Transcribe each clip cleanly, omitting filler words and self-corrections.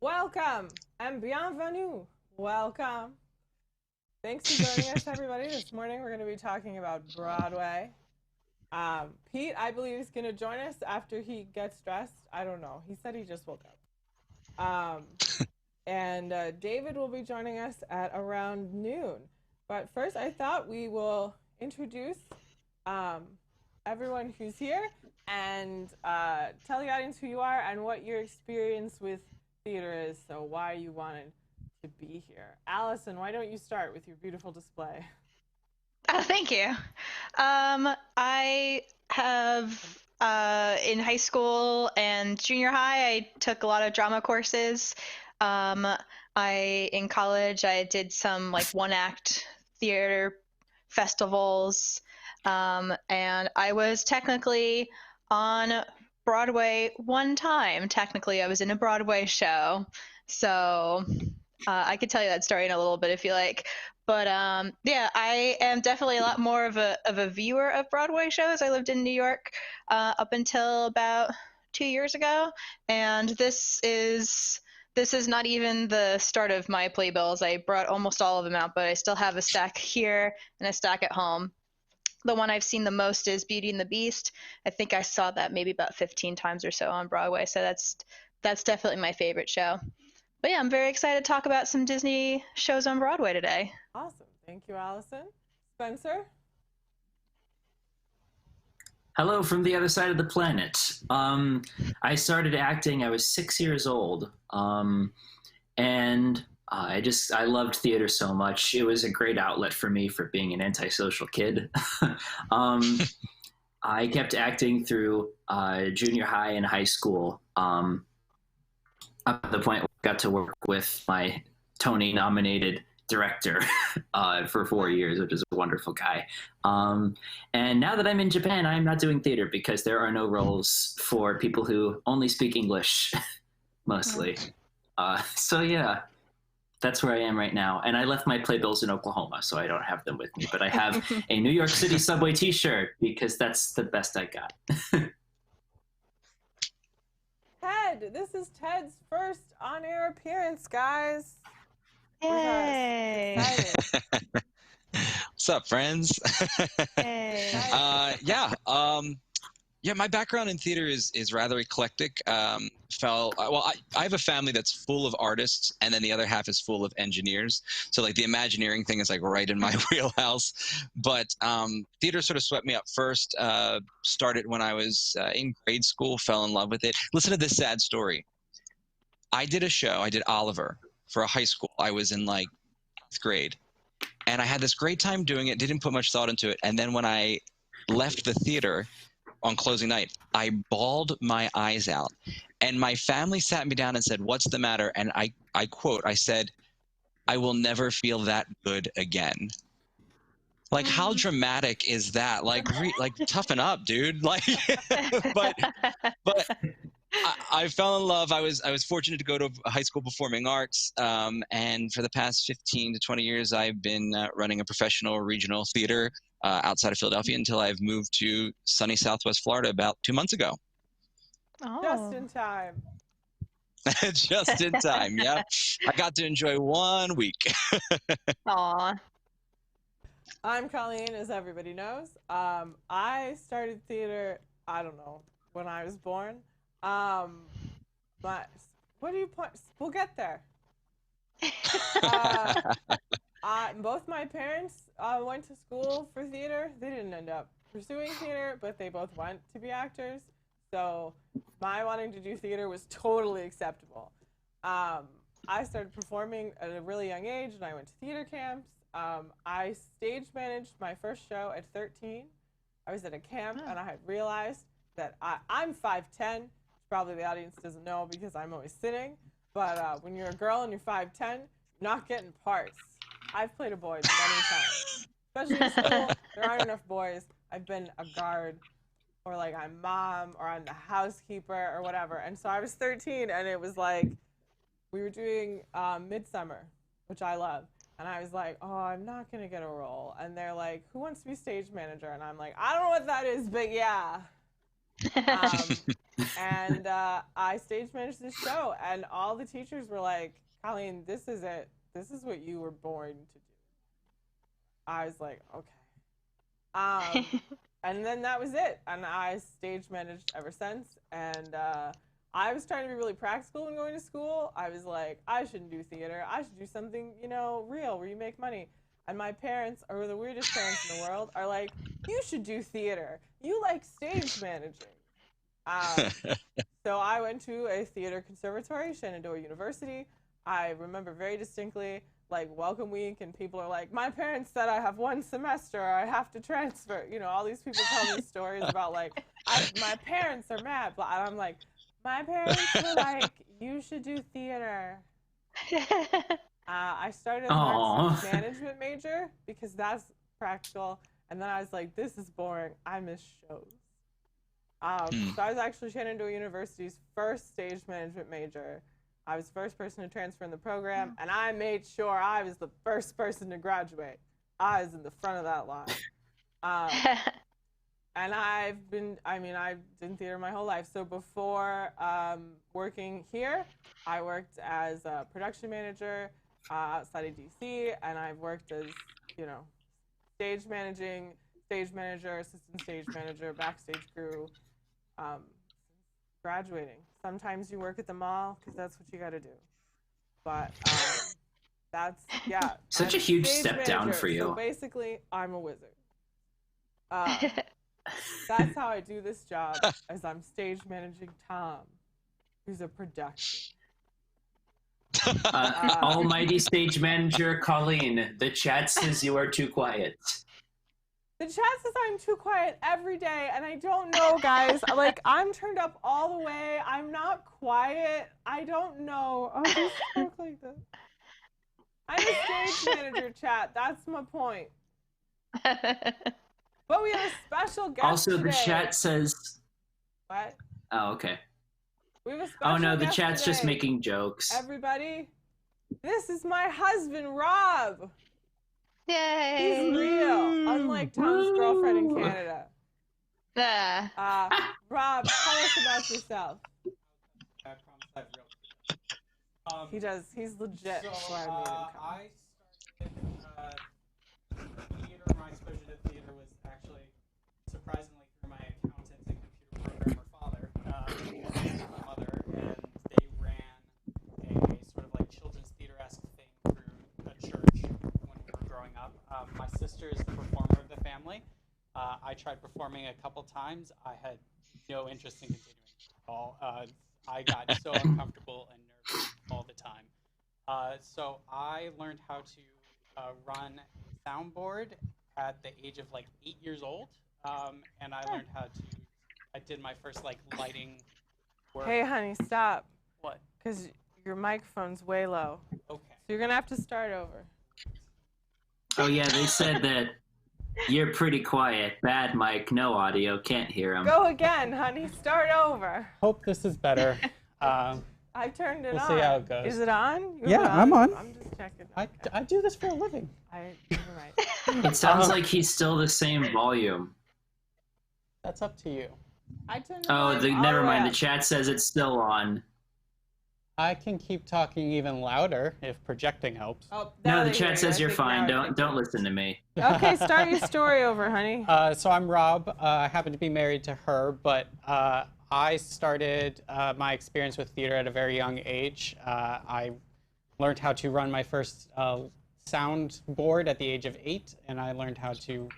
Welcome and bienvenue. Welcome. Thanks for joining us, everybody. This morning we're going to be talking about Broadway. Pete, I believe, is going to join us after he gets dressed. I don't know. He said he just woke up. And David will be joining us at around noon. But first, I thought we will introduce everyone who's here and tell the audience who you are and what your experience with theater is, so why you wanted to be here. Allison, why don't you start with your beautiful display? Oh, thank you. I have in high school and junior high, I took a lot of drama courses. In college, I did some like one-act theater festivals, and I was technically on Broadway one time. Technically, I was in a Broadway show, so I could tell you that story in a little bit if you like. But yeah, I am definitely a lot more of a viewer of Broadway shows. I lived in New York up until about 2 years ago, and this is not even the start of my playbills. I brought almost all of them out, but I still have a stack here and a stack at home. The one I've seen the most is Beauty and the Beast. I think I saw that maybe about 15 times or so on Broadway, so that's definitely my favorite show. But yeah, I'm very excited to talk about some Disney shows on Broadway today. Awesome. Thank you, Allison. Spencer? Hello from the other side of the planet. I started acting, I was 6 years old. And I loved theater so much. It was a great outlet for me for being an antisocial kid. I kept acting through junior high and high school, up to the point where I got to work with my Tony-nominated director for 4 years, which is a wonderful guy. And now that I'm in Japan, I'm not doing theater because there are no roles for people who only speak English, mostly. So yeah, that's where I am right now. And I left my playbills in Oklahoma, so I don't have them with me. But I have a New York City subway t-shirt because that's the best I got. Ted! This is Ted's first on-air appearance, guys. Yay! What's up, friends? Hey. Yeah, my background in theater is rather eclectic. I have a family that's full of artists, and then the other half is full of engineers. So like the Imagineering thing is like right in my wheelhouse. But theater sort of swept me up first. Started when I was in grade school, fell in love with it. Listen to this sad story. I did a show, I did Oliver for a high school. I was in like 8th grade. And I had this great time doing it, didn't put much thought into it. And then when I left the theater on closing night, I bawled my eyes out. And my family sat me down and said, "What's the matter?" And I quote, I said, "I will never feel that good again." Like, how dramatic is that? Like, toughen up, dude. Like, but I fell in love. I was fortunate to go to high school performing arts, and for the past 15 to 20 years, I've been running a professional regional theater outside of Philadelphia until I've moved to sunny Southwest Florida about 2 months ago. Oh. Just in time. Just in time, yeah. I got to enjoy 1 week. Aw. I'm Colleen, as everybody knows. I started theater, I don't know, when I was born. But what do you point? We'll get there. Both my parents went to school for theater. They didn't end up pursuing theater, but they both went to be actors. So my wanting to do theater was totally acceptable. I started performing at a really young age, and I went to theater camps. I stage managed my first show at 13. I was at a camp, and I had realized that I'm 5'10". Probably the audience doesn't know because I'm always sitting. But when you're a girl and you're 5'10", you're not getting parts. I've played a boy many times. Especially in school, there aren't enough boys. I've been a guard, or like I'm mom, or I'm the housekeeper, or whatever. And so I was 13, and it was like, we were doing Midsummer, which I love. And I was like, oh, I'm not going to get a role. And they're like, who wants to be stage manager? And I'm like, I don't know what that is, but yeah. And I stage managed this show, and all the teachers were like, Colleen, this is it. This is what you were born to do. I was like, okay. And then that was it. And I stage managed ever since. And I was trying to be really practical when going to school. I was like, I shouldn't do theater. I should do something, you know, real where you make money. And my parents, are the weirdest parents in the world, are like, you should do theater. You like stage managing. So I went to a theater conservatory, Shenandoah University. I remember very distinctly, like, welcome week, and people are like, my parents said I have 1 semester, or I have to transfer. You know, all these people tell me stories about, like, my parents are mad. And I'm like, my parents were like, you should do theater. I started as an arts management major because that's practical. And then I was like, this is boring. I miss shows. So I was actually Shenandoah University's first stage management major. I was the first person to transfer in the program, and I made sure I was the first person to graduate. I was in the front of that line. And I've done theater my whole life. So before working here, I worked as a production manager outside of DC, and I've worked as, you know, stage manager, assistant stage manager, backstage crew, graduating. Sometimes you work at the mall because that's what you got to do. But that's, yeah. Such a huge step down for you. So basically, I'm a wizard. That's how I do this job, as I'm stage managing Tom, who's a production. Almighty stage manager Colleen, the chat says you are too quiet. The chat says I'm too quiet every day, and I don't know, guys. Like, I'm turned up all the way. I'm not quiet. I don't know. Oh, just talk like this. I'm a stage manager, chat. That's my point. But we have a special guest Also, today. the chat says... What? Oh, okay. We have a special Oh, no, the guest chat's today. just making jokes. Everybody, this is my husband, Rob. Yay! He's real, unlike Tom's girlfriend in Canada. Rob, tell us about yourself. I promise I've real. He does. He's legit. So, That's why I made him come. I started theater. My exposure to theater was actually surprisingly through my accountant and computer programmer father and my mother, and they ran a sort of like children's theater-esque thing through a church when we were growing up. My sister is the performer of the family. I tried performing a couple times. I had no interest in continuing at all. I got so uncomfortable and nervous all the time. So I learned how to run a soundboard at the age of like 8 years old. And I learned how to, I did my first like lighting work. Hey, honey, stop. What? Because your microphone's way low. Okay. So you're going to have to start over. Oh, yeah, they said that you're pretty quiet. Bad mic, no audio, can't hear him. Go again, honey. Start over. Hope this is better. I turned it We'll on. see how it goes. Is it on? You Yeah, have it I'm on. I'm just checking. I do this for a living. You're right. It sounds like he's still the same volume. That's up to you. I turned it Oh, on all never the way mind. The up. chat says it's still on. I can keep talking even louder if projecting helps. Oh, No, now the they hear chat you. I says you're think fine. now I Don't listen to me. Okay, start your story over, honey. So I'm Rob. I happen to be married to her, but I started my experience with theater at a very young age. I learned how to run my first sound board at the age of 8, and I learned how to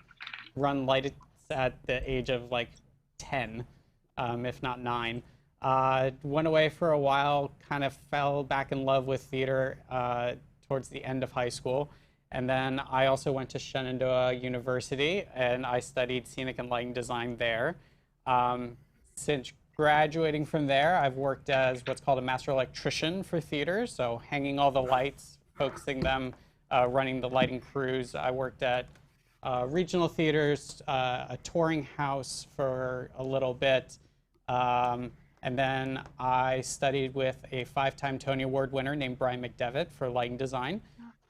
run lights at the age of like 10, if not 9. Went away for a while, kind of fell back in love with theater towards the end of high school. And then I also went to Shenandoah University, and I studied scenic and lighting design there. Since graduating from there, I've worked as what's called a master electrician for theater, so hanging all the lights, focusing them, running the lighting crews. I worked at regional theaters, a touring house for a little bit, and then I studied with a 5-time Tony Award winner named Brian McDevitt for lighting design.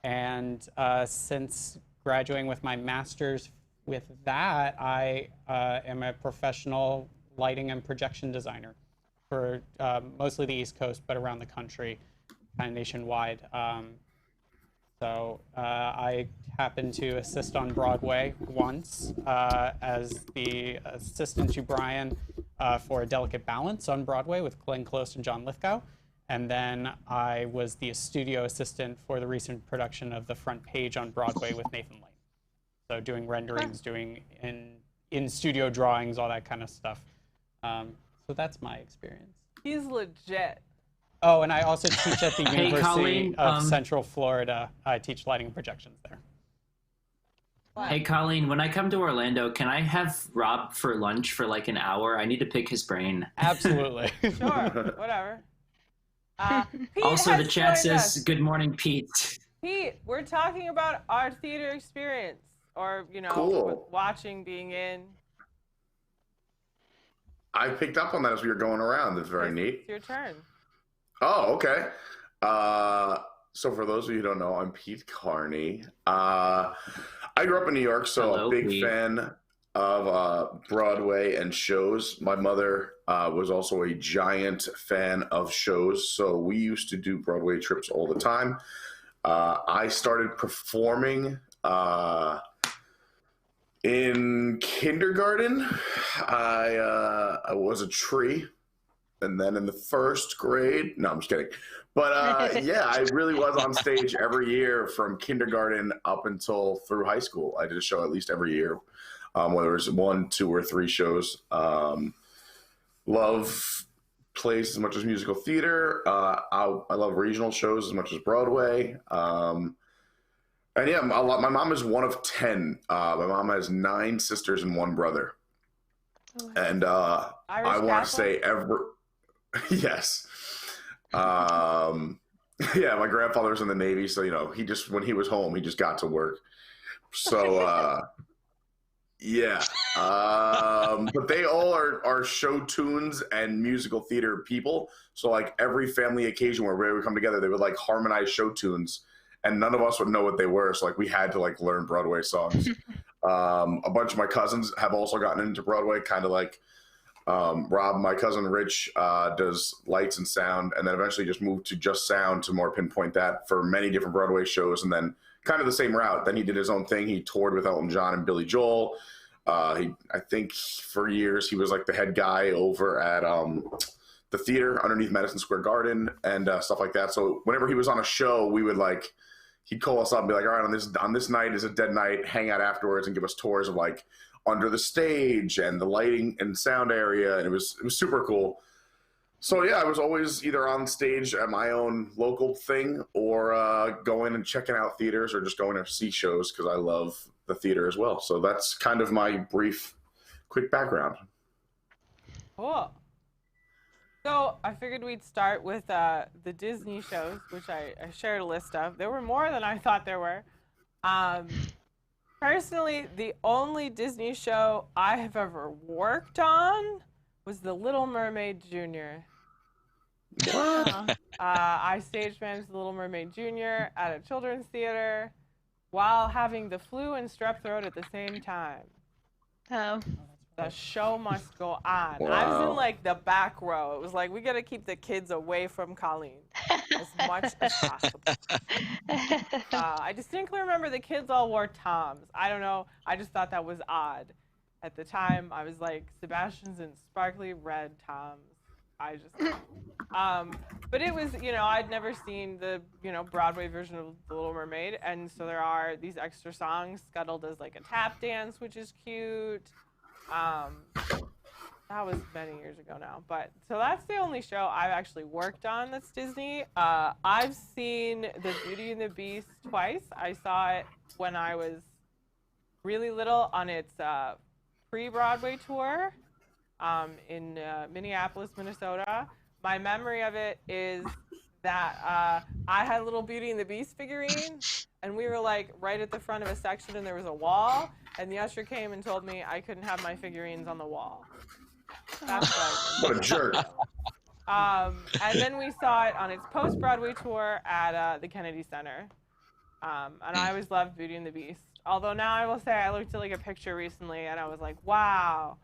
And since graduating with my master's with that, I am a professional lighting and projection designer for mostly the East Coast, but around the country, kind of nationwide. So I happened to assist on Broadway once as the assistant to Brian for A Delicate Balance on Broadway with Glenn Close and John Lithgow. And then I was the studio assistant for the recent production of The Front Page on Broadway with Nathan Lane. So doing renderings, doing in-studio drawings, all that kind of stuff. So that's my experience. He's legit. Oh, and I also teach at the Hey, University Colleen, of Central Florida. I teach lighting and projections there. Hey, Colleen, when I come to Orlando, can I have Rob for lunch for like an hour? I need to pick his brain. Absolutely. Sure, whatever. Pete Also, the has chat joined says, us. good morning, Pete. Pete, we're talking about our theater experience, or, you know, Cool. watching, being in. I picked up on that as we were going around. That's very neat. It's your turn. Oh, okay. So for those of you who don't know, I'm Pete Carney. I grew up in New York, so Hello, a big Pete. fan of Broadway and shows. My mother was also a giant fan of shows, so we used to do Broadway trips all the time. I started performing in kindergarten. I was a tree. And then in the first grade, no, I'm just kidding. But yeah, I really was on stage every year from kindergarten up until through high school. I did a show at least every year, whether it was 1, 2, or 3 shows. Love plays as much as musical theater. I love regional shows as much as Broadway. And yeah, my mom is one of 10. My mom has 9 sisters and 1 brother. And I want to say yes. Yeah, my grandfather was in the Navy, so you know, when he was home, he just got to work. So yeah. But they all are show tunes and musical theater people. So like every family occasion where we would come together, they would like harmonize show tunes, and none of us would know what they were. So like we had to like learn Broadway songs. A bunch of my cousins have also gotten into Broadway, kind of like Rob, my cousin Rich, does lights and sound, and then eventually just moved to just sound to more pinpoint that for many different Broadway shows, and then kind of the same route. Then he did his own thing. He toured with Elton John and Billy Joel. I think for years he was like the head guy over at the theater underneath Madison Square Garden and stuff like that. So whenever he was on a show, we would like, he'd call us up and be like, all right, on this night is a dead night, hang out afterwards and give us tours of like under the stage and the lighting and sound area, and it was super cool. So yeah, I was always either on stage at my own local thing or going and checking out theaters or just going to see shows because I love the theater as well. So that's kind of my brief, quick background. Cool. So I figured we'd start with the Disney shows, which I shared a list of. There were more than I thought there were. Personally, the only Disney show I have ever worked on was The Little Mermaid Jr. I stage managed The Little Mermaid Jr. at a children's theater while having the flu and strep throat at the same time. Oh. The show must go on. Wow. I was in like the back row. It was like, we got to keep the kids away from Colleen as much as possible. I distinctly remember the kids all wore Toms. I don't know. I just thought that was odd. At the time, I was like, Sebastian's in sparkly red Toms. But it was, you know, I'd never seen the, you know, Broadway version of The Little Mermaid. And so there are these extra songs. Scuttle does like a tap dance, which is cute. That was many years ago now, but so that's the only show I've actually worked on that's Disney. I've seen the Beauty and the Beast twice. I saw it when I was really little on its pre-Broadway tour in Minneapolis, Minnesota. My memory of it is that I had a little Beauty and the Beast figurine, and we were like right at the front of a section, and there was a wall, and the usher came and told me I couldn't have my figurines on the wall. That's What a jerk. and then we saw it on its post-Broadway tour at the Kennedy Center. And I always loved Beauty and the Beast. Although now I will say I looked at like a picture recently and I was like, wow,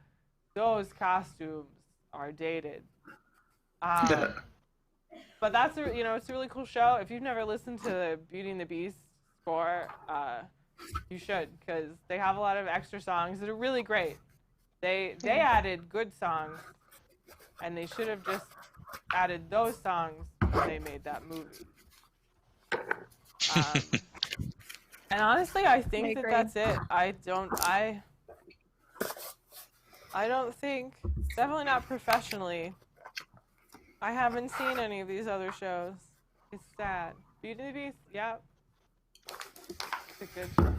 those costumes are dated. But that's it's a really cool show. If you've never listened to the Beauty and the Beast score, you should, because they have a lot of extra songs that are really great. They added good songs, and they should have just added those songs when they made that movie. And honestly, I think that's it. I don't think, definitely not professionally, I haven't seen any of these other shows. It's sad. Beauty and the Beast, yeah. It's a good show.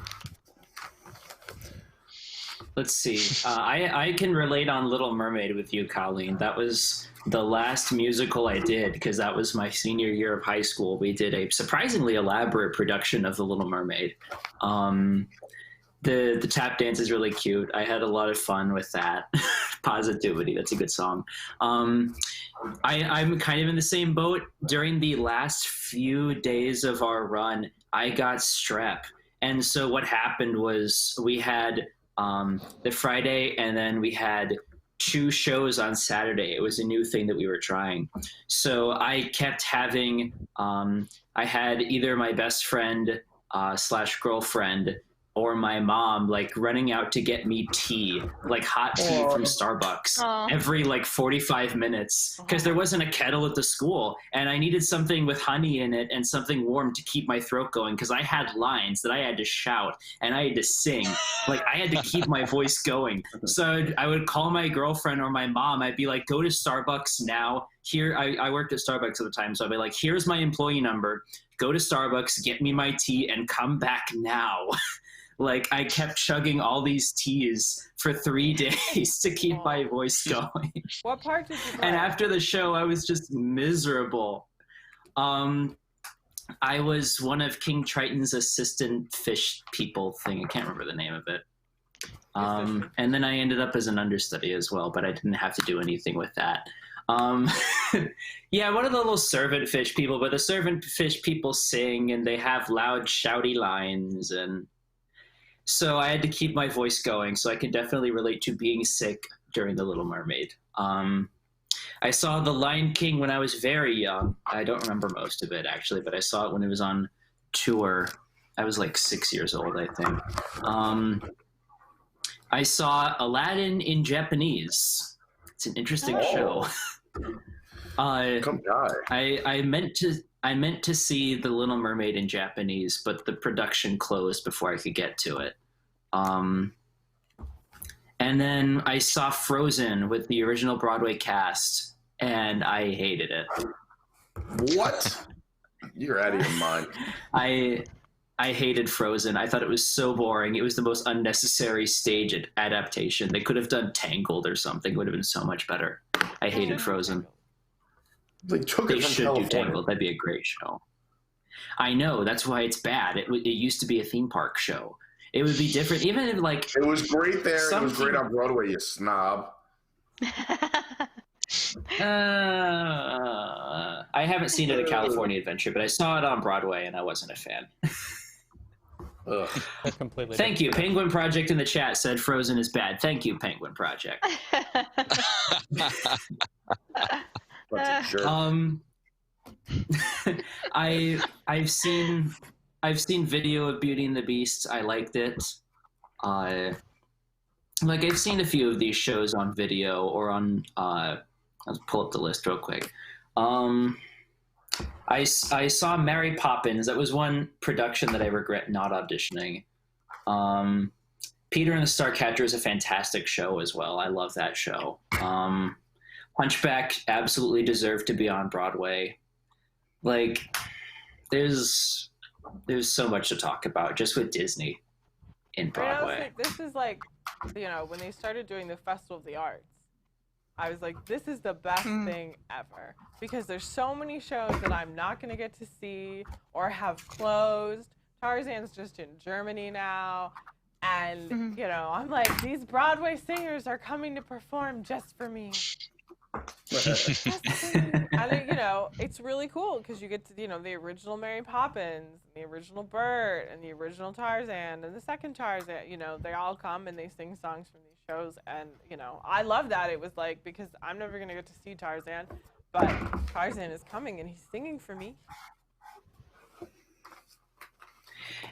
Let's see. I can relate on Little Mermaid with you, Colleen. That was the last musical I did, because that was my senior year of high school. We did a surprisingly elaborate production of The Little Mermaid. The tap dance is really cute. I had a lot of fun with that. Positivity, that's a good song. I'm kind of in the same boat. During the last few days of our run, I got strep. And so what happened was we had the Friday, and then we had 2 shows on Saturday. It was a new thing that we were trying. So I kept having, I had either my best friend / girlfriend or my mom like running out to get me tea, like hot tea from Starbucks every like 45 minutes, because there wasn't a kettle at the school, and I needed something with honey in it and something warm to keep my throat going, because I had lines that I had to shout and I had to sing. Like I had to keep my voice going. So I would call my girlfriend or my mom. I'd be like, go to Starbucks now. Here, I worked at Starbucks at the time, so I'd be like, here's my employee number. Go to Starbucks, get me my tea, and come back now. Like I kept chugging all these teas for 3 days to keep my voice going. What part did you play? And after the show, I was just miserable. I was one of King Triton's assistant fish people thing. I can't remember the name of it. And then I ended up as an understudy as well, but I didn't have to do anything with that. Yeah, one of the little servant fish people, but the servant fish people sing and they have loud, shouty lines, and so I had to keep my voice going, so I can definitely relate to being sick during The Little Mermaid. I saw The Lion King when I was very young. I don't remember most of it, actually, but I saw it when it was on tour. I was like 6 years old, I think. I saw Aladdin in Japanese. It's an interesting show. Come die. I meant to see The Little Mermaid in Japanese, but the production closed before I could get to it. And then I saw Frozen with the original Broadway cast, and I hated it. What? You're out of your mind. I hated Frozen. I thought it was so boring. It was the most unnecessary stage adaptation. They could have done Tangled or something. It would have been so much better. I hated Frozen. They took They it from should California. do Tangled. That'd be a great show. I know. That's why it's bad. It used to be a theme park show. It would be different. Even if, like... It was great there. It was great something- on Broadway, you snob. I haven't seen it at California Adventure, but I saw it on Broadway, and I wasn't a fan. Ugh. Completely. Thank you. Penguin Project in the chat said Frozen is bad. Thank you, Penguin Project. Bunch of jerks. I've seen video of Beauty and the Beast. I liked it. Like I've seen a few of these shows on video or on. Let's pull up the list real quick. I saw Mary Poppins. That was one production that I regret not auditioning. Peter and the Starcatcher is a fantastic show as well. I love that show. Hunchback absolutely deserved to be on Broadway. Like, there's so much to talk about just with Disney in Broadway. This is like, when they started doing the Festival of the Arts, I was like, this is the best thing ever, because there's so many shows that I'm not going to get to see or have closed. Tarzan's just in Germany now. And, I'm like, these Broadway singers are coming to perform just for me. And you know, it's really cool because you get to, you know, the original Mary Poppins, the original Bert, and the original Tarzan, and the second Tarzan. You know, they all come and they sing songs from these shows, and you know, I love that. It was like, because I'm never gonna get to see Tarzan, but Tarzan is coming and he's singing for me.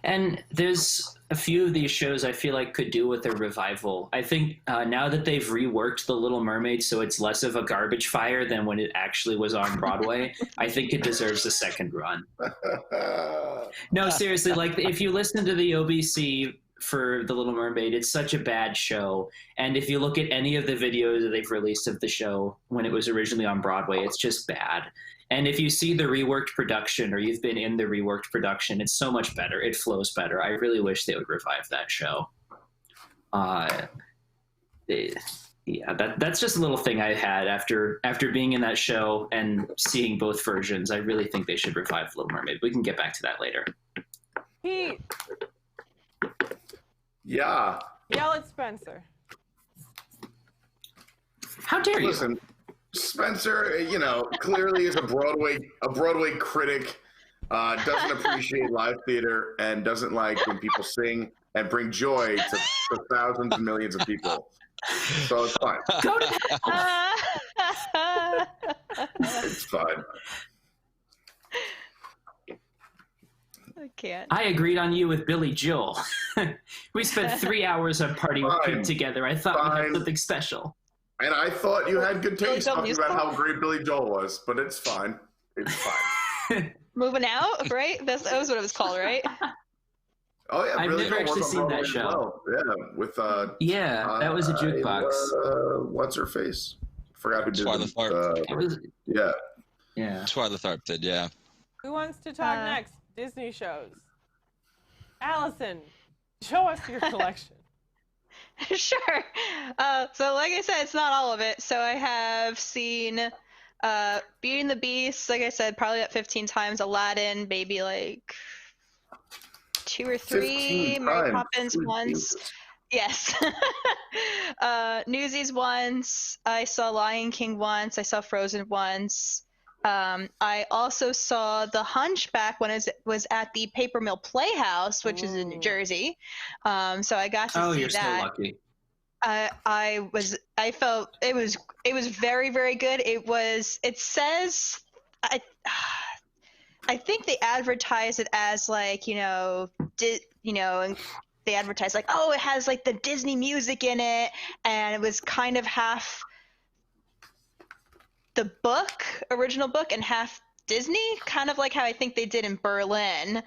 And there's a few of these shows I feel like could do with a revival. I think now that they've reworked The Little Mermaid so it's less of a garbage fire than when it actually was on Broadway, I think it deserves a second run. No, seriously, like if you listen to the OBC for The Little Mermaid, it's such a bad show. And if you look at any of the videos that they've released of the show when it was originally on Broadway, it's just bad. And if you see the reworked production or you've been in the reworked production, it's so much better. It flows better. I really wish they would revive that show. Yeah, that's just a little thing I had after being in that show and seeing both versions. I really think they should revive Little Mermaid. We can get back to that later. Pete, Yeah. yell at Spencer. How dare you? Listen, Spencer, you know, clearly is a Broadway critic, doesn't appreciate live theater, and doesn't like when people sing and bring joy to thousands and millions of people. So it's fine. Go to hell. It's fine. I can't. I agreed on you with Billy Joel. We spent 3 hours on Party with Fine. Pete together. I thought we Fine. had something special. And I thought you had good Billy taste Joel talking about musical? how great Billy Joel was, but it's fine. It's fine. Moving Out, right? That was what it was called, right? Oh yeah, I've Billy never Joel was actually on seen that Broadway as show. well. Yeah, with Yeah, that was a jukebox. What's her face? Forgot who did Twyla Tharp. It was, yeah. yeah. Twyla Tharp did, yeah. Who wants to talk next? Disney shows. Allison, show us your collection. Sure. So like I said, it's not all of it. So I have seen Beauty and the Beast, like I said, probably about 15 times. Aladdin, maybe like 2 or 3. Mary Poppins Sweet once. Jesus. Yes. Newsies once. I saw Lion King once. I saw Frozen once. I also saw The Hunchback when it was at the Paper Mill Playhouse, which is in New Jersey. So I got to see you're that. so lucky. I felt it was very, very good. It says, I think they advertise it as like, and they advertise like, oh, it has like the Disney music in it, and it was kind of half the original book, and half Disney, kind of like how I think they did in Berlin.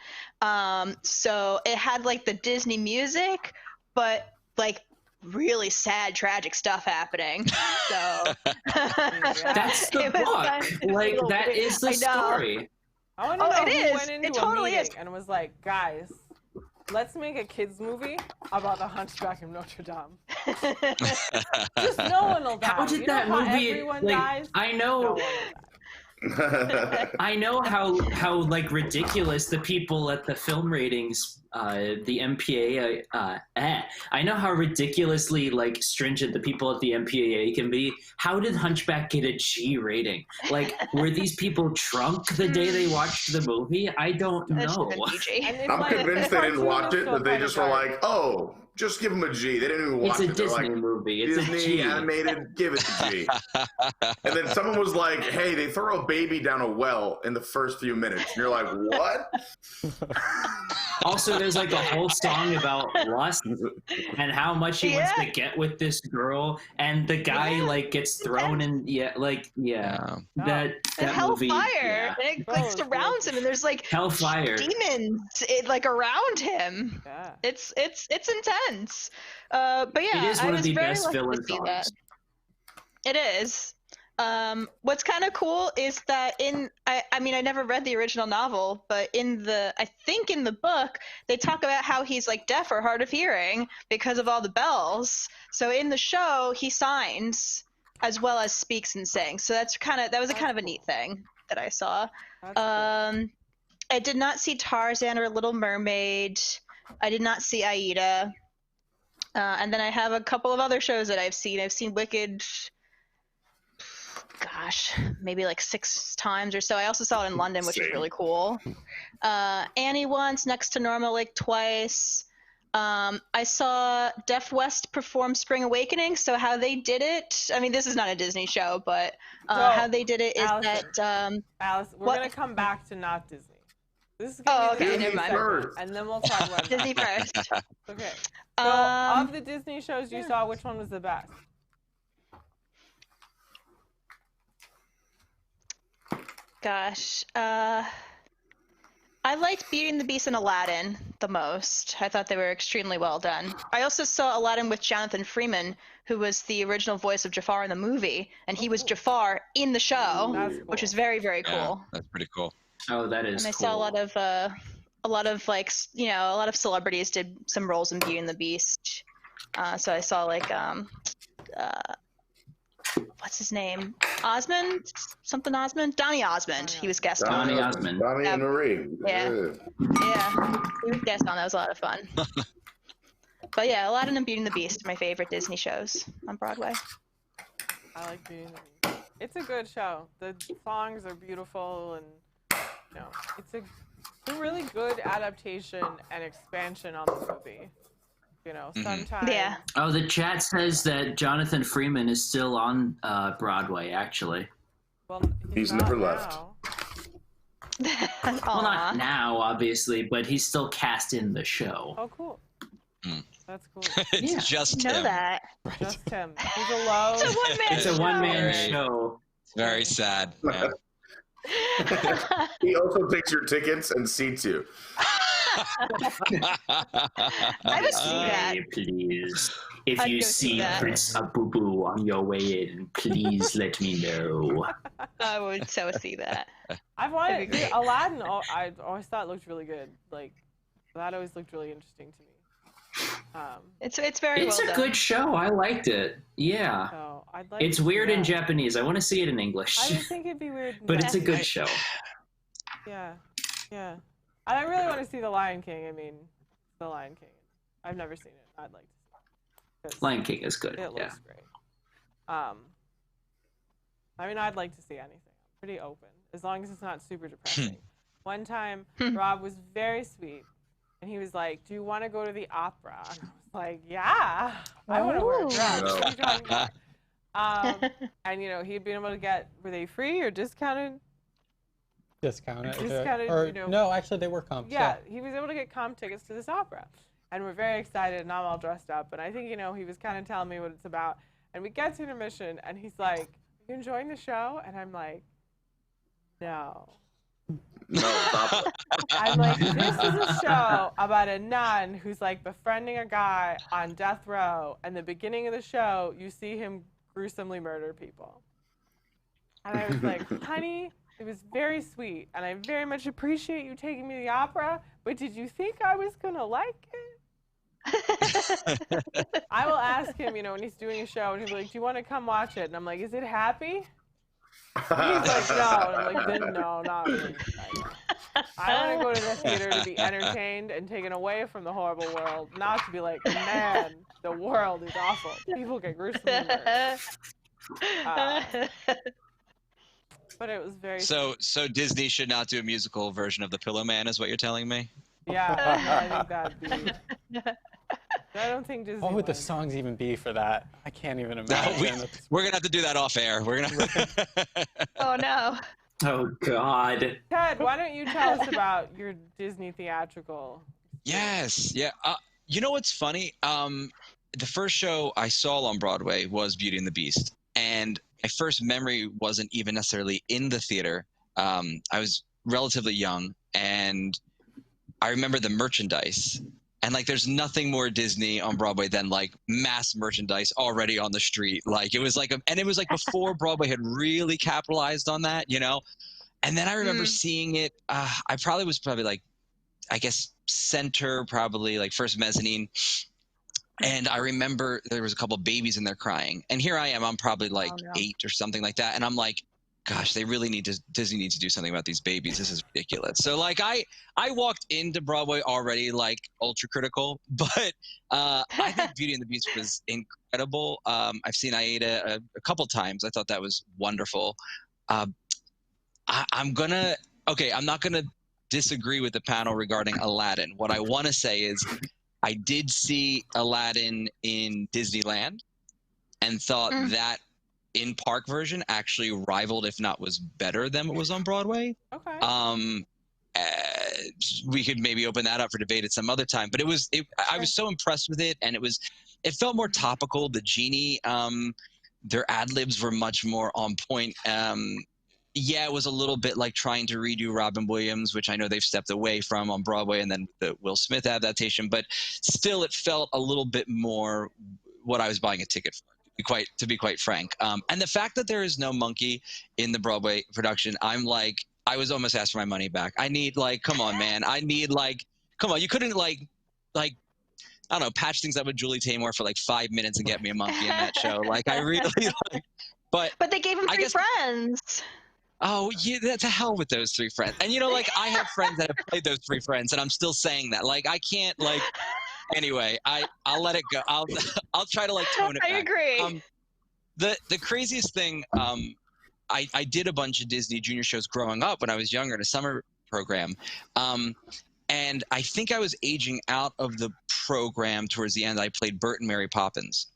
So it had like the Disney music, but like really sad, tragic stuff happening. So That's the book. Like, that is the story. I want to know it who is. went into It totally a meeting is. and was like, guys, let's make a kids movie about the Hunchback of Notre Dame. Just no one will die. How did You that know how movie? everyone Like, dies? I No know. one will die. I know how like ridiculous the people at the film ratings, the MPAA. I know how ridiculously like stringent the people at the MPAA can be. How did Hunchback get a G rating? Like, were these people drunk the day they watched the movie? I don't That know. should've been PG. And it's I'm like, convinced the they didn't cartoon watch was it, so but they kind just of were dark. like, oh, just give them a G. They didn't even It's watch a it. They're Disney like, movie. It's Disney a G. animated, give it a G. And then someone was like, hey, they throw a baby down a well in the first few minutes. And you're like, what? Also, there's like a whole song about lust and how much he wants to get with this girl, and the guy like gets thrown in. Yeah. And That movie. Hellfire, Yeah. and it like surrounds him, and there's like Hellfire. demons like around him. Yeah. It's intense. But yeah, It is one I of was the very best lucky villain to see that. songs. It is. What's kind of cool is that I mean, I never read the original novel, but I think in the book, they talk about how he's like deaf or hard of hearing because of all the bells. So in the show, he signs as well as speaks and sings. So that was a neat thing that I saw. That's cool. I did not see Tarzan or Little Mermaid. I did not see Aida. And then I have a couple of other shows that I've seen. I've seen Wicked gosh, maybe like 6 times or so. I also saw it in London, which was really cool. Annie once, Next to Normal like twice. I saw Deaf West perform Spring Awakening. So how they did it, I mean, this is not a Disney show, but how they did it is Allison, Alice, we're going to come back to not Disney. This is Oh, gonna be okay, the never mind. segment, and then we'll talk about Disney that. first. Okay. So, of the Disney shows you saw, which one was the best? Gosh, I liked Beauty and the Beast and Aladdin the most. I thought they were extremely well done. I also saw Aladdin with Jonathan Freeman, who was the original voice of Jafar in the movie, and he was Jafar in the show, That's cool. which was very, very cool. Yeah, that's pretty cool. Oh, that is. And I cool. saw a lot of like, you know, a lot of celebrities did some roles in Beauty and the Beast. So I saw like what's his name? Osmond? Something Osmond? Donny Osmond. He was guest on. Donny Osmond. Donny and Marie. Yeah. Yeah. He was guest on. That was a lot of fun. But yeah, Aladdin and Beauty and the Beast are my favorite Disney shows on Broadway. I like Beauty and the Beast. It's a good show. The songs are beautiful, and you know, it's a really good adaptation and expansion on the movie. You know, sometimes. Yeah. Oh, the chat says that Jonathan Freeman is still on Broadway, actually. Well, He's not never left. now. Well, not now, obviously, but he's still cast in the show. Oh, cool. That's cool. It's Yeah. just Know him. that. Just him. He's alone. It's a one-man It's a show. one-man Right. show. It's very sad. Yeah. He also takes your tickets and seats you. I would see that. Hey, please. If I'd you go see see that. Prince Boo on your way in, please let me know. I would so see that. I've wanted Aladdin. I always thought looked really good. Like that always looked really interesting to me. It's very It's well a done. good show. I liked it. Yeah. So I'd like. It's to see weird in that. Japanese. I want to see it in English. I would think it'd be weird. in But it's a Japanese. good show. Yeah, yeah. And I really want to see The Lion King. I mean, The Lion King. I've never seen it. I'd like to see it. 'Cause Lion King is good. It Yeah. looks great. I mean, I'd like to see anything. I'm pretty open, as long as it's not super depressing. One time, Rob was very sweet, and he was like, "Do you want to go to the opera?" And I was like, "Yeah, I want to wear a dress." No. What are you talking about? And you know, he'd been able to get, were they free or discounted? Discounted. Discounted, Or you know. no, actually they were comps. Yeah, he was able to get comp tickets to this opera. And we're very excited, and I'm all dressed up. And I think, you know, he was kind of telling me what it's about. And we get to intermission, and he's like, "Are you enjoying the show?" And I'm like, "No." No, stop it. I'm like, "This is a show about a nun who's like befriending a guy on death row. And the beginning of the show, you see him gruesomely murder people." And I was like, "Honey, it was very sweet, and I very much appreciate you taking me to the opera, but did you think I was going to like it?" I will ask him, you know, when he's doing a show, and he'll be like, "Do you want to come watch it?" And I'm like, "Is it happy?" He's like, "No." And I'm like, "Then no, not really." I want to go to the theater to be entertained and taken away from the horrible world, not to be like, "Man, the world is awful. People get gruesomely murdered." But it was very So Disney should not do a musical version of The Pillow Man, is what you're telling me? yeah, I think that'd be. I don't think Disney. What would the would. songs even be for that? I can't even No, imagine. we're gonna have to do that off air. We're gonna. Oh no. Oh, God. Ted, why don't you tell us about your Disney theatrical? Yes, yeah. You know what's funny? The first show I saw on Broadway was Beauty and the Beast, and my first memory wasn't even necessarily in the theater. I was relatively young, and I remember the merchandise. And like, there's nothing more Disney on Broadway than like mass merchandise already on the street. Like it was like, and it was like before Broadway had really capitalized on that, you know? And then I remember seeing it. I probably was like, I guess center, probably like first mezzanine. And I remember there was a couple of babies in there crying. And here I am, I'm probably like 8 or something like that. And I'm like, gosh, they really need to, Disney needs to do something about these babies. This is ridiculous. So like I walked into Broadway already like ultra critical, but I think Beauty and the Beast was incredible. I've seen Aida a couple times. I thought that was wonderful. I'm not gonna disagree with the panel regarding Aladdin. What I want to say is I did see Aladdin in Disneyland and thought that in-park version actually rivaled, if not was better than what was on Broadway. Okay. We could maybe open that up for debate at some other time, but I was so impressed with it, and it felt more topical. The genie, their ad-libs were much more on point. Yeah, it was a little bit like trying to redo Robin Williams, which I know they've stepped away from on Broadway, and then the Will Smith adaptation, but still it felt a little bit more what I was buying a ticket for, to be quite frank. And the fact that there is no monkey in the Broadway production, I'm like, I was almost asked for my money back. I need come on, man. I need come on. You couldn't I don't know, patch things up with Julie Taymor for 5 minutes and get me a monkey in that show. I really but they gave him 3 friends. Oh, yeah, to hell with those 3 friends. And I have friends that have played those 3 friends, and I'm still saying that. I can't anyway, I'll let it go. I'll try to tone it back. I agree. The craziest thing, I did a bunch of Disney Junior shows growing up when I was younger in a summer program. And I think I was aging out of the program towards the end. I played Bert and Mary Poppins.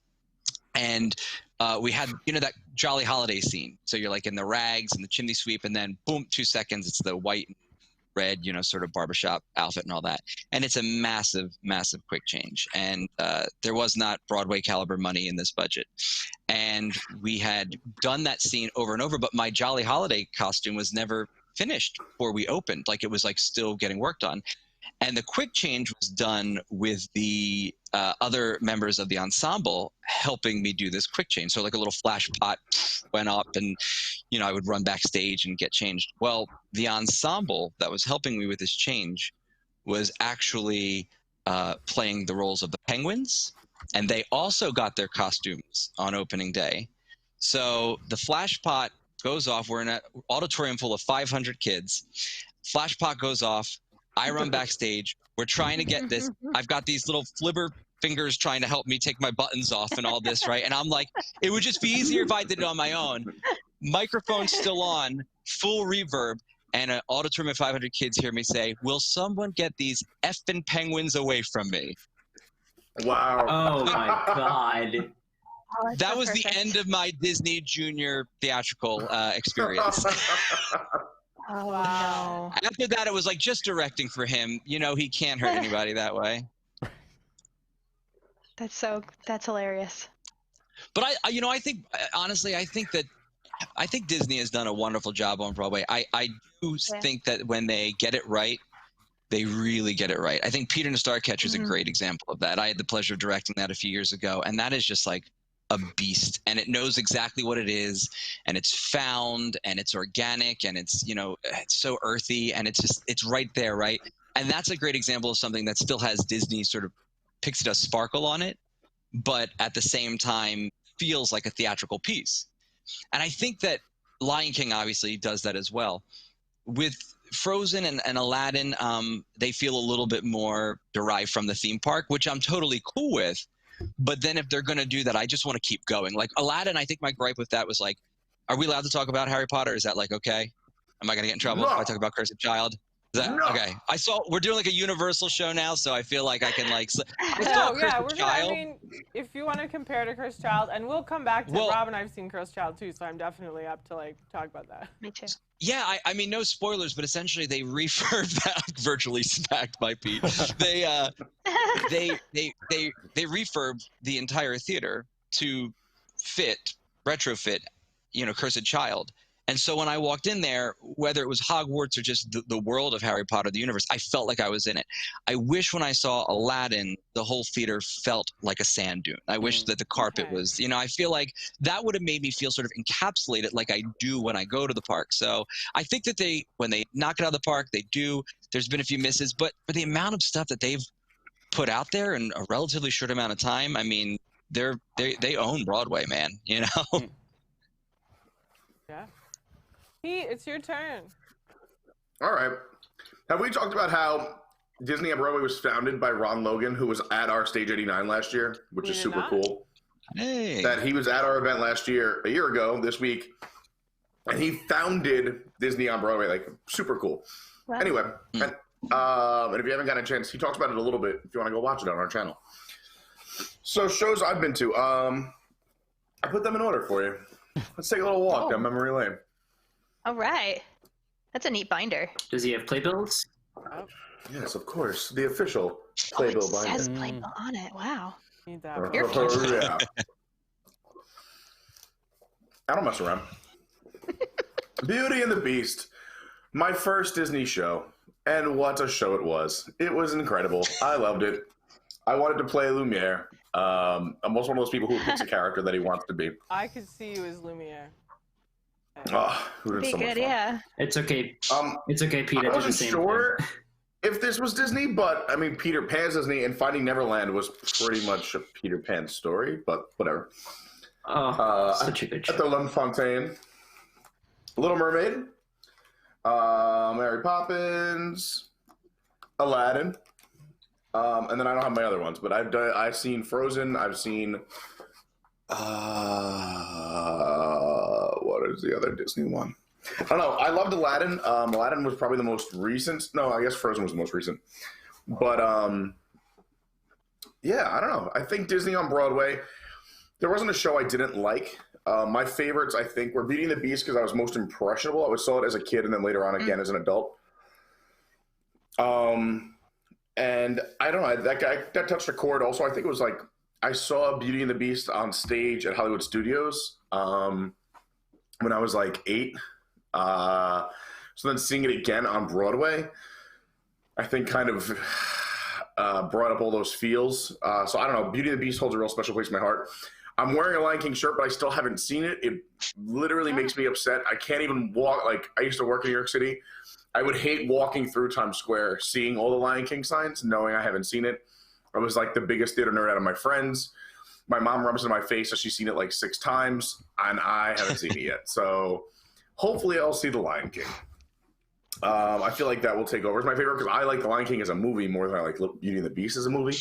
And we had, that Jolly Holiday scene. So you're in the rags and the chimney sweep, and then boom, 2 seconds, it's the white and red, sort of barbershop outfit and all that. And it's a massive, massive quick change. And there was not Broadway caliber money in this budget. And we had done that scene over and over, but my Jolly Holiday costume was never finished before we opened. It was still getting worked on. And the quick change was done with the other members of the ensemble helping me do this quick change. So a little flash pot went up, and I would run backstage and get changed. Well, the ensemble that was helping me with this change was actually playing the roles of the penguins, and they also got their costumes on opening day. So the flash pot goes off. We're in an auditorium full of 500 kids. Flash pot goes off. I run backstage. We're trying to get this. I've got these little flibber fingers trying to help me take my buttons off and all this, right? And I'm like, it would just be easier if I did it on my own. Microphone still on, full reverb, and an auditorium of 500 kids hear me say, "Will someone get these effing penguins away from me?" Wow. Oh my God. That was the end of my Disney Junior theatrical experience. Oh, wow. After that, it was just directing for him. He can't hurt anybody that way. That's hilarious. But I think, honestly, I think Disney has done a wonderful job on Broadway. I do think that when they get it right, they really get it right. I think Peter and the Starcatcher is a great example of that. I had the pleasure of directing that a few years ago, and that is just a beast, and it knows exactly what it is, and it's found, and it's organic, and it's it's so earthy, and it's right there, right? And that's a great example of something that still has Disney sort of pixie dust sparkle on it, but at the same time feels like a theatrical piece. And I think that Lion King obviously does that as well. With Frozen and Aladdin, they feel a little bit more derived from the theme park, which I'm totally cool with. But then if they're going to do that, I just want to keep going. Aladdin, I think my gripe with that was are we allowed to talk about Harry Potter? Is that okay? Am I going to get in trouble if I talk about Cursed Child? Is that okay? We're doing a Universal show now, so I feel like I can if you want to compare to Cursed Child, and we'll come back to Rob and I've seen Cursed Child too, so I'm definitely up to talk about that. Me too. Yeah, I mean, no spoilers, but essentially they refurbed that, virtually smacked by Pete. They refurbed the entire theater to retrofit, Cursed Child. And so when I walked in there, whether it was Hogwarts or just the world of Harry Potter, the universe, I felt like I was in it. I wish when I saw Aladdin, the whole theater felt like a sand dune. I wish that the carpet was, I feel like that would have made me feel sort of encapsulated like I do when I go to the park. So I think that when they knock it out of the park, they do. There's been a few misses, but for the amount of stuff that they've put out there in a relatively short amount of time, I mean, they own Broadway, man, Yeah. Pete, it's your turn. All right. Have we talked about how Disney on Broadway was founded by Ron Logan, who was at our Stage 89 last year, which We is did super not. cool? Hey. That he was at our event a year ago, this week, and he founded Disney on Broadway. Like, super cool. Wow. Anyway, and if you haven't gotten a chance, he talks about it a little bit if you want to go watch it on our channel. So, shows I've been to. I put them in order for you. Let's take a little walk down memory lane. All right. That's a neat binder. Does he have playbills? Oh, Yes, of course. The official It playbill says binder. Playbill on it. Wow. need that. You're Oh, yeah. I don't mess around. Beauty and the Beast. My first Disney show. And what a show it was. It was incredible. I loved it. I wanted to play Lumiere. I'm also one of those people who picks a character that he wants to be. I could see you as Lumiere. Oh, who did Be so much good, fun. yeah. It's okay. It's okay, Pete. I I did the wasn't same sure thing. if this was Disney, but I mean, Peter Pan's Disney, and Finding Neverland was pretty much a Peter Pan story, but whatever. Oh, such a good At the show. Lunfontaine, Little Mermaid, Mary Poppins, Aladdin, and then I don't have my other ones, but I've seen Frozen. I've seen what is the other Disney one? I don't know. I loved Aladdin. Aladdin was probably the most recent. No, I guess Frozen was the most recent. But yeah, I don't know. I think Disney on Broadway. There wasn't a show I didn't like. My favorites, I think, were Beauty and the Beast because I was most impressionable. I saw it as a kid and then later on again as an adult. And I don't know, that touched a chord. Also, I think it was like I saw Beauty and the Beast on stage at Hollywood Studios when I was like 8. So then seeing it again on Broadway, I think kind of brought up all those feels. So I don't know, Beauty and the Beast holds a real special place in my heart. I'm wearing a Lion King shirt, but I still haven't seen it. It literally makes me upset. I can't even walk. Like, I used to work in New York City. I would hate walking through Times Square, seeing all the Lion King signs, knowing I haven't seen it. I was like the biggest theater nerd out of my friends. My mom rubs it in my face that she's seen it like 6 times, and I haven't seen it yet. So hopefully I'll see the Lion King. I feel like that will take over. It's my favorite because I like the Lion King as a movie more than I like Beauty and the Beast as a movie.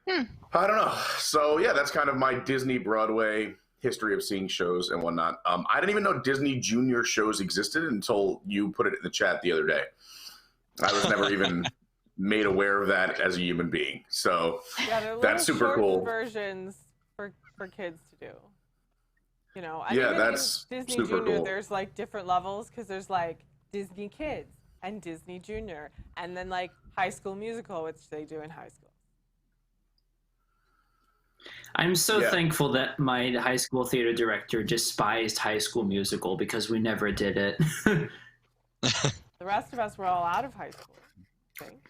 I don't know. So yeah, that's kind of my Disney Broadway history of seeing shows and whatnot. I didn't even know Disney Junior shows existed until you put it in the chat the other day. I was never even made aware of that as a human being. So Yeah, they're that's super shortened cool. versions for kids to do. You know, I Yeah, think that's in Disney super Junior, cool. there's like different levels because there's like Disney Kids and Disney Junior, and then like High School Musical, which they do in high school. I'm so Yeah. thankful that my high school theater director despised High School Musical because we never did it. The rest of us were all out of high school, I think.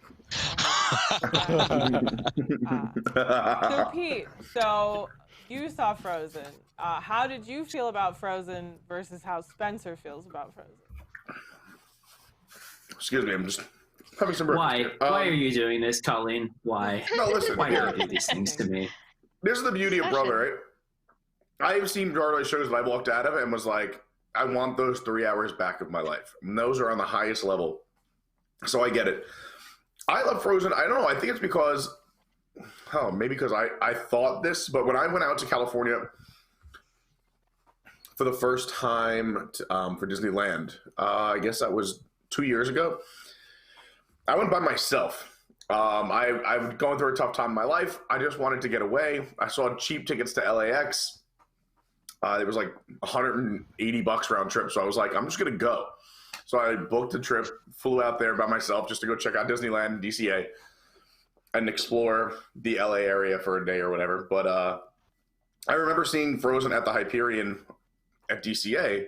So Pete, so you saw Frozen. How did you feel about Frozen versus how Spencer feels about Frozen? Excuse me, I'm just having some breakfast Why? here. Why are you doing this, Colleen? Why? No, listen. Why Here. do you do these things to me? This is the beauty of Broadway, right? I've seen Broadway shows that I walked out of and was like, I want those 3 hours back of my life. And those are on the highest level. So I get it. I love Frozen. I don't know. I think it's because, maybe because I thought this, but when I went out to California for the first time for Disneyland, I guess that was 2 years ago, I went by myself. I was going through a tough time in my life. I just wanted to get away. I saw cheap tickets to LAX. It was like $180 round trip. So I was like, I'm just going to go. So I booked a trip, flew out there by myself just to go check out Disneyland and DCA and explore the LA area for a day or whatever. But I remember seeing Frozen at the Hyperion at DCA. I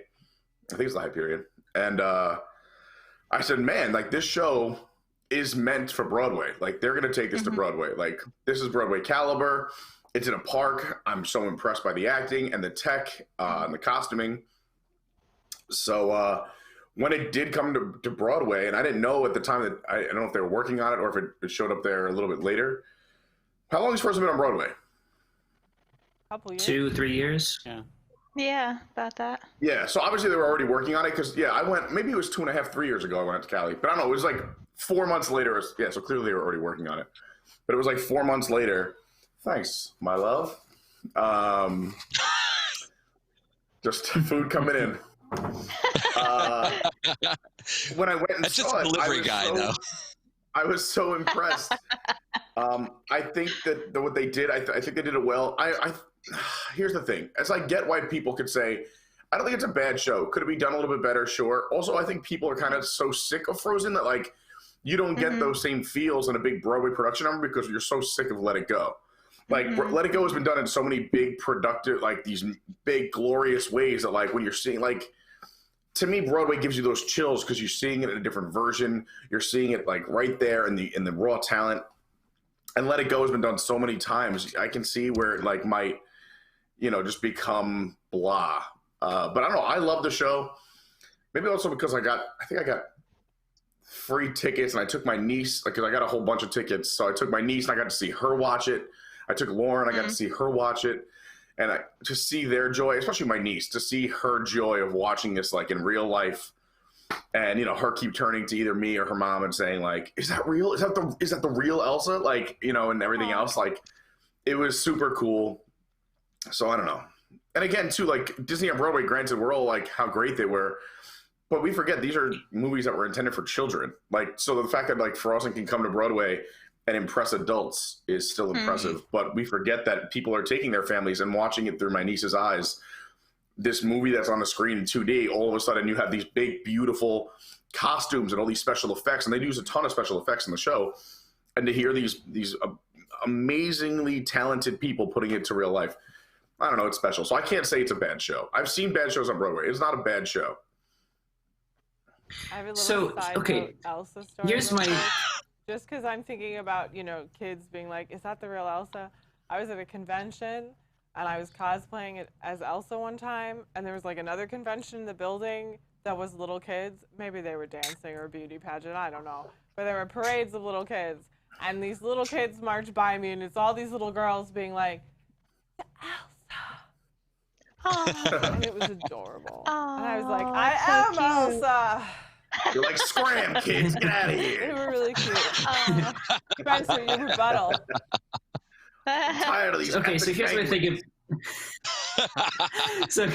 think it's the Hyperion. And I said, man, like this show is meant for Broadway. Like they're going to take this to Broadway. Like this is Broadway caliber. It's in a park. I'm so impressed by the acting and the tech and the costuming. So when it did come to Broadway, and I didn't know at the time that I don't know if they were working on it or if it showed up there a little bit later. How long has Frozen been on Broadway? Couple years. 2-3 years. Yeah. Yeah, about that. Yeah, so obviously they were already working on it because, yeah, I went, maybe it was 2.5, 3 years ago I went to Cali. But I don't know, it was like 4 months later. Yeah, so clearly they were already working on it. But it was like 4 months later. Thanks, my love. Just food coming in. When I went and That's saw just a it, delivery guy, though. I was so impressed. I think that what they did, I think they did it well. Here's the thing. As I get why people could say, I don't think it's a bad show. Could it be done a little bit better? Sure. Also, I think people are kind of so sick of Frozen that, like, you don't get those same feels in a big Broadway production number because you're so sick of Let It Go. Like, Let It Go has been done in so many big productive, like, these big glorious ways that, like, when you're seeing, like, to me, Broadway gives you those chills because you're seeing it in a different version. You're seeing it, like, right there in the raw talent. And Let It Go has been done so many times. I can see where it, like, might, you know, just become blah. But I don't know. I love the show. Maybe also because I think I got free tickets and I took my niece, because I got a whole bunch of tickets. So I took my niece and I got to see her watch it. I took Lauren, I got to see her watch it. And to see their joy, especially my niece, to see her joy of watching this, like, in real life. And, you know, her keep turning to either me or her mom and saying, like, is that real? Is that the real Elsa? Like, you know, and everything else. Like, it was super cool. So I don't know. And again, too, like, Disney on Broadway, granted, we're all like how great they were. But we forget these are movies that were intended for children. Like, so the fact that, like, Frozen can come to Broadway and impress adults is still impressive. But we forget that people are taking their families and watching it through my niece's eyes. This movie that's on the screen in 2D, all of a sudden you have these big, beautiful costumes and all these special effects. And they use a ton of special effects in the show. And to hear these amazingly talented people putting it to real life, I don't know, it's special. So I can't say it's a bad show. I've seen bad shows on Broadway. It's not a bad show. I have a little side note Elsa story. Here's my... Just because I'm thinking about, you know, kids being like, is that the real Elsa? I was at a convention, and I was cosplaying it as Elsa one time, and there was, like, another convention in the building that was little kids. Maybe they were dancing or a beauty pageant, I don't know. But there were parades of little kids, and these little kids marched by me, and it's all these little girls being like, Elsa. And it was adorable. And I was like, I am Elsa. You're like, scram, kids, get out of here. They were really cute. Spencer, your rebuttal. I'm tired of these. Okay, so here's what I think of. So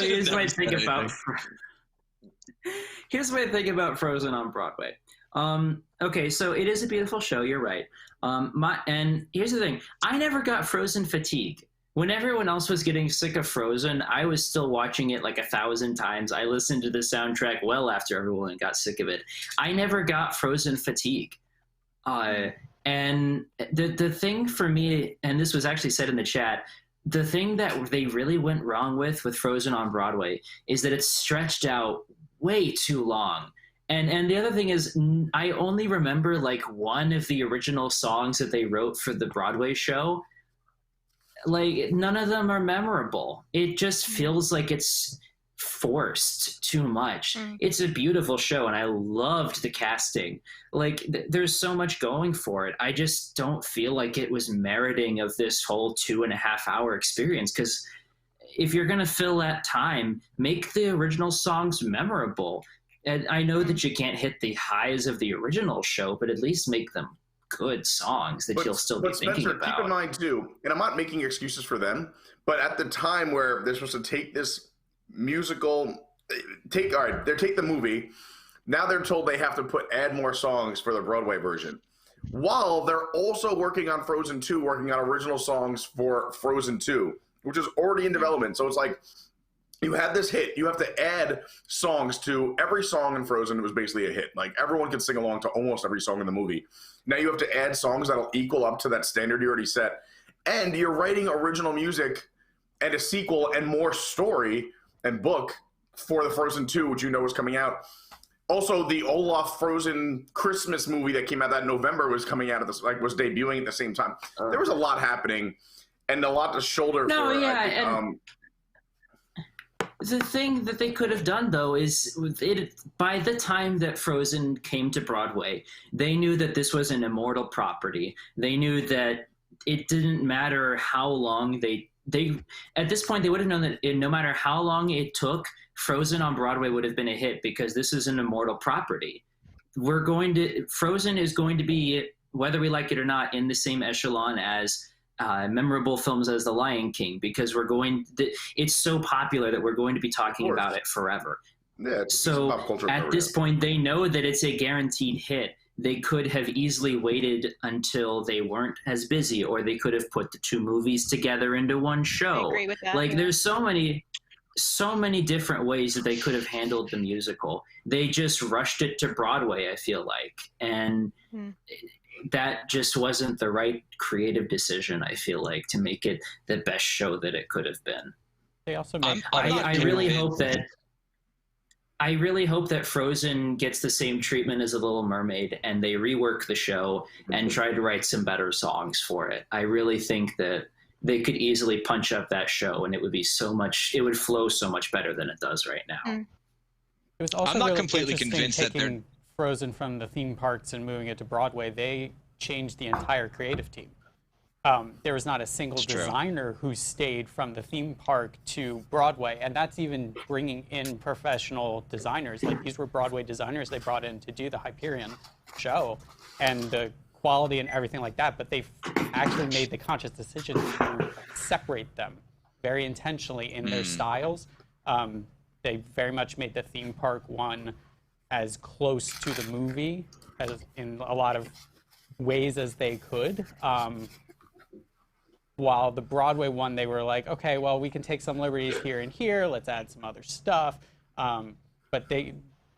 here's what I think about. Here's what I think about Frozen on Broadway. Okay, so it is a beautiful show. You're right. And here's the thing: I never got Frozen fatigue. When everyone else was getting sick of Frozen, I was still watching it like 1,000 times. I listened to the soundtrack well after everyone got sick of it. I never got Frozen fatigue. And the thing for me, and this was actually said in the chat, the thing that they really went wrong with Frozen on Broadway is that it's stretched out way too long. And the other thing is, I only remember like one of the original songs that they wrote for the Broadway show. Like, none of them are memorable. It just feels like it's forced too much. It's a beautiful show, and I loved the casting. Like, there's so much going for it. I just don't feel like it was meriting of this whole 2.5-hour experience, because if you're going to fill that time, make the original songs memorable. And I know that you can't hit the highs of the original show, but at least make them good songs that you'll still be thinking about. Keep in mind too, and I'm not making excuses for them, but at the time where they're supposed to take this musical, take the movie, now they're told they have to add more songs for the Broadway version, while they're also working on Frozen 2, working on original songs for Frozen 2, which is already in development. So it's like, you had this hit, you have to add songs to every song in Frozen. It was basically a hit. Like, everyone could sing along to almost every song in the movie. Now you have to add songs that'll equal up to that standard you already set. And you're writing original music and a sequel and more story and book for the Frozen 2, which you know is coming out. Also, the Olaf Frozen Christmas movie that came out that November was coming out was debuting at the same time. There was a lot happening and a lot to shoulder for. The thing that they could have done, though, is by the time that Frozen came to Broadway, they knew that this was an immortal property. They knew that it didn't matter how long they they at this point they would have known that no matter how long it took, Frozen on Broadway would have been a hit because this is an immortal property. Frozen is going to be, whether we like it or not, in the same echelon as memorable films as The Lion King, because it's so popular that we're going to be talking about it forever. Yeah, so at this point, they know that it's a guaranteed hit. They could have easily waited until they weren't as busy, or they could have put the two movies together into one show. I agree with that. Like, there's so many different ways that they could have handled the musical. They just rushed it to Broadway, I feel like. And that just wasn't the right creative decision, I feel like, to make it the best show that it could have been. They also made I really hope that Frozen gets the same treatment as The Little Mermaid, and they rework the show and try to write some better songs for it. I really think that they could easily punch up that show, and it would flow so much better than it does right now. It was also I'm not really completely interesting convinced that they're taking Frozen from the theme parks and moving it to Broadway. They changed the entire creative team. There was not a single designer who stayed from the theme park to Broadway, and that's even bringing in professional designers. Like, these were Broadway designers they brought in to do the Hyperion show, and the quality and everything like that, but they actually made the conscious decision to separate them very intentionally in their styles. They very much made the theme park one as close to the movie as in a lot of ways as they could. While the Broadway one, they were like, okay, well, we can take some liberties here and here. Let's add some other stuff. But they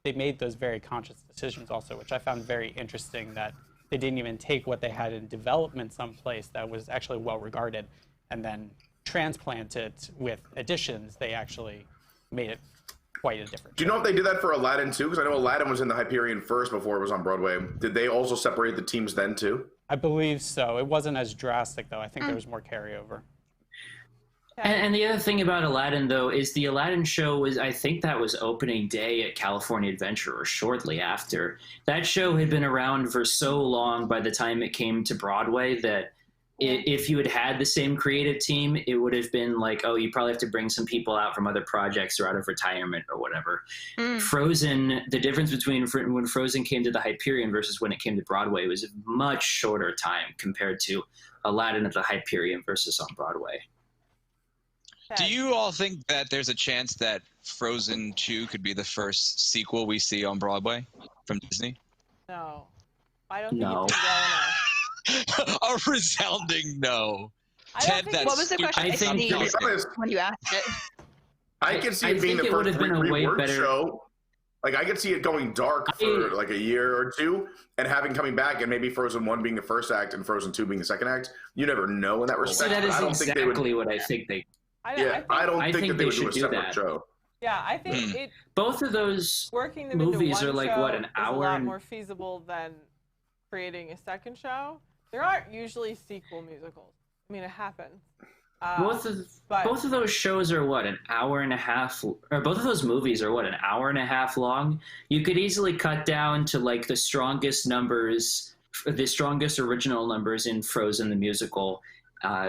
made those very conscious decisions also, which I found very interesting, that they didn't even take what they had in development someplace that was actually well regarded and then transplant it with additions. They actually made it quite a different. Do you know if they did that for Aladdin too? Because I know Aladdin was in the Hyperion first before it was on Broadway. Did they also separate the teams then too? I believe so. It wasn't as drastic though. I think there was more carryover. And the other thing about Aladdin, though, is the Aladdin show I think that was opening day at California Adventure or shortly after. That show had been around for so long by the time it came to Broadway that if you had had the same creative team, it would have been like, oh, you probably have to bring some people out from other projects or out of retirement or whatever. Frozen, the difference between when Frozen came to the Hyperion versus when it came to Broadway was a much shorter time compared to Aladdin at the Hyperion versus on Broadway. Do you all think that there's a chance that Frozen 2 could be the first sequel we see on Broadway from Disney? No. I don't think No. it's well enough. A resounding no. Ted, that's What was the question? I think, To be honest, when you asked it. I could see it being the think it would first have been a way reword better show. Like, I could see it going dark for like a year or two and having coming back, and maybe Frozen 1 being the first act and Frozen 2 being the second act. You never know in that So respect. that is I don't exactly think they would. what I think they. I don't I think think that they would do they a should do separate that. show. Yeah, I think it Both of those working them movies into are one like, show what, an is hour a lot and- more feasible than creating a second show. There aren't usually sequel musicals. I mean, it happens. Both of those shows are what, an hour and a half, or both of those movies are what, an hour and a half long. You could easily cut down to like the strongest original numbers in Frozen the musical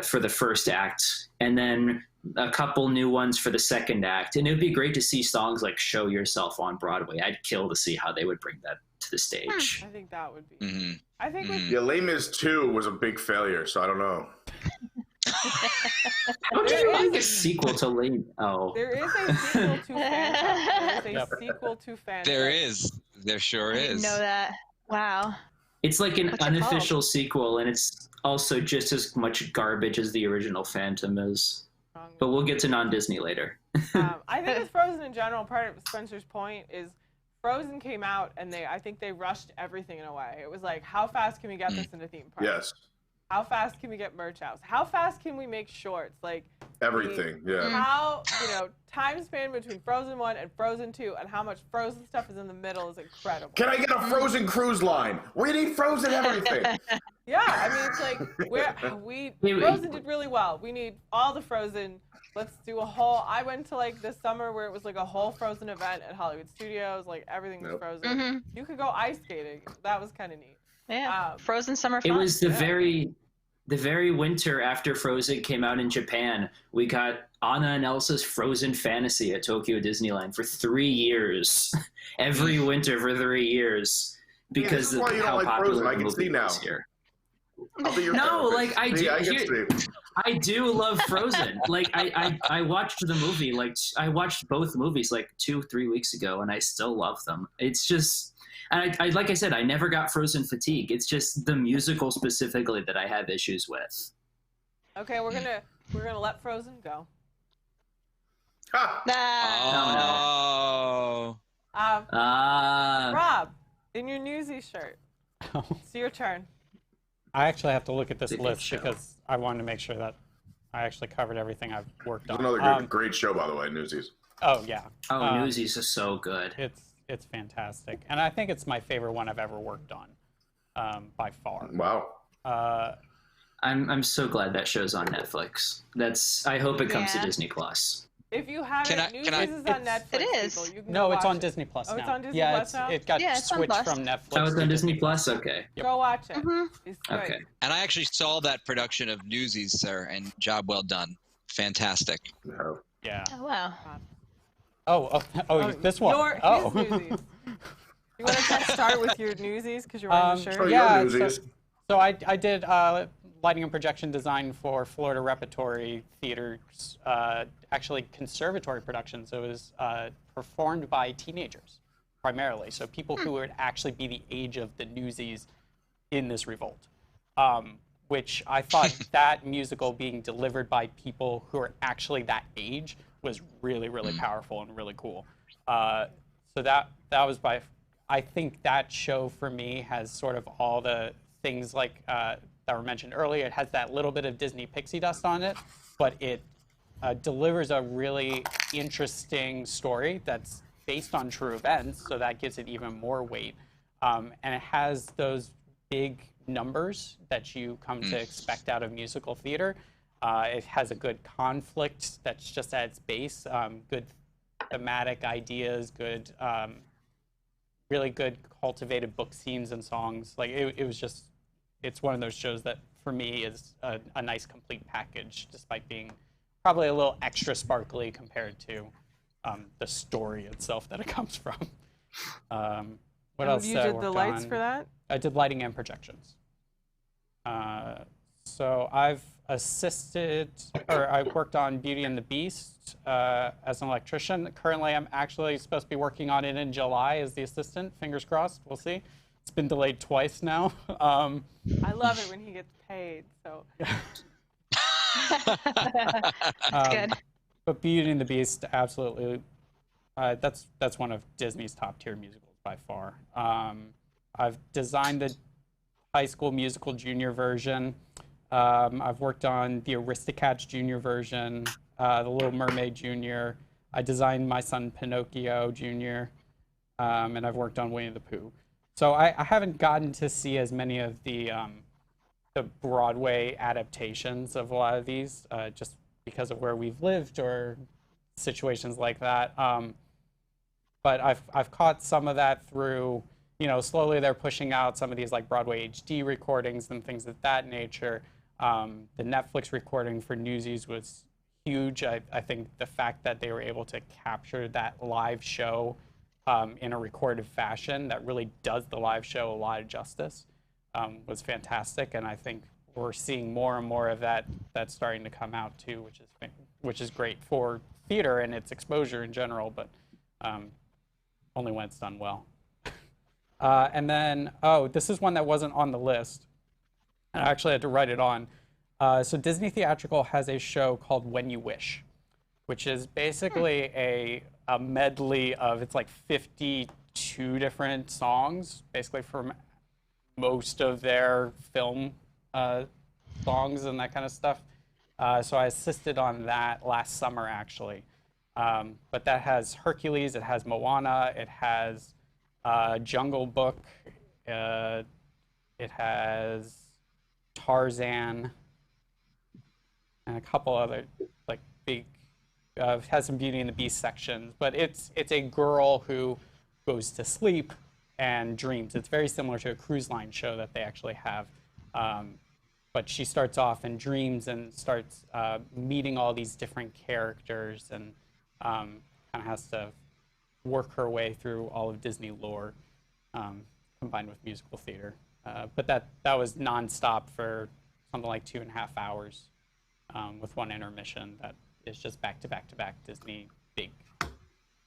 for the first act, and then a couple new ones for the second act. And it would be great to see songs like Show Yourself on Broadway. I'd kill to see how they would bring that to the stage. I think that would be. I think with Yeah, Les Mis 2 was a big failure, so I don't know. How do you like a sequel to Lane? Oh. there is a sequel to Phantom. There is a sequel to Phantom. There is. There sure I didn't is. know that. Wow. It's like an What's it unofficial sequel, and it's also just as much garbage as the original Phantom is. But we'll get to non-Disney later. I think with Frozen in general, part of Spencer's point is Frozen came out and I think they rushed everything in a way. It was like, how fast can we get this into theme parks? Yes. How fast can we get merch outs? How fast can we make shorts? Like Everything, yeah. How, time span between Frozen 1 and Frozen 2 and how much Frozen stuff is in the middle is incredible. Can I get a Frozen cruise line? We need Frozen everything. Yeah, I mean, it's like, Frozen did really well. We need all the Frozen. Let's do a whole, I went to like this summer where it was like a whole Frozen event at Hollywood Studios, like everything was Frozen. You could go ice skating. That was kind of neat. Yeah, Frozen summer fun. It was the very winter after Frozen came out in Japan, we got Anna and Elsa's Frozen Fantasy at Tokyo Disneyland for 3 years. Every winter for 3 years because this is why you don't how like popular Frozen. I the can movie see now. was here. I'll be your No, therapist. like I do. I can see. I do love Frozen. Like I watched the movie. Like I watched both movies like 2-3 weeks ago, and I still love them. It's just, and I like I said, I never got Frozen fatigue. It's just the musical specifically that I have issues with. Okay, we're gonna let Frozen go. Ha! Nah. Rob, in your Newsies shirt. It's your turn. I actually have to look at this It's a good list show. because I wanted to make sure that I actually covered everything I've worked on. Another great show, by the way, Newsies. Oh yeah. Oh, Newsies is so good. It's fantastic, and I think it's my favorite one I've ever worked on, by far. Wow. I'm so glad that show's on Netflix. I hope it comes to Yeah. Disney Plus. If you haven't, Can I- Newsies is on Netflix. It is. People. You can No, go it's watch on it. Disney Plus Oh, now. it's on Disney yeah, Plus now? it got Yeah, it's on switched Plus. from Netflix. Oh, it's to on Disney Plus? Okay. Yep. Go watch it. Mhm. It's good. Okay. And I actually saw that production of Newsies, sir, and job well done. Fantastic. No. Yeah. Oh, wow. This one. His Newsies. You want to start with your Newsies because you're wearing the shirt? Oh, Yeah, your Newsies. So I did lighting and projection design for Florida Repertory Theater's actually conservatory productions. It was performed by teenagers primarily, so people who would actually be the age of the Newsies in this revolt. Which I thought that musical being delivered by people who are actually that age was really, really powerful and really cool. So that was I think that show for me has sort of all the things like that were mentioned earlier. It has that little bit of Disney pixie dust on it, but it delivers a really interesting story that's based on true events, so that gives it even more weight. And it has those big numbers that you come to expect out of musical theater. It has a good conflict that's just at its base, good thematic ideas, good, really good cultivated book scenes and songs. Like it was just, it's one of those shows that for me is a nice complete package, despite being probably a little extra sparkly compared to the story itself that it comes from. What else? You I did the worked lights on? for that? I did lighting and projections. So I've assisted, or I worked on Beauty and the Beast as an electrician. Currently, I'm actually supposed to be working on it in July as the assistant. Fingers crossed. We'll see. It's been delayed twice now. I love it when he gets paid. So That's good. But Beauty and the Beast, absolutely. That's one of Disney's top tier musicals by far. I've designed the High School Musical junior version. I've worked on the Aristocats junior version, the Little Mermaid junior. I designed my son Pinocchio junior, and I've worked on Winnie the Pooh. So I haven't gotten to see as many of the Broadway adaptations of a lot of these, just because of where we've lived or situations like that. But I've caught some of that through, slowly they're pushing out some of these like Broadway HD recordings and things of that nature. The Netflix recording for Newsies was huge. I think the fact that they were able to capture that live show in a recorded fashion that really does the live show a lot of justice was fantastic. And I think we're seeing more and more of that that's starting to come out too, which is great for theater and its exposure in general, but only when it's done well. And then, this is one that wasn't on the list. And I actually had to write it on. So Disney Theatrical has a show called When You Wish, which is basically a medley of, it's like 52 different songs, basically from most of their film songs and that kind of stuff. So I assisted on that last summer, actually. But that has Hercules, it has Moana, it has Jungle Book, it has Tarzan, and a couple other like big. It has some Beauty and the Beast sections, but it's a girl who goes to sleep and dreams. It's very similar to a cruise line show that they actually have, but she starts off in dreams and starts meeting all these different characters, and kind of has to work her way through all of Disney lore, combined with musical theater. But that was nonstop for something like 2.5 hours, with one intermission that is just back to back to back Disney big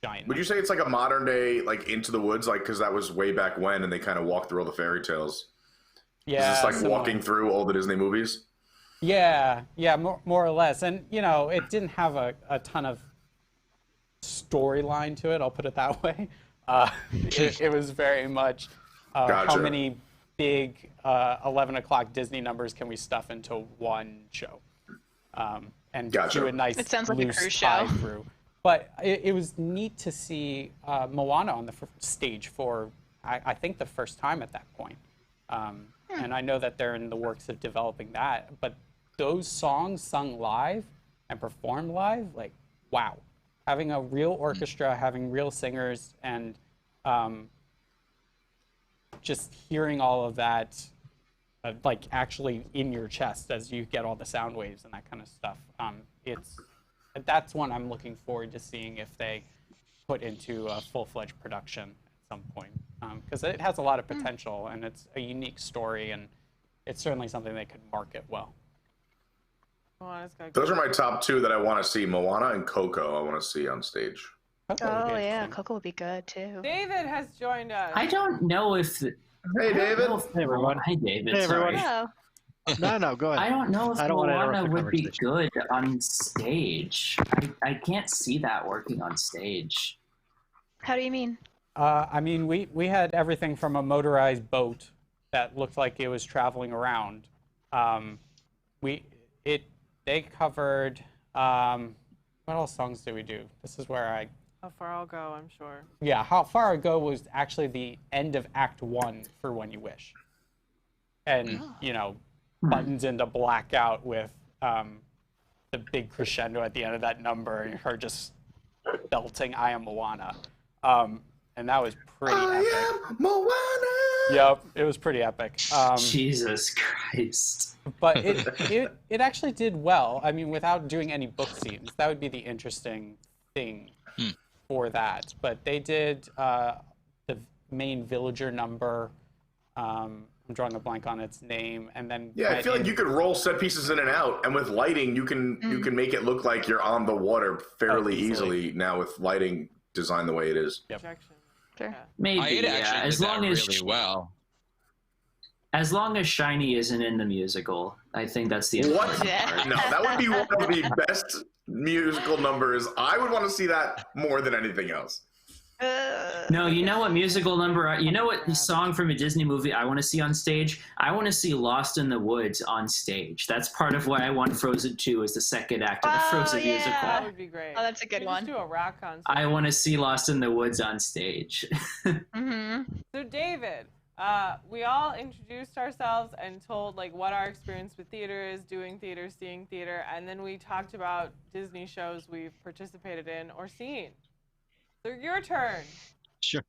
giant. Would you say it's like a modern day, like Into the Woods, like, because that was way back when, and they kind of walked through all the fairy tales? Yeah, is this like similar. walking through all the Disney movies? Yeah, more or less. And, you know, it didn't have a ton of storyline to it, I'll put it that way. It was very much Gotcha. how many big 11 o'clock Disney numbers can we stuff into one show? And Gotcha. do a nice It sounds like a loose cruise tie show. through. But it was neat to see Moana on the stage for, I think, the first time at that point. And I know that they're in the works of developing that, but those songs sung live and performed live, like, wow. Having a real orchestra, having real singers, and just hearing all of that, like, actually in your chest as you get all the sound waves and that kind of stuff. That's one I'm looking forward to seeing if they put into a full-fledged production at some point, because it has a lot of potential and it's a unique story, and it's certainly something they could market well. Moana's got Those are my top two that I want to see. Moana and Coco I want to see on stage. Coco would be Oh yeah, interesting. Coco would be good too. David has joined us. I don't know if. Hey, I don't David. know if Hey, everyone. Hi, David. Hey, everyone. Sorry. Oh, No, go ahead. I don't know if I don't wanna Moana interrupt the would be conversation. good on stage. I can't see that working on stage. how do you mean? I mean, we had everything from a motorized boat that looked like it was traveling around. They covered, what else songs did we do? This is where How far I'll go, I'm sure. yeah, How Far I Go was actually the end of Act 1 for When You Wish. And, you know, buttons into blackout with the big crescendo at the end of that number, and her just belting I Am Moana. And that was pretty epic. I am Moana. Yep, it was pretty epic. Jesus Christ. But it actually did well. I mean, without doing any book scenes, that would be the interesting thing for that. But they did the main villager number. I'm drawing a blank on its name, and then Yeah, I feel like you could roll set pieces in and out, and with lighting, you can make it look like you're on the water fairly easily. easily now with lighting designed the way it is. Yep. Projection. Sure. Yeah. Maybe, I had yeah. actually As did long that as really well. as long as Shiny isn't in the musical, I think that's the What? important Yeah. part. No, that would be one of the best musical numbers. I would want to see that more than anything else. No, you know what musical number? You know what song from a Disney movie I want to see on stage? I want to see Lost in the Woods on stage. That's part of why I want Frozen 2 as the second act of the Oh, Frozen yeah. musical. That would be great. Oh, that's a good We one. Just do a rock concert. I want to see Lost in the Woods on stage. Mm-hmm. So David, we all introduced ourselves and told like what our experience with theater is, doing theater, seeing theater, and then we talked about Disney shows we've participated in or seen. So your turn. Sure.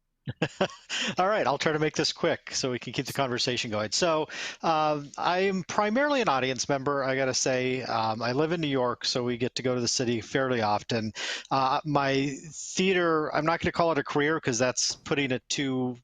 All right, I'll try to make this quick so we can keep the conversation going. So I'm primarily an audience member, I gotta say. I live in New York, so we get to go to the city fairly often. My theater, I'm not gonna call it a career because that's putting it too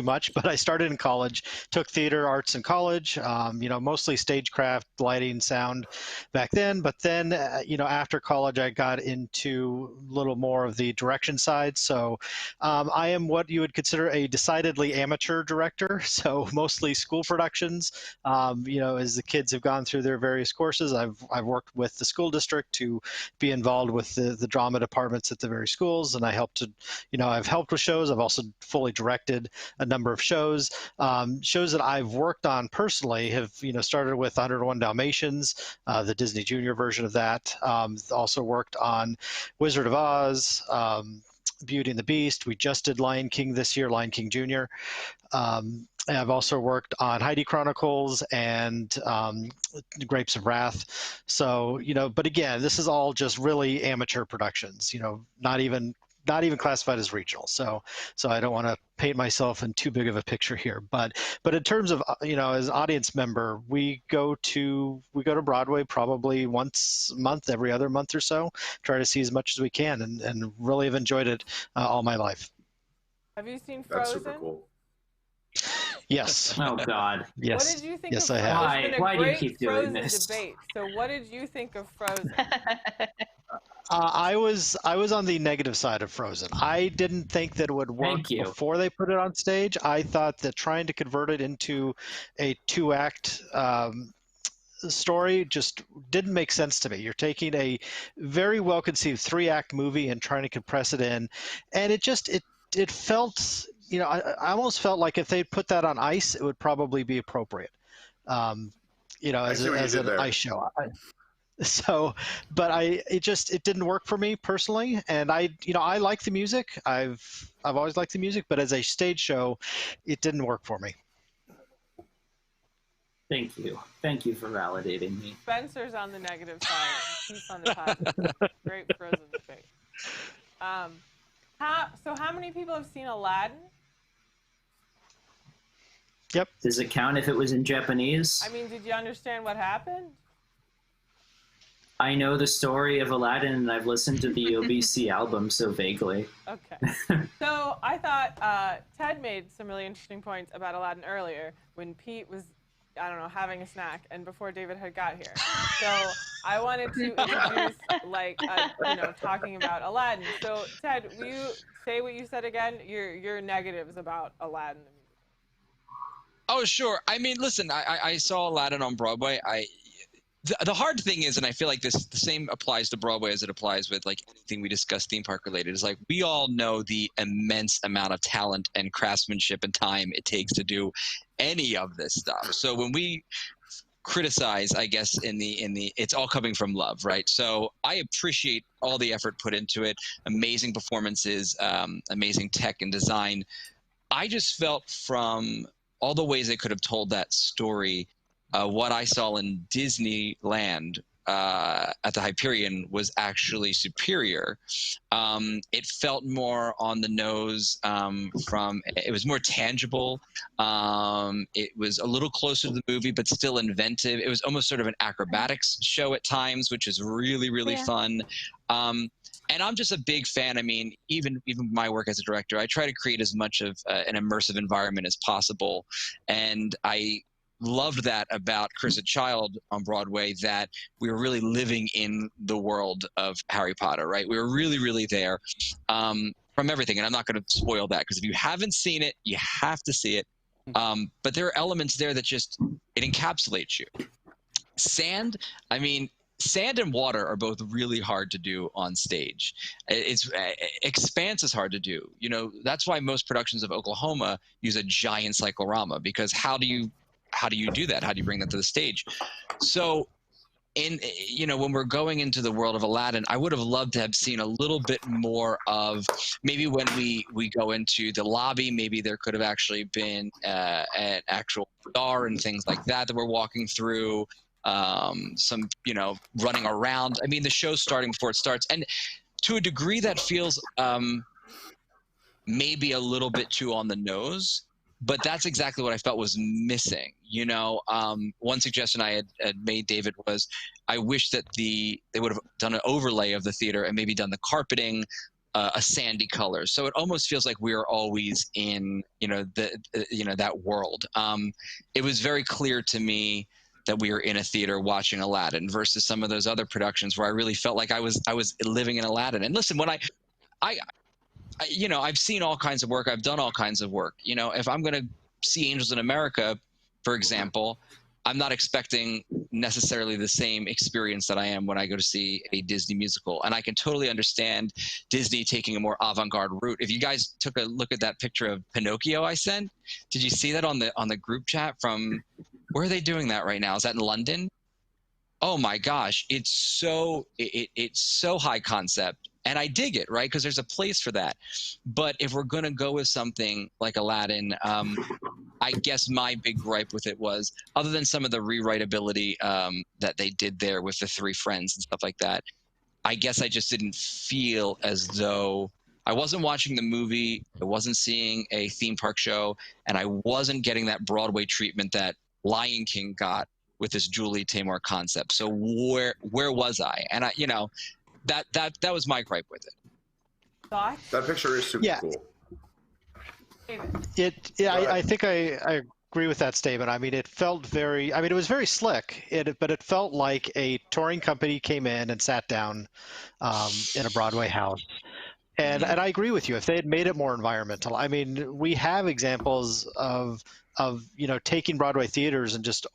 much, but I started in college, took theater arts in college, mostly stagecraft, lighting, sound back then. But then, after college, I got into a little more of the direction side. So I am what you would consider a decidedly amateur director. So mostly school productions. As the kids have gone through their various courses, I've worked with the school district to be involved with the drama departments at the various schools, and I've helped with shows. I've also fully directed a number of shows. Shows that I've worked on personally have, started with 101 Dalmatians, the Disney Junior version of that. Also worked on Wizard of Oz, Beauty and the Beast. We just did Lion King this year, Lion King Jr. I've also worked on Heidi Chronicles and Grapes of Wrath. So, but again, this is all just really amateur productions, not even not even classified as regional. So I don't want to paint myself in too big of a picture here. But in terms of, as audience member, we go to Broadway probably once a month, every other month or so, try to see as much as we can, and really have enjoyed it all my life. Have you seen Frozen? That's super cool. Yes. Oh God. Yes. What did you think Yes, of I Frozen? have. It's been a Why do you great keep doing Frozen this? debate. So what did you think of Frozen? I was on the negative side of Frozen. I didn't think that it would work Thank you. before they put it on stage. I thought that trying to convert it into a 2-act story just didn't make sense to me. You're taking a very well conceived 3-act movie and trying to compress it in, and it felt, I almost felt like if they put that on ice, it would probably be appropriate. As an ice show. But it didn't work for me personally, and I like the music. I've always liked the music, but as a stage show, it didn't work for me. Thank you for validating me. Spencer's on the negative side. He's on the positive. Great Frozen debate. So how many people have seen Aladdin? Yep. Does it count if it was in Japanese? I mean, did you understand what happened? I know the story of Aladdin, and I've listened to the OBC album so vaguely. Okay. So I thought Ted made some really interesting points about Aladdin earlier when Pete was, I don't know, having a snack and before David had got here. So I wanted to introduce, talking about Aladdin. So Ted, will you say what you said again? Your negatives about Aladdin. Oh, sure. I mean, listen, I saw Aladdin on Broadway. The hard thing is, and I feel like the same applies to Broadway as it applies with like anything we discuss theme park related, is like we all know the immense amount of talent and craftsmanship and time it takes to do any of this stuff. So when we criticize, I guess in the it's all coming from love, right? So I appreciate all the effort put into it, amazing performances, amazing tech and design. I just felt from all the ways they could have told that story, what I saw in Disneyland at the Hyperion was actually superior. It felt more on the nose it was more tangible. It was a little closer to the movie, but still inventive. It was almost sort of an acrobatics show at times, which is really, really fun. And I'm just a big fan. I mean, even my work as a director, I try to create as much of an immersive environment as possible. And I loved that about Cursed Child on Broadway, that we were really living in the world of Harry Potter, right? We were really, really there from everything. And I'm not going to spoil that, because if you haven't seen it, you have to see it. But there are elements there that it encapsulates you. Sand and water are both really hard to do on stage. Expanse is hard to do. That's why most productions of Oklahoma use a giant cyclorama, because how do you do that? How do you bring that to the stage? So when we're going into the world of Aladdin, I would have loved to have seen a little bit more of, maybe when we go into the lobby, maybe there could have actually been an actual bar and things like that we're walking through, some, running around. I mean, the show's starting before it starts. And to a degree that feels maybe a little bit too on the nose. But that's exactly what I felt was missing. One suggestion I had made, David, was I wish that they would have done an overlay of the theater and maybe done the carpeting a sandy color, so it almost feels like we are always in that world. It was very clear to me that we were in a theater watching Aladdin versus some of those other productions where I really felt like I was living in Aladdin. And listen, when I've seen all kinds of work. I've done all kinds of work. If I'm going to see Angels in America, for example, I'm not expecting necessarily the same experience that I am when I go to see a Disney musical. And I can totally understand Disney taking a more avant-garde route. If you guys took a look at that picture of Pinocchio I sent, did you see that on the group chat from, where are they doing that right now? Is that in London? Oh my gosh, it's so high concept. And I dig it, right? Because there's a place for that. But if we're going to go with something like Aladdin, I guess my big gripe with it was, other than some of the rewritability that they did there with the three friends and stuff like that, I guess I just didn't feel as though I wasn't watching the movie, I wasn't seeing a theme park show, and I wasn't getting that Broadway treatment that Lion King got with this Julie Taymor concept. So where was I? And I, that was my gripe with it. Thoughts? That picture is super cool. I think I agree with that statement. I mean, it felt very, it was very slick, but it felt like a touring company came in and sat down in a Broadway house. And I agree with you. If they had made it more environmental, I mean, we have examples of taking Broadway theaters and just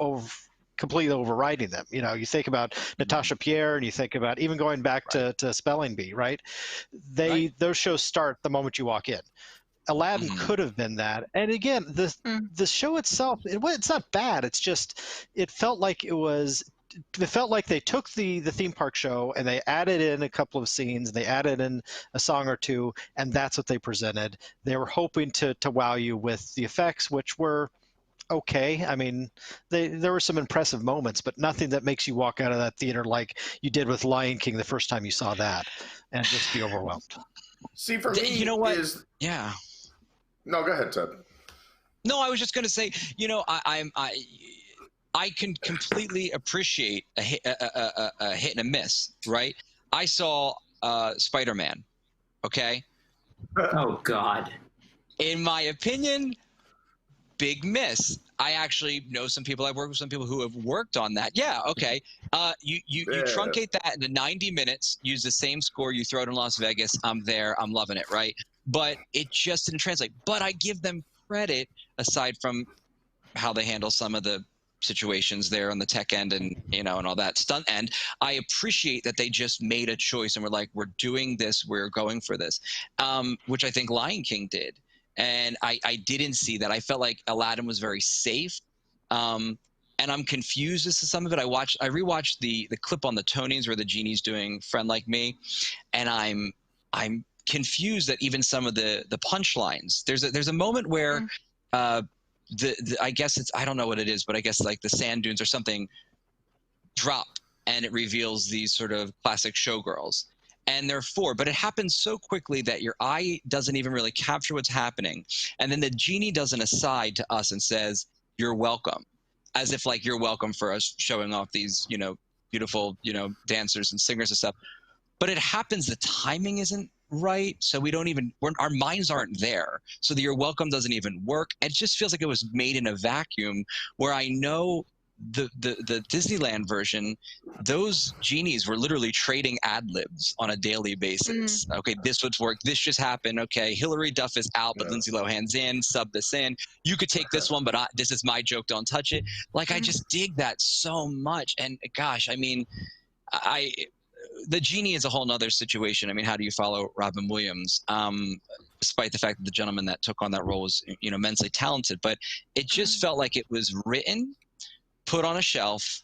completely overriding them. You think about Natasha Pierre, and you think about even going back to Spelling Bee, right? Those shows start the moment you walk in. Aladdin could have been that. And again, the show itself, it's not bad. It's just, it felt like they took the theme park show and they added in a couple of scenes, they added in a song or two, and that's what they presented. They were hoping to wow you with the effects, which were okay. I mean, there were some impressive moments, but nothing that makes you walk out of that theater like you did with Lion King the first time you saw that and just be overwhelmed. See, for me, you know what? Yeah. No, go ahead, Ted. No, I was just going to say, I can completely appreciate a hit and a miss, right? I saw Spider-Man, okay? Oh, God. In my opinion, big miss. I actually know some people, I've worked with some people who have worked on that. Yeah, okay. You truncate that into 90 minutes, use the same score, you throw it in Las Vegas, I'm there, I'm loving it, right? But it just didn't translate. But I give them credit, aside from how they handle some of the situations there on the tech end and and all that stunt end. I appreciate that they just made a choice and were like, we're doing this, we're going for this, which I think Lion King did. And I didn't see that. I felt like Aladdin was very safe. And I'm confused as to some of it. I rewatched the clip on the Tonys where the genie's doing Friend Like Me, and I'm confused that even some of the punchlines. There's a moment where I guess it's, I don't know what it is, but I guess like the sand dunes or something drop and it reveals these sort of classic showgirls. And they're four, but it happens so quickly that your eye doesn't even really capture what's happening. And then the genie does an aside to us and says, "You're welcome," as if like you're welcome for us showing off these, beautiful, dancers and singers and stuff. But it happens, the timing isn't right, so our minds aren't there. So the "you're welcome" doesn't even work. It just feels like it was made in a vacuum, where I know the Disneyland version, those genies were literally trading ad-libs on a daily basis. Okay, this would work, this just happened, okay, Hilary Duff is out, but Lindsay Lohan's in, sub this in, you could take this one, but this is my joke, don't touch it. Like, I just dig that so much. And gosh, I mean, the genie is a whole nother situation. I mean, how do you follow Robin Williams? Despite the fact that the gentleman that took on that role was, immensely talented, but it just felt like it was written, put on a shelf,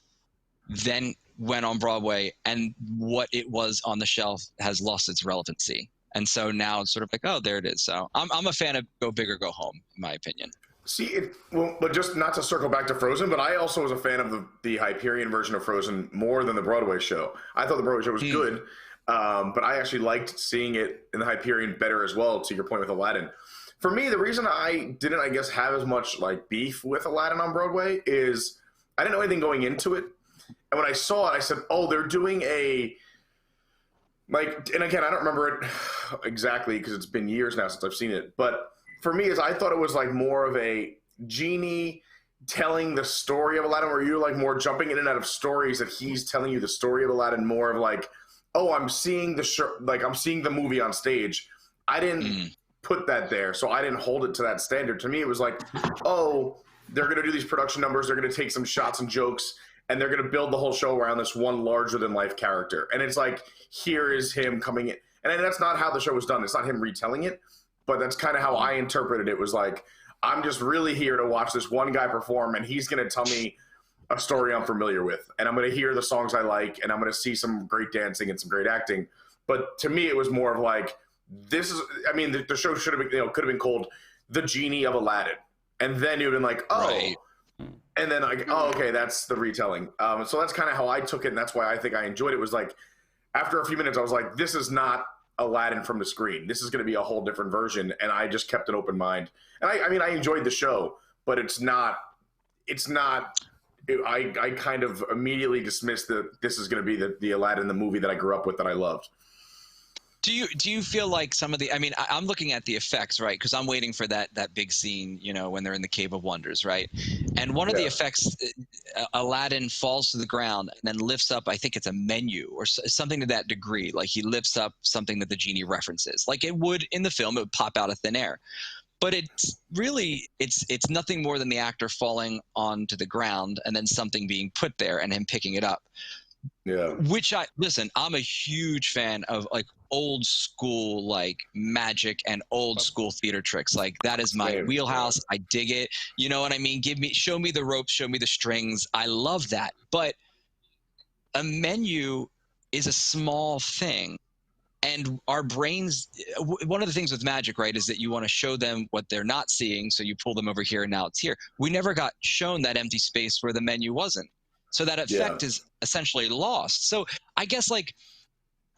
then went on Broadway, and what it was on the shelf has lost its relevancy. And so now it's sort of like, oh, there it is. So I'm a fan of go big or go home, in my opinion. See, but just not to circle back to Frozen, but I also was a fan of the Hyperion version of Frozen more than the Broadway show. I thought the Broadway show was good, but I actually liked seeing it in the Hyperion better as well, to your point with Aladdin. For me, the reason I didn't, I guess, have as much like beef with Aladdin on Broadway is I didn't know anything going into it. And when I saw it, I said, oh, they're doing and again, I don't remember it exactly because it's been years now since I've seen it. But for me, I thought it was like more of a genie telling the story of Aladdin, where you're like more jumping in and out of stories that he's telling you the story of Aladdin, more of like, oh, I'm seeing I'm seeing the movie on stage. I didn't put that there, so I didn't hold it to that standard. To me, it was like, oh, they're going to do these production numbers, they're going to take some shots and jokes, and they're going to build the whole show around this one larger-than-life character. And it's like, here is him coming in. And that's not how the show was done. It's not him retelling it, but that's kind of how I interpreted it. It was like, I'm just really here to watch this one guy perform, and he's going to tell me a story I'm familiar with. And I'm going to hear the songs I like, and I'm going to see some great dancing and some great acting. But to me, it was more of like, the show should have been, could have been called The Genie of Aladdin. And then you'd have been like, oh, right. And then like, oh, okay, that's the retelling. So that's kind of how I took it, and that's why I think I enjoyed it. Was like, after a few minutes, I was like, this is not Aladdin from the screen. This is going to be a whole different version, and I just kept an open mind. And I mean, I enjoyed the show, but it's not. I kind of immediately dismissed that this is going to be the Aladdin, the movie that I grew up with, that I loved. Do you feel like some of the, I mean, I'm looking at the effects, right? Because I'm waiting for that big scene, you know, when they're in the Cave of Wonders, right? And one of the effects, Aladdin falls to the ground and then lifts up, I think it's a menu or something to that degree. Like he lifts up something that the genie references. Like it would in the film, it would pop out of thin air. But it's really, it's nothing more than the actor falling onto the ground and then something being put there and him picking it up. Yeah. Which I'm a huge fan of, like old school, like magic and old school theater tricks. Like that is my wheelhouse. I dig it. You know what I mean? Show me the ropes, show me the strings. I love that. But a menu is a small thing. And our brains, one of the things with magic, right, is that you want to show them what they're not seeing. So you pull them over here and now it's here. We never got shown that empty space where the menu wasn't. So that effect is essentially lost. So I guess, like,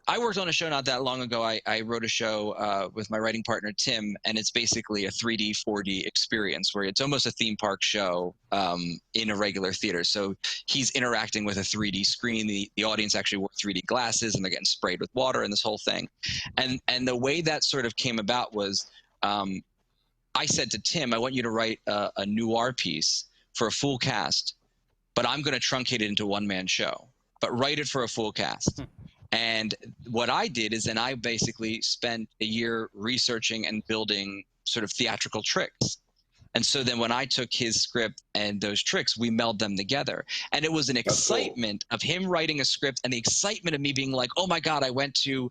I worked on a show not that long ago. I wrote a show with my writing partner, Tim, and it's basically a 3D, 4D experience where it's almost a theme park show in a regular theater. So he's interacting with a 3D screen. The audience actually wore 3D glasses, and they're getting sprayed with water and this whole thing. And the way that sort of came about was I said to Tim, I want you to write a noir piece for a full cast, but I'm going to truncate it into a one-man show, but write it for a full cast. And what I did is then I basically spent a year researching and building sort of theatrical tricks. And so then when I took his script and those tricks, we meld them together. And it was an excitement of him writing a script and the excitement of me being like, oh my God, I went to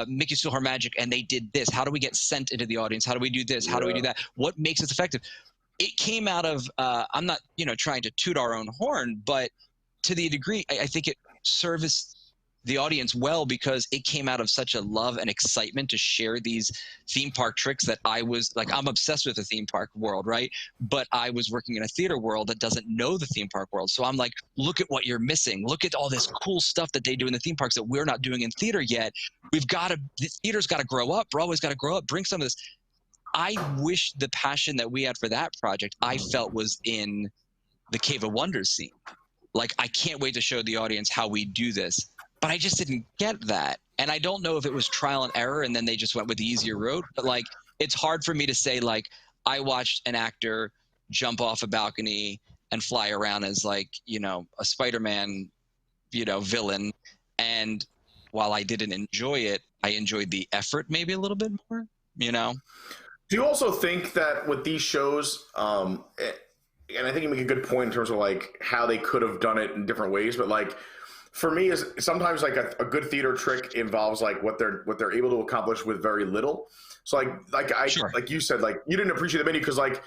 Mickey's PhilharMagic and they did this. How do we get sent into the audience? How do we do this? How do we do that? What makes it effective? It came out of, I'm not, trying to toot our own horn, but to the degree, I think it serviced the audience well because it came out of such a love and excitement to share these theme park tricks that I was like, I'm obsessed with the theme park world, right? But I was working in a theater world that doesn't know the theme park world. So I'm like, look at what you're missing. Look at all this cool stuff that they do in the theme parks that we're not doing in theater yet. The theater's got to grow up. Broadway's got to grow up, bring some of this. I wish the passion that we had for that project, I felt was in the Cave of Wonders scene. Like, I can't wait to show the audience how we do this. But I just didn't get that. And I don't know if it was trial and error and then they just went with the easier road. But, like, it's hard for me to say, like, I watched an actor jump off a balcony and fly around as, like, a Spider-Man, villain. And while I didn't enjoy it, I enjoyed the effort maybe a little bit more, Do you also think that with these shows, and I think you make a good point in terms of, like, how they could have done it in different ways, but, like, for me, is sometimes like a good theater trick involves like what they're able to accomplish with very little. So like you said, like you didn't appreciate the menu because like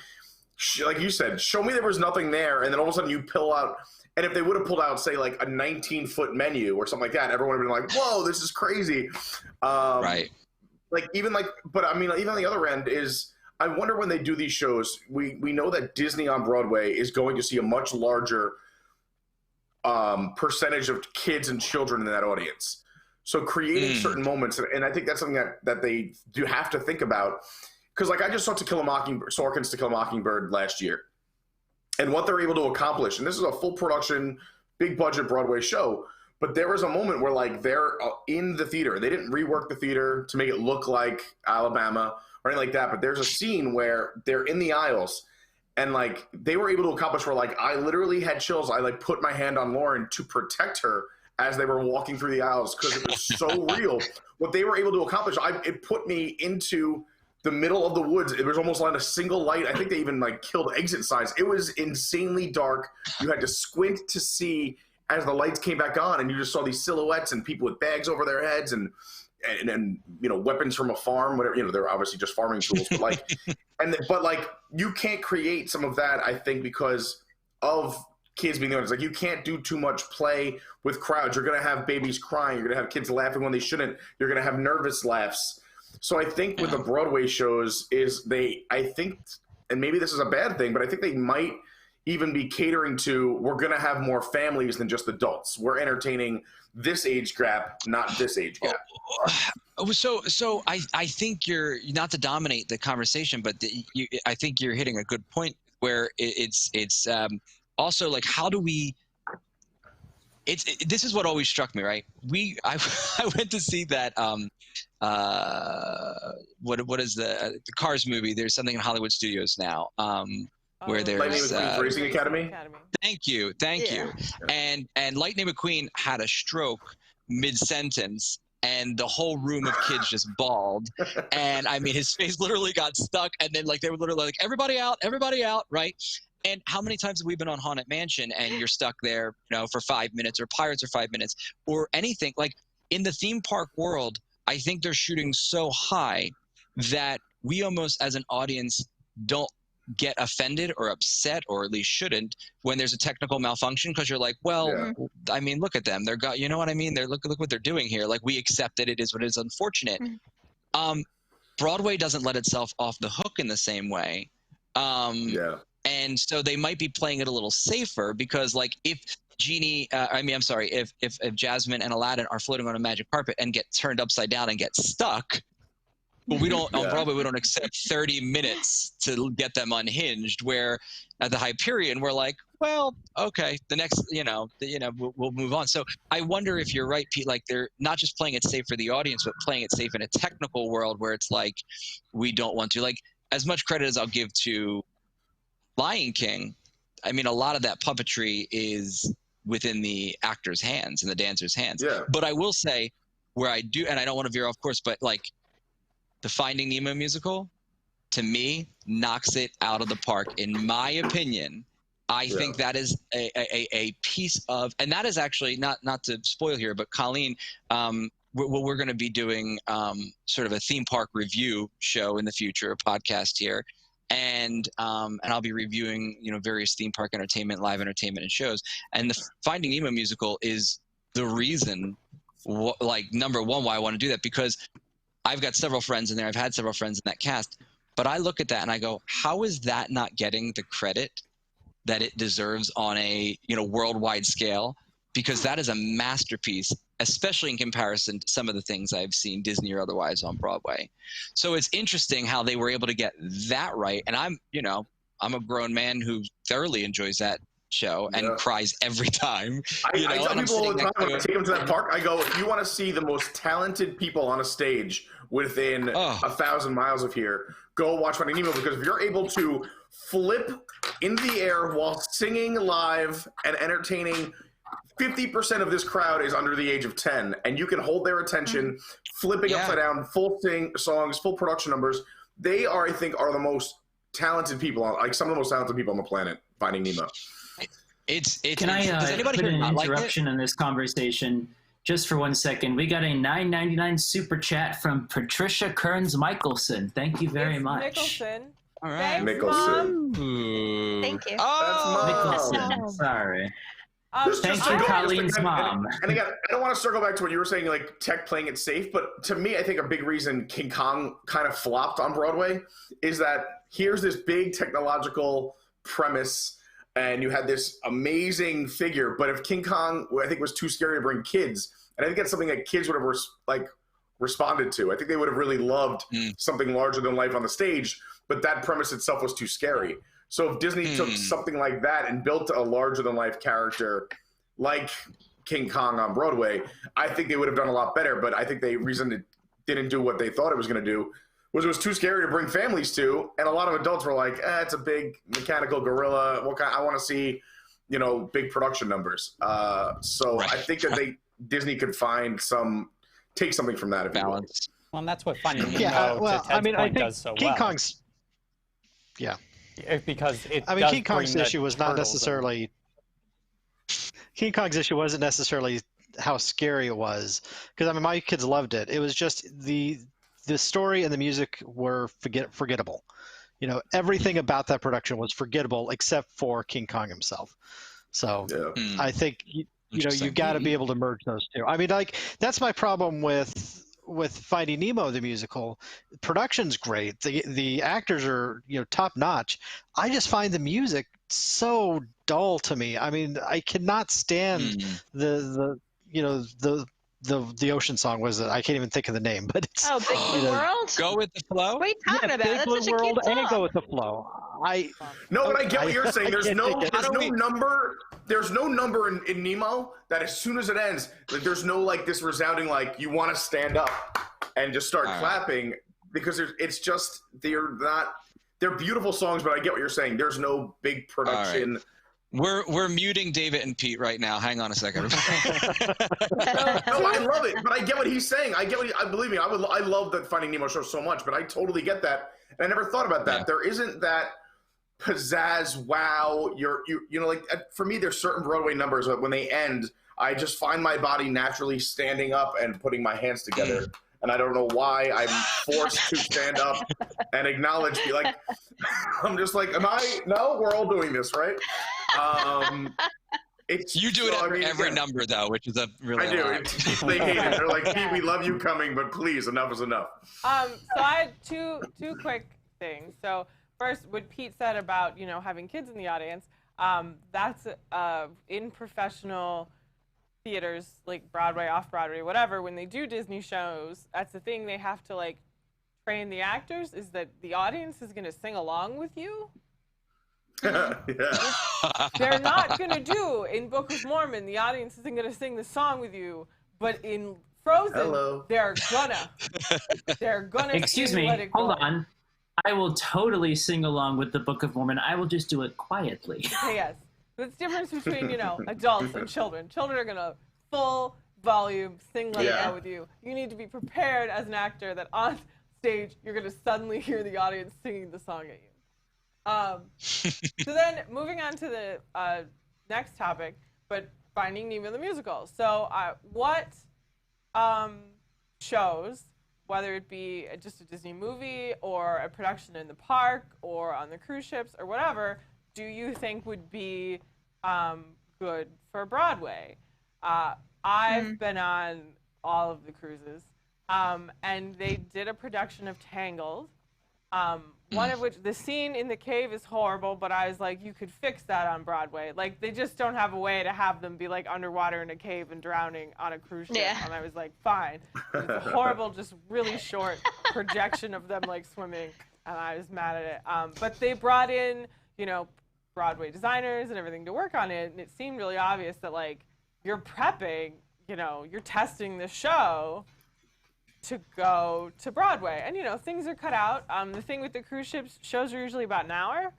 you said, show me there was nothing there, and then all of a sudden you pull out. And if they would have pulled out, say, like a 19-foot menu or something like that, everyone would have been like, "Whoa, this is crazy!" Right. But I mean, even on the other end is, I wonder when they do these shows. We know that Disney on Broadway is going to see a much larger percentage of kids and children in that audience. So creating certain moments, and I think that's something that they do have to think about. Because like I just saw Sorkin's To Kill a Mockingbird last year, and what they're able to accomplish. And this is a full production, big budget Broadway show. But there was a moment where like they're in the theater. They didn't rework the theater to make it look like Alabama or anything like that. But there's a scene where they're in the aisles. And, like, they were able to accomplish where, like, I literally had chills. I, like, put my hand on Lauren to protect her as they were walking through the aisles because it was so real. What they were able to accomplish, it put me into the middle of the woods. It was almost like a single light. I think they even, like, killed exit signs. It was insanely dark. You had to squint to see as the lights came back on, and you just saw these silhouettes and people with bags over their heads and weapons from a farm, whatever, they're obviously just farming tools, but like, but like, you can't create some of that, I think, because of kids being the audience. Like, you can't do too much play with crowds. You're going to have babies crying. You're going to have kids laughing when they shouldn't. You're going to have nervous laughs. So I think with the Broadway shows I think, and maybe this is a bad thing, but I think they might even be catering to, we're going to have more families than just adults. We're entertaining this age gap, not this age gap. So I think you're not to dominate the conversation, but I think you're hitting a good point where it's also like how do we. This is what always struck me, right? I went to see that what is the Cars movie? There's something in Hollywood Studios now where there's Racing Academy. Thank you. And Lightning McQueen had a stroke mid-sentence, and the whole room of kids just bawled. And I mean, his face literally got stuck, and then like they were literally like, everybody out, right? And how many times have we been on Haunted Mansion and you're stuck there, for 5 minutes, or Pirates or 5 minutes, or anything? Like in the theme park world, I think they're shooting so high that we almost as an audience don't get offended or upset, or at least shouldn't, when there's a technical malfunction, because you're like, well, I mean, look at them. You know what I mean? Look what they're doing here. Like, we accept that it is what it is. Unfortunate. Broadway doesn't let itself off the hook in the same way. And so they might be playing it a little safer, because like if if Jasmine and Aladdin are floating on a magic carpet and get turned upside down and get stuck, but we don't on Broadway, we don't accept 30 minutes to get them unhinged, where at the Hyperion we're like, well, okay, the next, we'll move on. So I wonder if you're right, Pete, like they're not just playing it safe for the audience, but playing it safe in a technical world where it's like, we don't want to, like, as much credit as I'll give to Lion King, I mean, a lot of that puppetry is within the actor's hands and the dancer's hands. Yeah. But I will say, where I do, and I don't want to veer off course, but like the Finding Nemo musical, to me, knocks it out of the park, in my opinion. I think that is a piece of, and that is actually not to spoil here, but Colleen, we're going to be doing sort of a theme park review show in the future, a podcast here. And I'll be reviewing, various theme park entertainment, live entertainment, and shows. And the Finding Nemo musical is the reason, number one, why I want to do that, because I've got several friends in there. I've had several friends in that cast. But I look at that and I go, how is that not getting the credit that it deserves on a worldwide scale? Because that is a masterpiece, especially in comparison to some of the things I've seen, Disney or otherwise, on Broadway. So it's interesting how they were able to get that right. And I'm a grown man who thoroughly enjoys that show and cries every time. I tell people all the time when I take them to that park, I go, if you want to see the most talented people on a stage within 1,000 miles of here, go watch Finding Nemo, because if you're able to flip in the air while singing live and entertaining 50% of this crowd is under the age of 10, and you can hold their attention, flipping upside down, full songs, full production numbers. They are, I think, are the most talented people some of the most talented people on the planet. Finding Nemo. Can I put an interruption in this conversation just for 1 second? We got a $9.99 super chat from Patricia Kearns Michelson. Thank you very much. Michelson. All right. Thanks, Michelson. Mom. Thank you. Oh, That's Michelson. Sorry. Thank you, Colleen's mom. And again, I don't want to circle back to what you were saying, like tech playing it safe, but to me, I think a big reason King Kong kind of flopped on Broadway is that here's this big technological premise, and you had this amazing figure, but if King Kong, I think, was too scary to bring kids, and I think that's something that kids would have responded to. I think they would have really loved something larger than life on the stage, but that premise itself was too scary. So if Disney took something like that and built a larger-than-life character like King Kong on Broadway, I think they would have done a lot better. But I think the reason it didn't do what they thought it was going to do was it was too scary to bring families to, and a lot of adults were like, it's a big mechanical gorilla. I want to see, big production numbers. So I think that Disney could take something from that, if balance. Well, and that's what Finding Nemo to Ted's point does so King well. Kong's, because King Kong's issue was not necessarily. King Kong's issue wasn't necessarily how scary it was, because my kids loved it. It was just the story and the music were forgettable. Everything about that production was forgettable except for King Kong himself. So I think you got to be able to merge those two. That's my problem with Finding Nemo the musical. Production's great. The actors are top notch. I just find the music so dull to me. I cannot stand the the ocean song was. I can't even think of the name, but it's Oh, Big Blue World? Go with the flow. What are you talking about? Big That's Blue such a World cute and Go song. with the Flow. No, but I get what you're saying. I There's can't no think of- number. There's no number in Nemo that as soon as it ends, like, there's no like this resounding like you want to stand up and just start clapping because it's just they're beautiful songs, but I get what you're saying. There's no big production. We're muting David and Pete right now. Hang on a second. No, I love it, but I get what he's saying. I believe me. I love the Finding Nemo show so much, but I totally get that. And I never thought about that. Yeah. There isn't that pizzazz. Wow, you know, like for me, there's certain Broadway numbers that when they end, I just find my body naturally standing up and putting my hands together. And I don't know why I'm forced to stand up and acknowledge. Like, I'm just like, no, we're all doing this, right? You do it every number though, which is a really. I do. They hate it. They're like, Pete, we love you coming, but please, enough is enough. So I had two quick things. So first, what Pete said about having kids in the audience, that's in professional theaters like Broadway, off Broadway, whatever. When they do Disney shows, that's the thing they have to like train the actors is that the audience is going to sing along with you. Yeah. They're not going to do in Book of Mormon. The audience isn't going to sing the song with you, but in Frozen, they're gonna. Excuse sing me. Let It Go. Hold on. I will totally sing along with the Book of Mormon. I will just do it quietly. Okay, yes. There's the difference between adults and children. Children are gonna full volume sing Let It Go with you. You need to be prepared as an actor that on stage you're gonna suddenly hear the audience singing the song at you. So then moving on to the next topic, but Finding Nemo the musical. So what shows, whether it be just a Disney movie or a production in the park or on the cruise ships or whatever, do you think would be good for Broadway? I've been on all of the cruises, and they did a production of Tangled. One of which, the scene in the cave is horrible, but I was like, you could fix that on Broadway. Like, they just don't have a way to have them be, like, underwater in a cave and drowning on a cruise ship. Yeah. And I was like, fine. It's a horrible, just really short projection of them, like, swimming, and I was mad at it. But they brought in, Broadway designers and everything to work on it, and it seemed really obvious that, like, you're prepping, you're testing the show to go to Broadway. And, things are cut out. The thing with the cruise ships, shows are usually about an hour.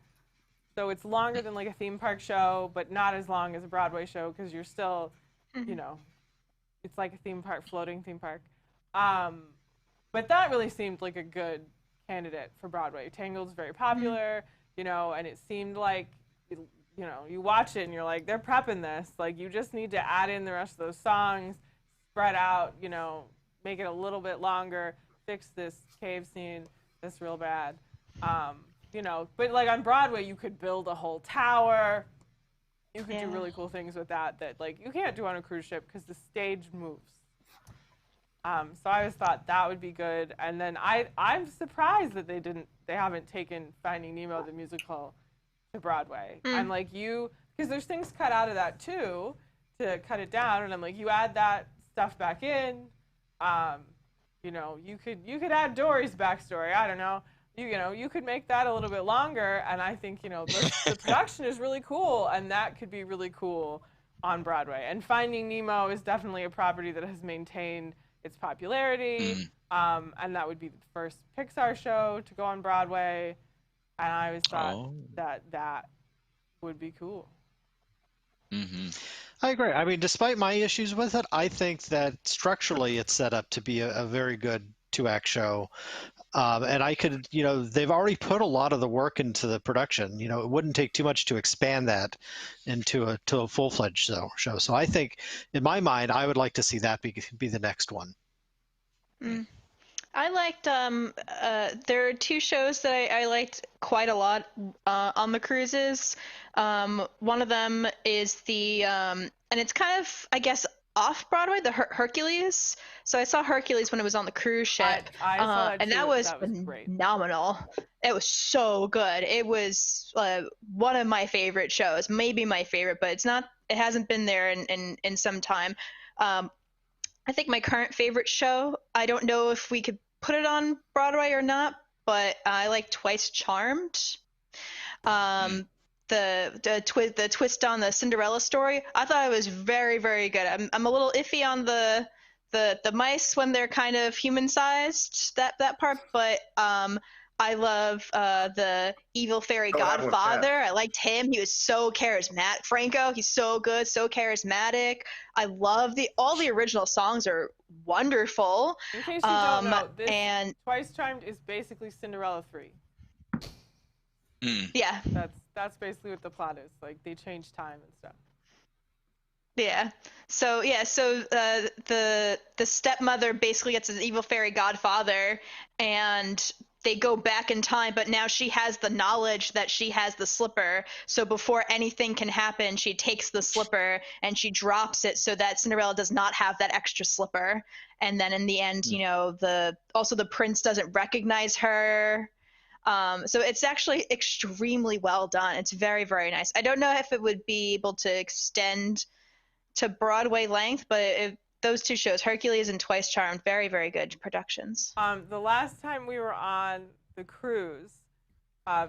So it's longer than like a theme park show, but not as long as a Broadway show because you're still, it's like a theme park, floating theme park. But that really seemed like a good candidate for Broadway. Tangled's very popular, and it seemed like, you watch it and you're like, they're prepping this. Like, you just need to add in the rest of those songs, spread out, make it a little bit longer, fix this cave scene that's real bad. But like on Broadway, you could build a whole tower. You could do really cool things with that like you can't do on a cruise ship because the stage moves. So I always thought that would be good. And then I'm surprised that they haven't taken Finding Nemo the musical to Broadway. I'm like, because there's things cut out of that too to cut it down, and I'm like, you add that stuff back in. You could add Dory's backstory. I don't know. You could make that a little bit longer, and I think the production is really cool, and that could be really cool on Broadway. And Finding Nemo is definitely a property that has maintained its popularity, and that would be the first Pixar show to go on Broadway, and I always thought that would be cool. Mm-hmm. I agree. I mean, despite my issues with it, I think that structurally it's set up to be a very good two-act show. And I could, they've already put a lot of the work into the production. It wouldn't take too much to expand that into a full-fledged show. So I think, in my mind, I would like to see that be the next one. I liked, there are two shows that I liked quite a lot on the cruises. One of them is the, and it's kind of, I guess, off Broadway, the Hercules. So I saw Hercules when it was on the cruise ship. I saw that and too. that was great. phenomenal. It was so good. It was one of my favorite shows, maybe my favorite, but it hasn't been there in some time. I think my current favorite show, I don't know if we could put it on Broadway or not, but I like Twice Charmed. The twist on the Cinderella story, I thought it was very, very good. I'm a little iffy on the mice when they're kind of human sized, that part, but I love the evil fairy godfather. I liked him. He was so charismatic. Franco, he's so good, so charismatic. I love all the original songs are wonderful. In case you don't know, this and Twice Charmed is basically Cinderella 3. Yeah. That's basically what the plot is. Like, they change time and stuff. Yeah. So the stepmother basically gets an evil fairy godfather, and they go back in time, but now she has the knowledge that she has the slipper. So before anything can happen, she takes the slipper and she drops it so that Cinderella does not have that extra slipper. And then in the end, you know, the prince doesn't recognize her. So it's actually extremely well done. It's very, very nice. I don't know if it would be able to extend to Broadway length, but those two shows, Hercules and Twice Charmed, very, very good productions. The last time we were on the cruise,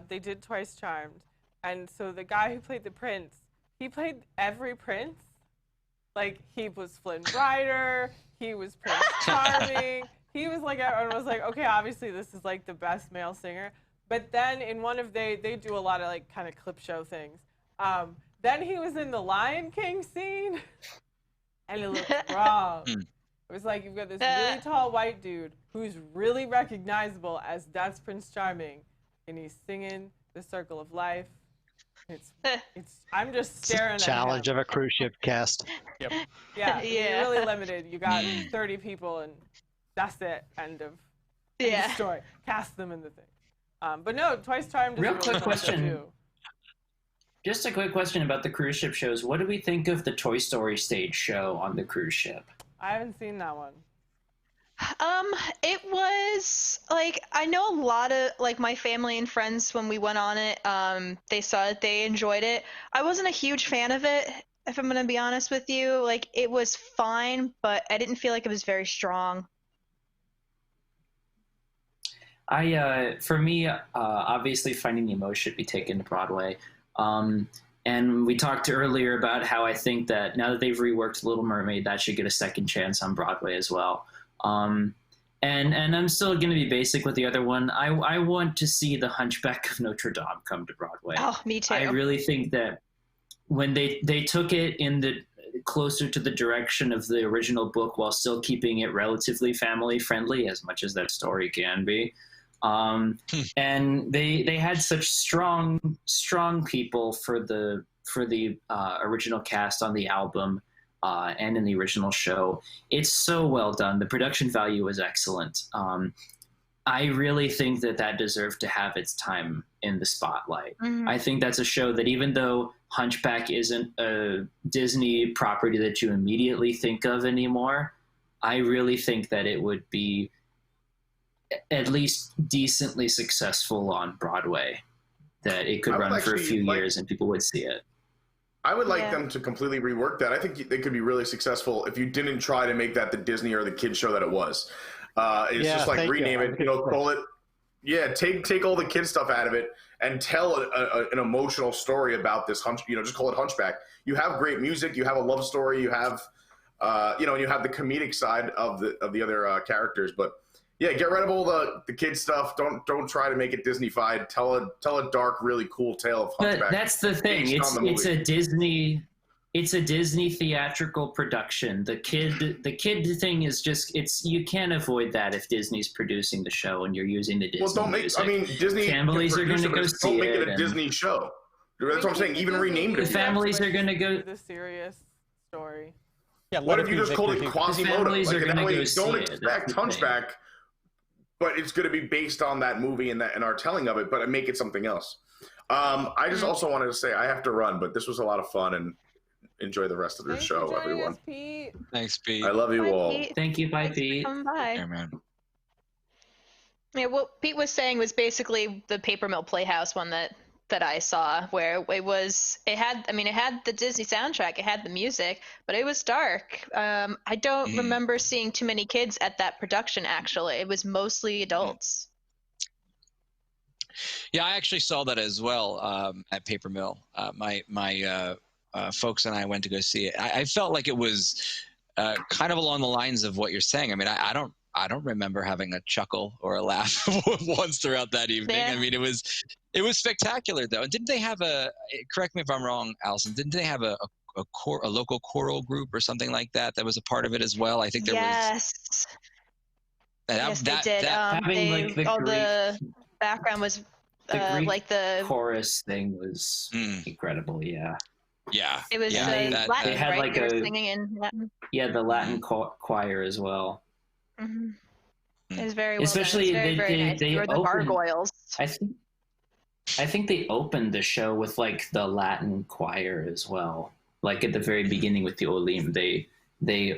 they did Twice Charmed. And so the guy who played the prince, he played every prince. Like, he was Flynn Rider, he was Prince Charming. He was like, everyone was like, okay, obviously this is like the best male singer. But then in one of they do a lot of like kind of clip show things. Then he was in the Lion King scene, and it looked wrong. It was like, you've got this really tall white dude who's really recognizable as that's Prince Charming, and he's singing The Circle of Life. I'm just staring at him. Challenge of a cruise ship cast. Yep. Yeah, you're really limited. You got 30 people, and that's it. End of the story. Cast them in the thing. But no, Twice Charmed is Real a really quick fun question. show, too. Just a quick question about the cruise ship shows. What do we think of the Toy Story stage show on the cruise ship? I haven't seen that one. It was like, I know a lot of like my family and friends when we went on it, they saw it, they enjoyed it. I wasn't a huge fan of it, if I'm gonna be honest with you. Like, it was fine, but I didn't feel like it was very strong. For me, obviously Finding Nemo should be taken to Broadway. And we talked earlier about how I think that now that they've reworked Little Mermaid, that should get a second chance on Broadway as well. And I'm still going to be basic with the other one. I want to see The Hunchback of Notre Dame come to Broadway. Oh, me too. I really think that when they took it in the closer to the direction of the original book while still keeping it relatively family friendly, as much as that story can be. And they had such strong people for the original cast on the album and in the original show. It's so well done. The production value was excellent. I really think that deserved to have its time in the spotlight. I think that's a show that, even though Hunchback isn't a Disney property that you immediately think of anymore, I really think that it would be at least decently successful on Broadway, that it could run for a few years and people would see it. I would like them to completely rework that. I think they could be really successful if you didn't try to make that the Disney or the kids show that it was. It's just like rename it, call it. Yeah, take all the kid stuff out of it and tell an emotional story about this just call it Hunchback. You have great music, you have a love story, you have, and you have the comedic side of the other characters, but. Yeah, get rid of all the kid stuff. Don't try to make it Disney-fied. Tell a dark, really cool tale of Hunchback. But that's the thing. It's a Disney theatrical production. The kid thing is just you can't avoid that if Disney's producing the show and you're using the Disney music. Disney families are going to go see it. Don't make it a Disney show. That's what I'm saying. Even rename it. The families are going to go. The serious story. Yeah. What if you just called it Quasimodo? Don't expect Hunchback. But it's going to be based on that movie and our telling of it, but make it something else. I just also wanted to say I have to run, but this was a lot of fun, and enjoy the rest of the show, everyone. Us, Pete. Thanks, Pete. I love you all. Pete. Thank you. Bye, Pete. Come by. Yeah, man. Yeah, what Pete was saying was basically the Paper Mill Playhouse one that that I saw where it had the Disney soundtrack, it had the music, but it was dark. I don't remember seeing too many kids at that production, actually. It was mostly adults. Yeah, I actually saw that as well at Paper Mill. My folks and I went to go see it. I felt like it was kind of along the lines of what you're saying. I mean, I don't remember having a chuckle or a laugh once throughout that evening. Yeah. I mean, it was spectacular though. And didn't they have correct me if I'm wrong, Allison, didn't they have a local choral group or something like that was a part of it as well? I think there was. Yes, they did. having The background was the Greek like the chorus thing was incredible. Yeah. Yeah. It was Latin, they had right? like They were singing in Latin. Yeah, the Latin choir as well. Mm-hmm. It was very well Especially done. It was very nice. they were the gargoyles. I think they opened the show with like the Latin choir as well. Like at the very beginning with the Olim, they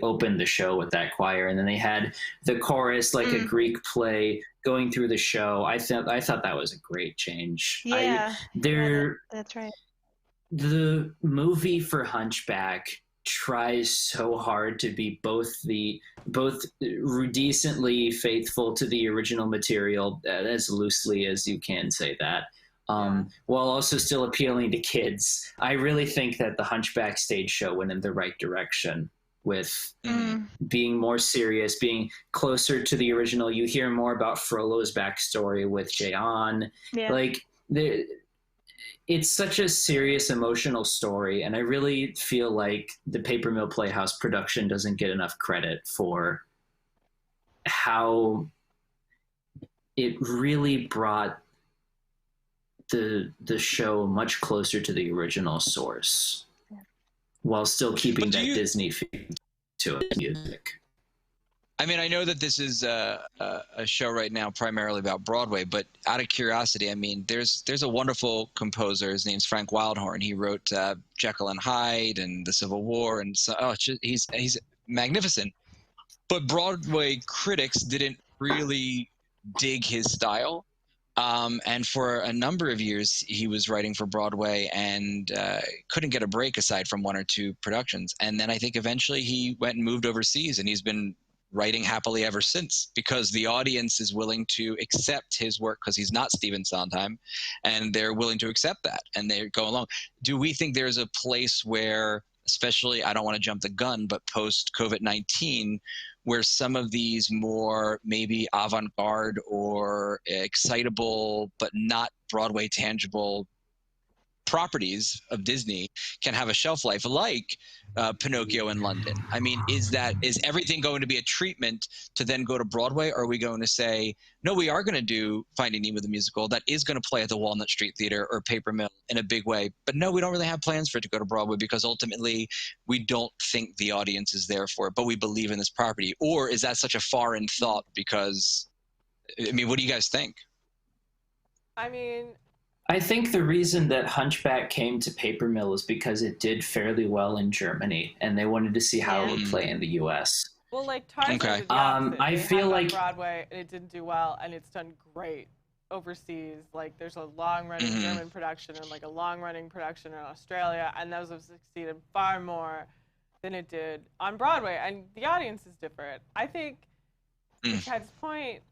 opened the show with that choir, and then they had the chorus, like a Greek play going through the show. I thought that was a great change. Yeah, that's right. The movie for Hunchback tries so hard to be both decently faithful to the original material, as loosely as you can say that, while also still appealing to kids. I really think that the Hunchback stage show went in the right direction with being more serious, being closer to the original. You hear more about Frollo's backstory with Jayon. Yeah. Like it's such a serious, emotional story, and I really feel like the Paper Mill Playhouse production doesn't get enough credit for how it really brought the show much closer to the original source, while still keeping that Disney feel to its music. I mean, I know that this is a show right now primarily about Broadway, but out of curiosity, I mean, there's a wonderful composer. His name's Frank Wildhorn. He wrote Jekyll and Hyde and The Civil War, and so he's magnificent. But Broadway critics didn't really dig his style. And for a number of years, he was writing for Broadway and couldn't get a break aside from one or two productions. And then I think eventually he went and moved overseas, and he's been writing happily ever since, because the audience is willing to accept his work because he's not Stephen Sondheim, and they're willing to accept that, and they go along. Do we think there's a place where, especially, I don't want to jump the gun, but post COVID-19, where some of these more maybe avant-garde or excitable but not Broadway tangible properties of Disney can have a shelf life, like Pinocchio in London? I mean, is everything going to be a treatment to then go to Broadway, or are we going to say, no, we are going to do Finding Nemo the musical that is going to play at the Walnut Street Theater or Paper Mill in a big way, but no, we don't really have plans for it to go to Broadway because ultimately we don't think the audience is there for it, but we believe in this property? Or is that such a foreign thought? Because, I mean, what do you guys think? I think the reason that Hunchback came to Paper Mill is because it did fairly well in Germany, and they wanted to see how it would play in the U.S. Well, like Tarzan did the opposite. I feel like Broadway, and it didn't do well, and it's done great overseas. Like there's a long-running German production and like a long-running production in Australia, and those have succeeded far more than it did on Broadway, and the audience is different. I think, to Ted's point,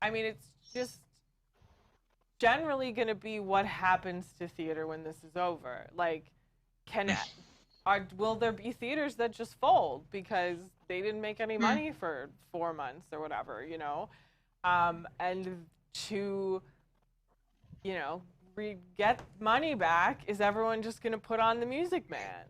I mean, it's just generally going to be what happens to theater when this is over. Like, will there be theaters that just fold because they didn't make any money for 4 months or whatever, you know? And to, you know, get money back, is everyone just going to put on The Music Man?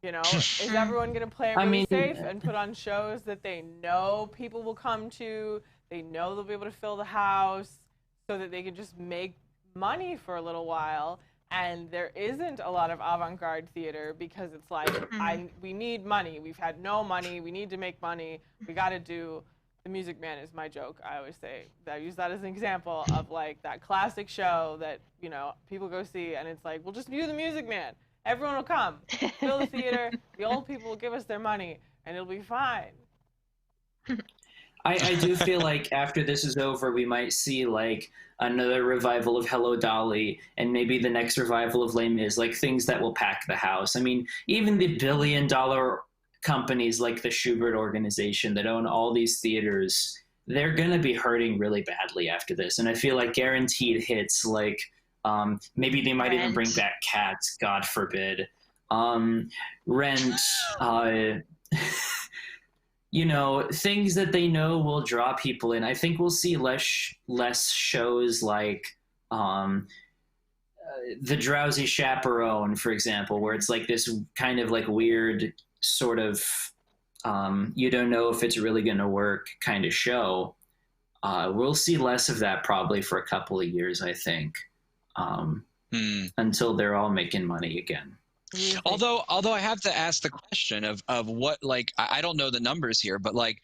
You know, is everyone going to play it really safe and put on shows that they know people will come to, they know they'll be able to fill the house, so that they can just make money for a little while? And there isn't a lot of avant-garde theater because it's like, we need money. We've had no money. We need to make money. We got to do The Music Man is my joke. I always say, I use that as an example of like that classic show that, you know, people go see, and it's like, we'll just do The Music Man. Everyone will come. Fill the theater. The old people will give us their money, and it'll be fine. I do feel like after this is over, we might see like another revival of Hello Dolly, and maybe the next revival of Les Mis, like things that will pack the house. I mean, even the billion-dollar companies like the Schubert organization that own all these theaters, they're going to be hurting really badly after this. And I feel like guaranteed hits, like maybe they might even bring back Cats, God forbid. Rent, you know, things that they know will draw people in. I think we'll see less shows like The Drowsy Chaperone, for example, where it's like this kind of like weird sort of you don't know if it's really going to work kind of show. We'll see less of that probably for a couple of years, I think, until they're all making money again. Although I have to ask the question of what, like, I don't know the numbers here, but like,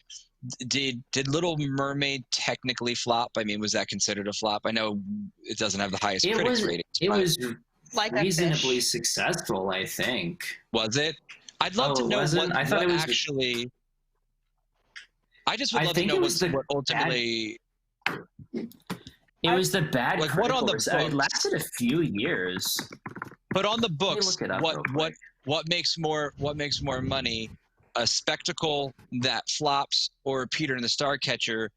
did Little Mermaid technically flop? I mean, was that considered a flop? I know it doesn't have the highest critics ratings. It was Like reasonably successful, I think. Was it? I'd love to know what actually. I just would love to know what ultimately. It was the bad. Like what on the books. It lasted a few years. But on the books, what makes more money, a spectacle that flops or Peter and the Starcatcher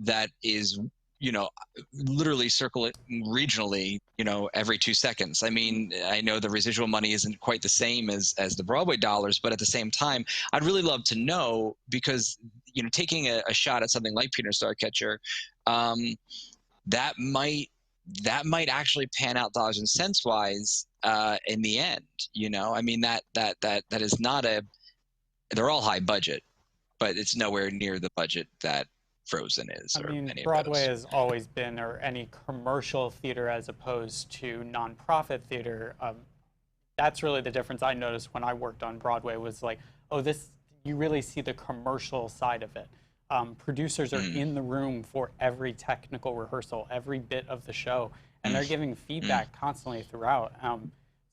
that is, you know, literally circle regionally, you know, every 2 seconds? I mean, I know the residual money isn't quite the same as the Broadway dollars, but at the same time, I'd really love to know, because, you know, taking a shot at something like Peter and Starcatcher, that might actually pan out dollars and cents wise in the end. You know, I mean, that is not they're all high budget, but it's nowhere near the budget that Frozen is. I mean, Broadway has always been, or any commercial theater as opposed to nonprofit theater. That's really the difference I noticed when I worked on Broadway, was like, oh, you really see the commercial side of it. Producers are in the room for every technical rehearsal, every bit of the show, and they're giving feedback constantly throughout.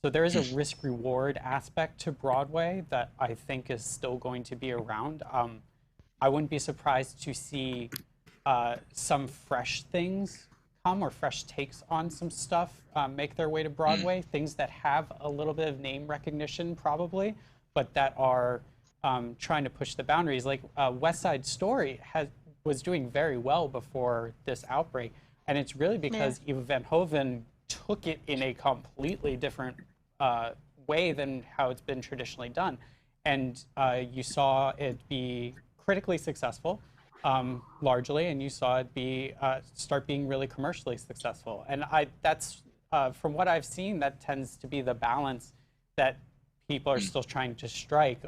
So there is a risk-reward aspect to Broadway that I think is still going to be around. I wouldn't be surprised to see some fresh things come, or fresh takes on some stuff make their way to Broadway, things that have a little bit of name recognition probably, but that are trying to push the boundaries. Like West Side Story was doing very well before this outbreak, and it's really because Eva Van Hoven took it in a completely different way than how it's been traditionally done. And you saw it be critically successful, largely, and you saw it start being really commercially successful. And that's from what I've seen, that tends to be the balance that people are still trying to strike.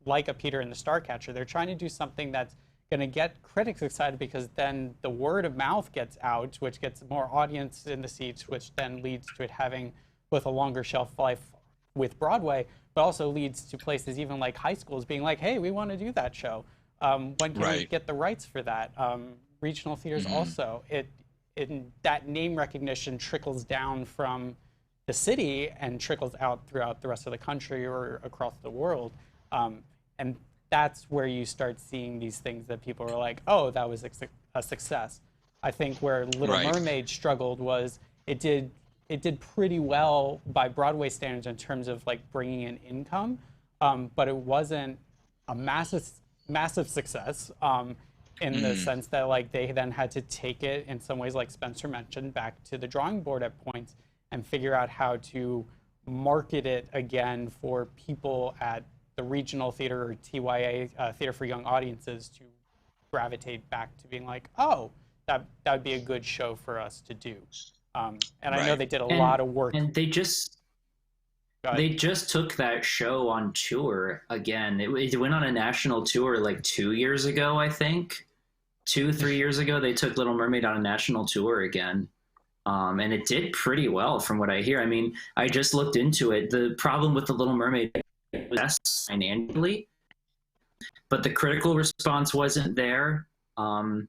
Like a Peter and the Starcatcher, they're trying to do something that's going to get critics excited, because then the word of mouth gets out, which gets more audience in the seats, which then leads to it having both a longer shelf life with Broadway, but also leads to places even like high schools being like, hey, we want to do that show. When can we get the rights for that? Regional theaters also. That name recognition trickles down from the city and trickles out throughout the rest of the country or across the world. And that's where you start seeing these things that people are like, oh, that was a success. I think where Little Mermaid struggled was it did pretty well by Broadway standards in terms of like bringing in income, but it wasn't a massive success in the sense that like they then had to take it in some ways, like Spencer mentioned, back to the drawing board at points and figure out how to market it again for people at the regional theater or TYA, Theater for Young Audiences, to gravitate back to being like, oh, that would be a good show for us to do. And I know they did a lot of work. And they just took that show on tour again. It went on a national tour like 2 years ago, I think. 2-3 years ago, they took Little Mermaid on a national tour again. And it did pretty well from what I hear. I mean, I just looked into it. The problem with the Little Mermaid was financially, but the critical response wasn't there. And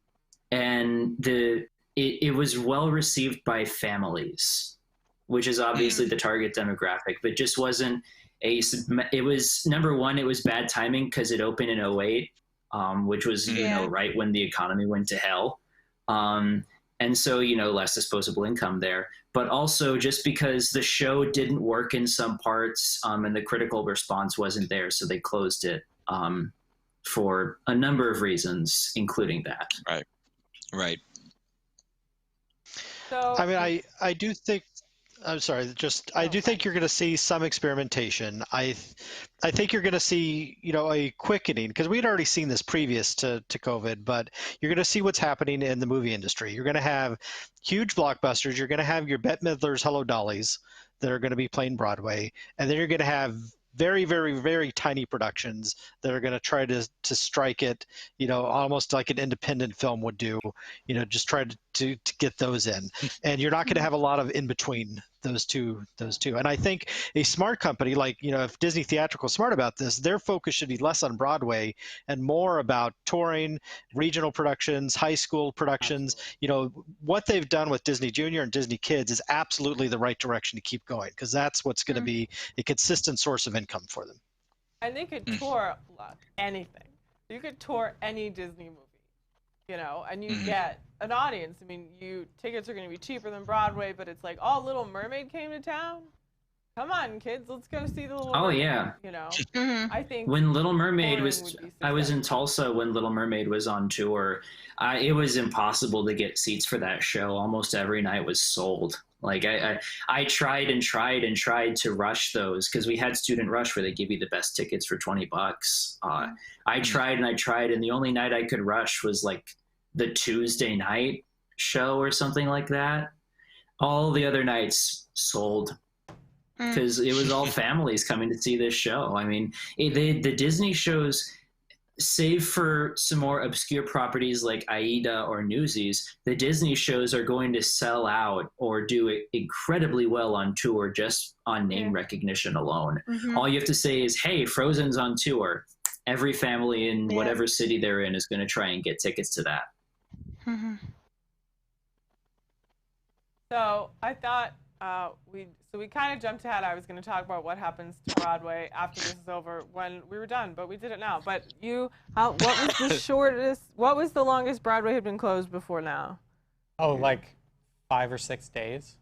it was well received by families, which is obviously the target demographic, but just wasn't it was, number one, it was bad timing because it opened in 2008. which was, you know, right when the economy went to hell. And so, you know, less disposable income there. But also just because the show didn't work in some parts and the critical response wasn't there, so they closed it for a number of reasons, including that. Right. So I mean, I do think, I'm sorry, I do think you're going to see some experimentation. I think you're going to see, you know, a quickening, because we'd already seen this previous to COVID, but you're going to see what's happening in the movie industry. You're going to have huge blockbusters. You're going to have your Bette Midler's Hello Dollies that are going to be playing Broadway, and then you're going to have very, very, very tiny productions that are going to try to strike it, you know, almost like an independent film would do, you know, just try to get those in. And you're not going to have a lot of in between those two. And I think a smart company like, you know, if Disney Theatrical is smart about this, their focus should be less on Broadway and more about touring, regional productions, high school productions. You know, what they've done with Disney Junior and Disney Kids is absolutely the right direction to keep going, because that's what's going to be a consistent source of income for them. And they could tour anything. You could tour any Disney movie, you know, and you get an audience. I mean, tickets are going to be cheaper than Broadway, but it's like, oh, Little Mermaid came to town. Come on, kids, let's go see the Little Mermaid. Yeah. You know, I think when Little Mermaid I was in Tulsa when Little Mermaid was on tour. It was impossible to get seats for that show. Almost every night was sold. Like I tried to rush those, because we had Student Rush where they give you the best tickets for $20. I tried, and the only night I could rush was like the Tuesday night show or something like that. All the other nights sold, because it was all families coming to see this show. I mean, the Disney shows, save for some more obscure properties like Aida or Newsies, the Disney shows are going to sell out or do incredibly well on tour just on name recognition alone. All you have to say is, hey, Frozen's on tour. Every family in whatever city they're in is going to try and get tickets to that. So I thought we kind of jumped ahead. I was going to talk about what happens to Broadway after this is over when we were done, but we did it now. But what was the shortest? What was the longest Broadway had been closed before now? Oh, like 5 or 6 days,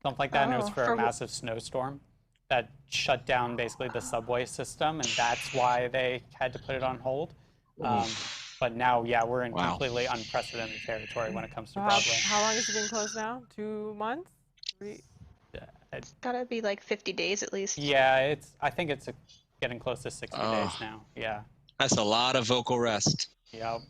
something like that. And it was for a massive snowstorm that shut down basically the subway system, and that's why they had to put it on hold. But now, we're in completely unprecedented territory when it comes to Broadway. How long has it been closed now? 2 months? 3? It's gotta be like 50 days at least. Yeah, I think it's getting close to 60 days now. Yeah. That's a lot of vocal rest. Yep.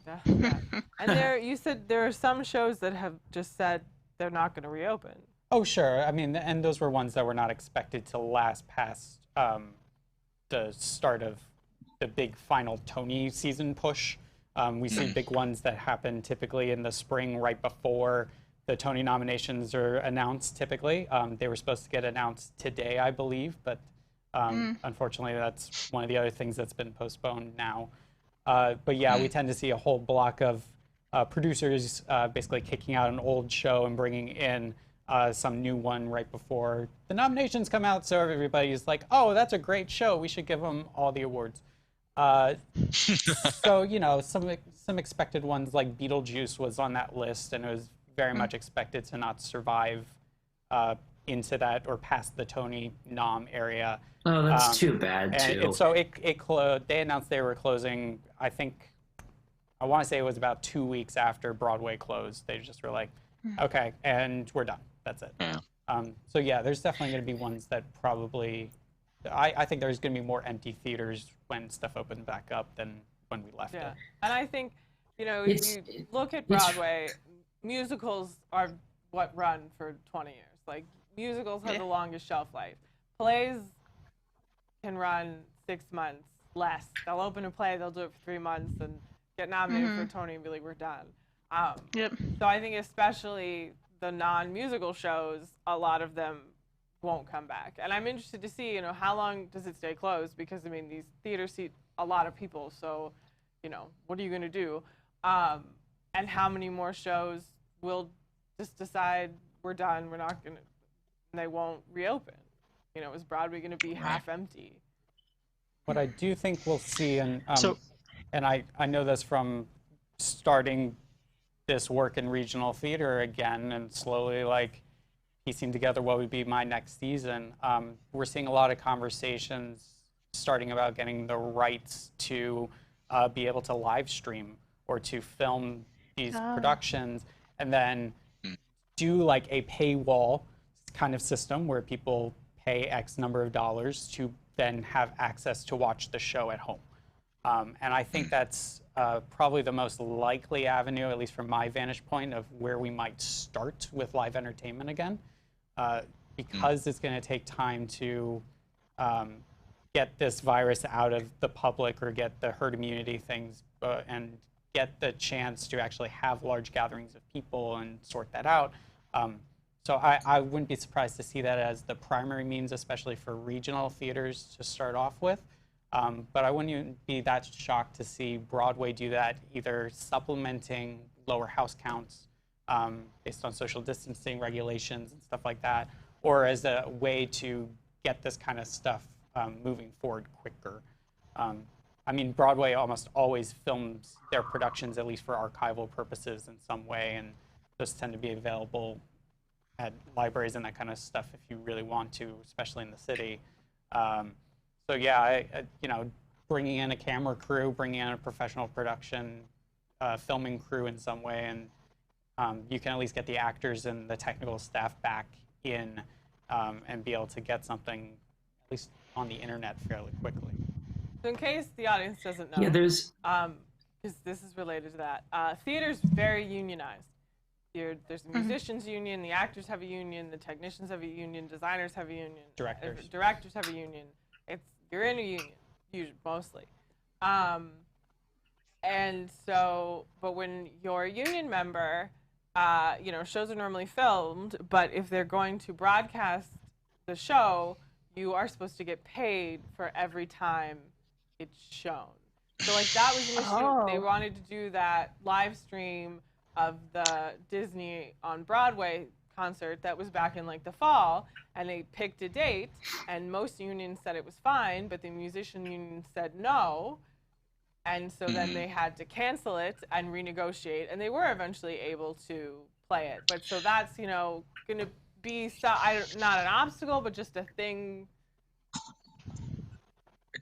And you said there are some shows that have just said they're not going to reopen. Oh, sure. I mean, and those were ones that were not expected to last past the start of the big final Tony season push. We see big ones that happen typically in the spring right before the Tony nominations are announced typically. They were supposed to get announced today, I believe, but unfortunately that's one of the other things that's been postponed now. But yeah, we tend to see a whole block of producers basically kicking out an old show and bringing in some new one right before the nominations come out, so everybody's like, oh, that's a great show, we should give them all the awards. So, you know, some expected ones like Beetlejuice was on that list, and it was very much expected to not survive into that or past the Tony nom area. Oh, that's too bad, too. And so they announced they were closing, I want to say it was about 2 weeks after Broadway closed. They just were like, okay, and we're done. That's it. Yeah. So yeah, there's definitely going to be ones that probably, I think there's going to be more empty theaters when stuff opens back up than when we left it. And I think, you know, if you look at Broadway, musicals are what run for 20 years. Like, musicals have the longest shelf life. Plays can run 6 months, less. They'll open a play, they'll do it for 3 months, and get nominated for a Tony and be like, we're done. So I think especially the non-musical shows, a lot of them won't come back. And I'm interested to see, you know, how long does it stay closed? Because, I mean, these theaters seat a lot of people, so, you know, what are you going to do? And how many more shows will just decide we're done, we're not going to, and they won't reopen? You know, is Broadway going to be half empty? What I do think we'll see, and And I know this from starting this work in regional theater again and slowly like piecing together what would be my next season. We're seeing a lot of conversations starting about getting the rights to be able to live stream or to film these productions and then do like a paywall kind of system where people pay X number of dollars to then have access to watch the show at home. And I think that's probably the most likely avenue, at least from my vantage point, of where we might start with live entertainment again, because it's going to take time to get this virus out of the public or get the herd immunity things and get the chance to actually have large gatherings of people and sort that out. So I wouldn't be surprised to see that as the primary means, especially for regional theaters to start off with. But I wouldn't even be that shocked to see Broadway do that, either supplementing lower house counts based on social distancing regulations and stuff like that, or as a way to get this kind of stuff moving forward quicker. I mean, Broadway almost always films their productions, at least for archival purposes in some way, and those tend to be available at libraries and that kind of stuff if you really want to, especially in the city. So yeah, you know, bringing in a camera crew, bringing in a professional production, filming crew in some way, and you can at least get the actors and the technical staff back in and be able to get something at least on the internet fairly quickly. So in case the audience doesn't know, Yeah, there's because this is related to that, theater's very unionized. There's the musicians union, the actors have a union, the technicians have a union, designers have a union, directors have a union. You're in a union, usually, mostly. And so, but when you're a union member, you know, shows are normally filmed, but if they're going to broadcast the show, you are supposed to get paid for every time it's shown. So like that was an issue. They wanted to do that live stream of the Disney on Broadway concert that was back in like the fall, and they picked a date, and most unions said it was fine, but the musician union said no, and so then they had to cancel it and renegotiate, and they were eventually able to play it. But so that's, you know, going to be not an obstacle, but just a thing.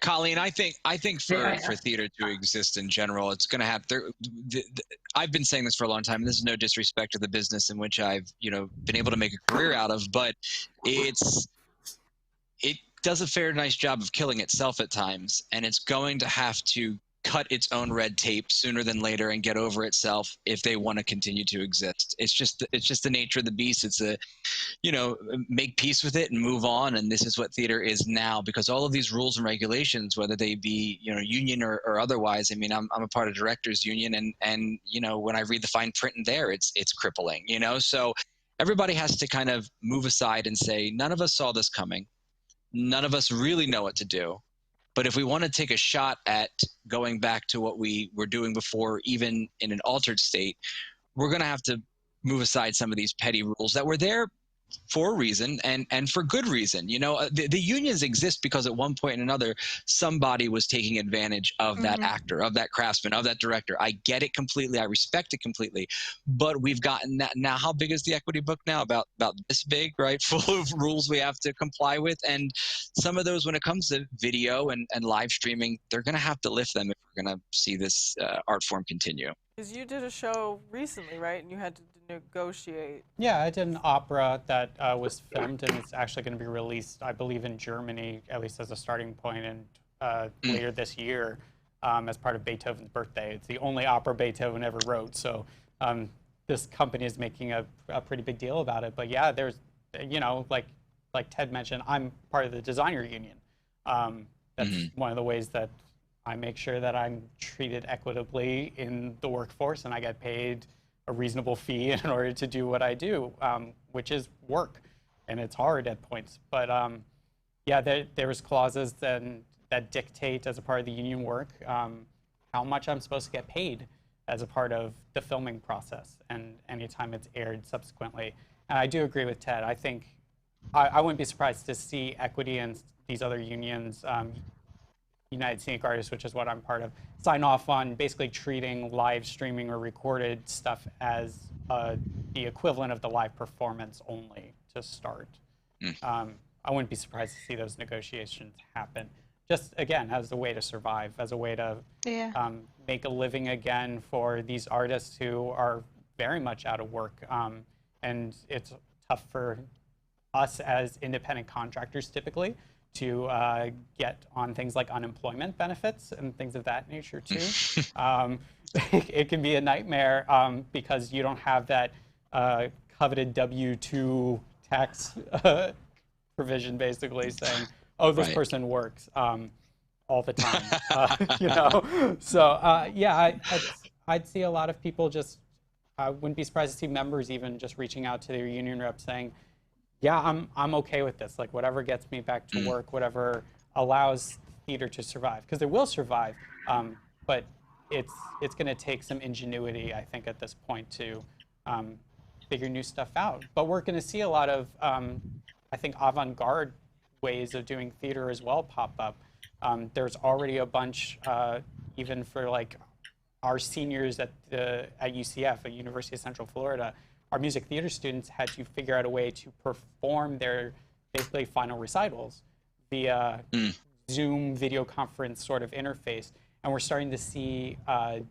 Colleen, I think for theater to exist in general, it's going to have. I've been saying this for a long time, and this is no disrespect to the business in which I've been able to make a career out of, but it does a nice job of killing itself at times, and it's going to have to cut its own red tape sooner than later and get over itself if they want to continue to exist. It's just the nature of the beast. It's make peace with it and move on. And this is what theater is now, because all of these rules and regulations, whether they be, union or otherwise, I mean, I'm a part of directors union, and when I read the fine print in there, it's crippling, so everybody has to kind of move aside and say, none of us saw this coming. None of us really know what to do. But if we want to take a shot at going back to what we were doing before, even in an altered state, we're going to have to move aside some of these petty rules that were there for a reason and for good reason. The unions exist because at one point or another, somebody was taking advantage of that actor, of that craftsman, of that director. I get it completely. I respect it completely. But we've gotten that now. How big is the equity book now? About this big, right? Full of rules we have to comply with. And some of those, when it comes to video and live streaming, they're going to have to lift them if we're going to see this art form continue. Because you did a show recently, right? And you had to negotiate. Yeah, I did an opera that was filmed, and it's actually going to be released, I believe, in Germany, at least as a starting point, and later this year as part of Beethoven's birthday. It's the only opera Beethoven ever wrote, so this company is making a pretty big deal about it. But yeah, there's, like Ted mentioned, I'm part of the designer union. That's one of the ways that I make sure that I'm treated equitably in the workforce, and I get paid a reasonable fee in order to do what I do, which is work, and it's hard at points. But yeah, there's clauses that dictate, as a part of the union work, how much I'm supposed to get paid as a part of the filming process and anytime it's aired subsequently. And I do agree with Ted. I think I wouldn't be surprised to see equity in these other unions United Scenic Artists, which is what I'm part of, sign off on basically treating live streaming or recorded stuff as the equivalent of the live performance only to start. I wouldn't be surprised to see those negotiations happen. Just again, as a way to survive, as a way to make a living again for these artists who are very much out of work. And it's tough for us as independent contractors typically to get on things like unemployment benefits and things of that nature too. It can be a nightmare because you don't have that coveted W-2 tax provision basically saying, oh, this person works all the time, you know? So yeah, I'd see a lot of people just, I wouldn't be surprised to see members even just reaching out to their union rep saying, yeah, I'm okay with this. Like whatever gets me back to work, whatever allows theater to survive, because it will survive, but it's going to take some ingenuity, I think, at this point to figure new stuff out. But we're going to see a lot of, I think, avant-garde ways of doing theater as well pop up. There's already a bunch, even for like our seniors at UCF, at University of Central Florida. Our music theater students had to figure out a way to perform their basically final recitals via Zoom video conference sort of interface. And we're starting to see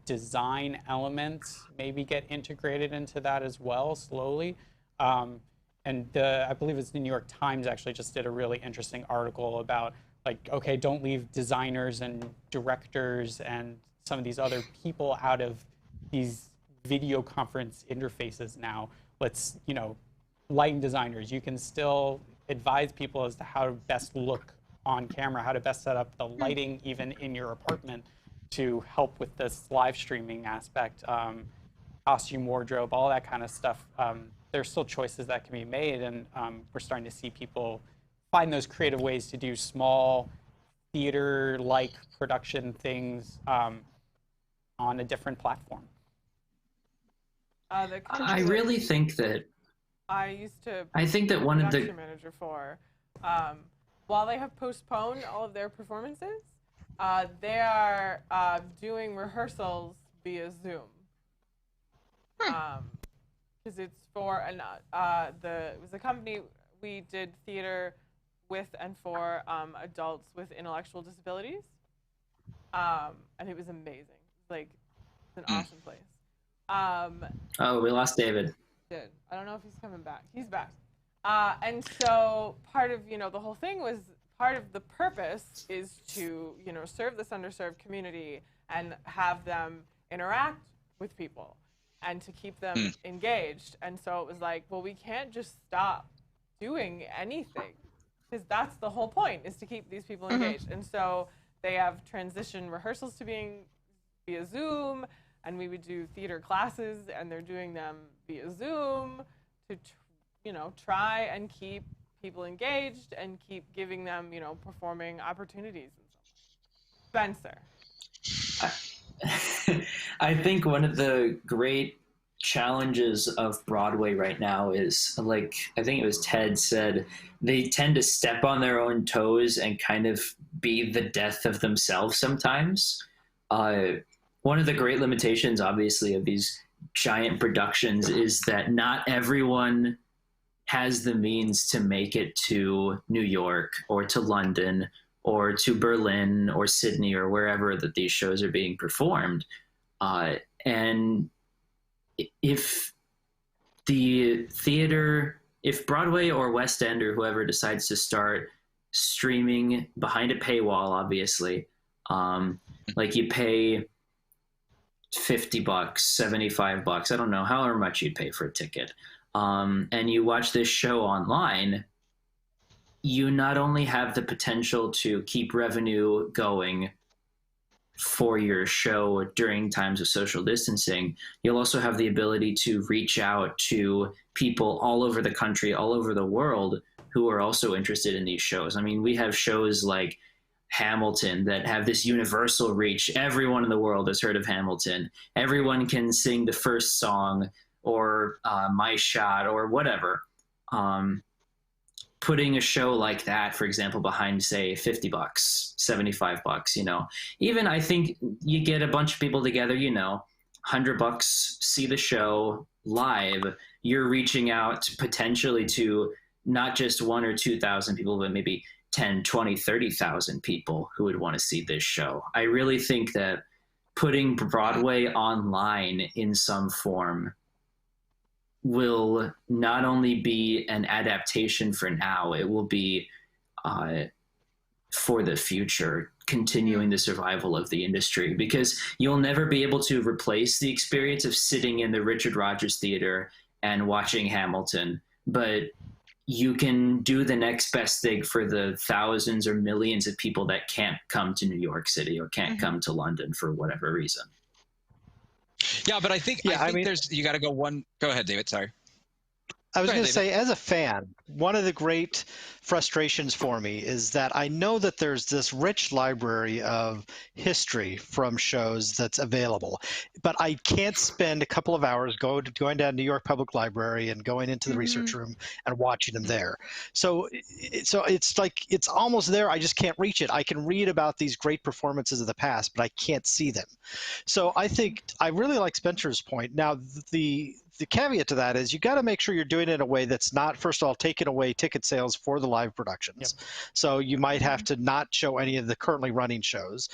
design elements maybe get integrated into that as well slowly. And I believe it's the New York Times actually just did a really interesting article about like, okay, don't leave designers and directors and some of these other people out of these video conference interfaces now. Let's, you know, lighting designers, you can still advise people as to how to best look on camera, how to best set up the lighting even in your apartment to help with this live streaming aspect, costume wardrobe, all that kind of stuff. There's still choices that can be made, and we're starting to see people find those creative ways to do small theater-like production things on a different platform. I really think that I think that one of the manager for, while they have postponed all of their performances, they are doing rehearsals via Zoom. Because it's for it was a company we did theater with and for adults with intellectual disabilities, and it was amazing. Like, it's an awesome place. Oh, we lost David. Good. I don't know if he's coming back. He's back. And so part of, you know, the whole thing was, part of the purpose is to, you know, serve this underserved community and have them interact with people and to keep them engaged. And so it was like, well, we can't just stop doing anything, because that's the whole point, is to keep these people engaged. And so they have transition rehearsals to being via Zoom, and we would do theater classes, and they're doing them via Zoom to, you know, try and keep people engaged and keep giving them, you know, performing opportunities and stuff. Spencer. I think one of the great challenges of Broadway right now is, like, I think it was Ted said, they tend to step on their own toes and kind of be the death of themselves sometimes. One of the great limitations, obviously, of these giant productions is that not everyone has the means to make it to New York or to London or to Berlin or Sydney or wherever that these shows are being performed. And if the theater, if Broadway or West End or whoever decides to start streaming behind a paywall, obviously, like you pay $50, $75, I don't know, however much you'd pay for a ticket, and you watch this show online, you not only have the potential to keep revenue going for your show during times of social distancing, you'll also have the ability to reach out to people all over the country, all over the world, who are also interested in these shows. I mean, we have shows like Hamilton that have this universal reach. Everyone in the world has heard of Hamilton. Everyone can sing the first song or My Shot or whatever. putting a show like that, for example, behind, say, $50, $75, you know, even I think you get a bunch of people together, you know, $100, see the show live, you're reaching out potentially to not just 1,000 or 2,000 people, but maybe 10, 20, 30,000 people who would want to see this show. I really think that putting Broadway online in some form will not only be an adaptation for now, it will be for the future, continuing the survival of the industry, because you'll never be able to replace the experience of sitting in the Richard Rodgers Theater and watching Hamilton, but you can do the next best thing for the thousands or millions of people that can't come to New York City or can't come to London for whatever reason. Yeah, but I think there's, you got to go one. Go ahead, David. Sorry. I was going to say, as a fan, one of the great frustrations for me is that I know that there's this rich library of history from shows that's available, but I can't spend a couple of hours going down to New York Public Library and going into the research room and watching them there. So it's like it's almost there. I just can't reach it. I can read about these great performances of the past, but I can't see them. So I think I really like Spencer's point. Now, the caveat to that is you got to make sure you're doing it in a way that's not, first of all, taking away ticket sales for the live productions. Yep. So you might have to not show any of the currently running shows.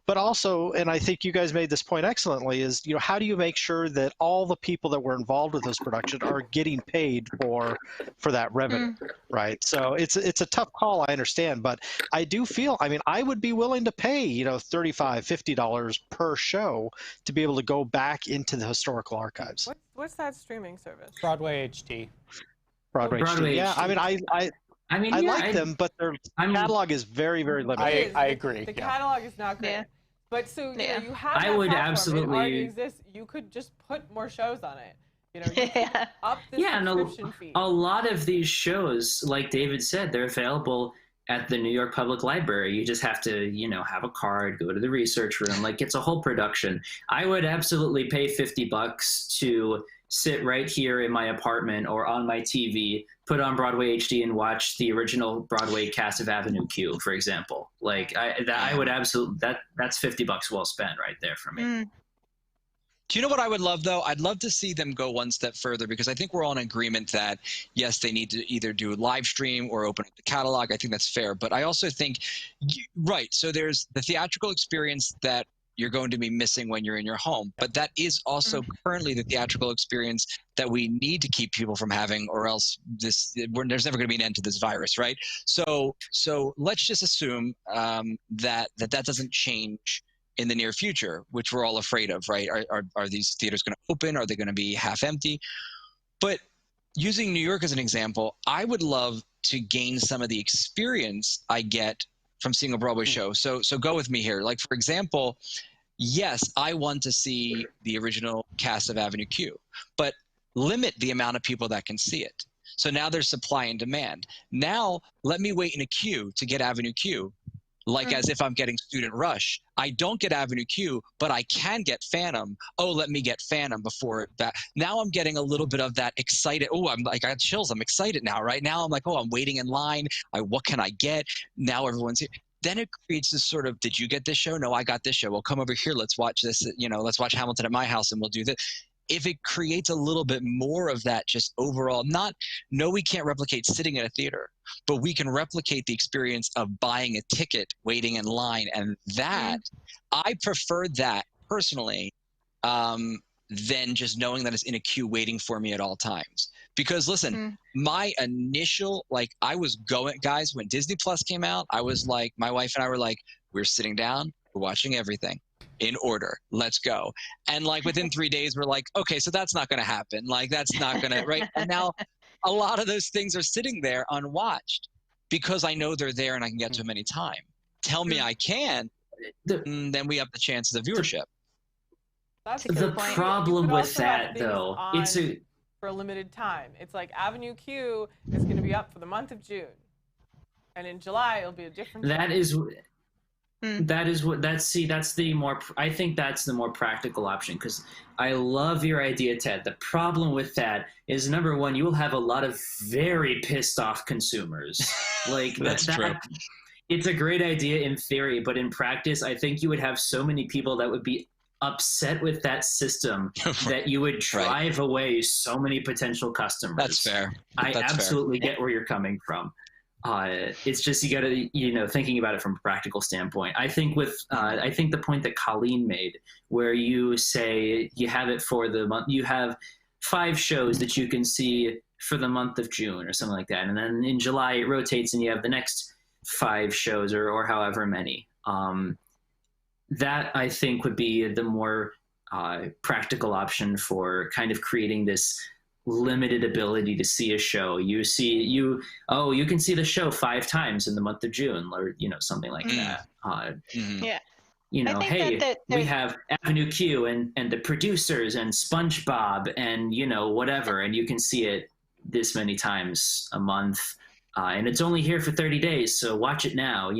But also, and I think you guys made this point excellently, is, you know, how do you make sure that all the people that were involved with those productions are getting paid for that revenue, right? So it's a tough call, I understand, but I do feel, I mean, I would be willing to pay, you know, $35, $50 per show to be able to go back into the historical archives. What's that streaming service? Broadway HD. Broadway HD. Yeah, I mean, I like them, but their catalog is very, very limited. I agree. The catalog is not great. Yeah. But so you know, you have that I would platform, absolutely. It already exists. You could just put more shows on it. You know, you could up the subscription fee. A lot of these shows, like David said, they're available at the New York Public Library. You just have to, you know, have a card, go to the research room. Like, it's a whole production. I would absolutely pay $50 to sit right here in my apartment or on my TV, put on Broadway HD and watch the original Broadway cast of Avenue Q, for example. Like, I would absolutely, that's $50 well spent right there for me. Do you know what I would love, though? I'd love to see them go one step further, because I think we're all in agreement that, yes, they need to either do a live stream or open up the catalog. I think that's fair. But I also think, right, so there's the theatrical experience that you're going to be missing when you're in your home. But that is also currently the theatrical experience that we need to keep people from having, or else there's never going to be an end to this virus, right? So let's just assume that doesn't change in the near future, which we're all afraid of, right? Are these theaters going to open? Are they going to be half empty? But using New York as an example, I would love to gain some of the experience I get from seeing a Broadway show. So go with me here. Like, for example, yes, I want to see the original cast of Avenue Q, but limit the amount of people that can see it. So now there's supply and demand. Now let me wait in a queue to get Avenue Q. Like as if I'm getting Student Rush. I don't get Avenue Q, but I can get Phantom. Oh, let me get Phantom before that. Now I'm getting a little bit of that excited. Oh, I'm like, I got chills. I'm excited now, right? Now I'm like, oh, I'm waiting in line. What can I get? Now everyone's here. Then it creates this sort of, did you get this show? No, I got this show. Well, come over here. Let's watch this. You know, let's watch Hamilton at my house and we'll do this. If it creates a little bit more of that just overall, no, we can't replicate sitting in a theater, but we can replicate the experience of buying a ticket, waiting in line. And that, I prefer that personally than just knowing that it's in a queue waiting for me at all times. Because listen, my initial, like I was going, guys, when Disney Plus came out, I was like, my wife and I were like, we're sitting down, we're watching everything. In order, let's go. And like within 3 days, we're like, okay, so that's not going to happen. Like that's not going to, right? And now a lot of those things are sitting there unwatched because I know they're there and I can get to them anytime. Tell me I can, then we have the chances of viewership. That's the problem with that, though, it's for a limited time. It's like Avenue Q is going to be up for the month of June, and in July it'll be a different. That is. That's I think that's the more practical option, because I love your idea, Ted. The problem with that is, number one, you will have a lot of very pissed off consumers. Like That's true. It's a great idea in theory, but in practice, I think you would have so many people that would be upset with that system that you would drive away so many potential customers. That's fair. That's absolutely get where you're coming from. It's just, you got to, thinking about it from a practical standpoint. I think I think the point that Colleen made, where you say you have it for the month, you have 5 shows that you can see for the month of June or something like that. And then in July it rotates and you have the next 5 shows or however many. That I think would be the more practical option for kind of creating this limited ability to see a show. You can see the show 5 times in the month of June, or something like that. Yeah. Hey, we have Avenue Q and the producers and SpongeBob and whatever, and you can see it this many times a month. And it's only here for 30 days, so watch it now.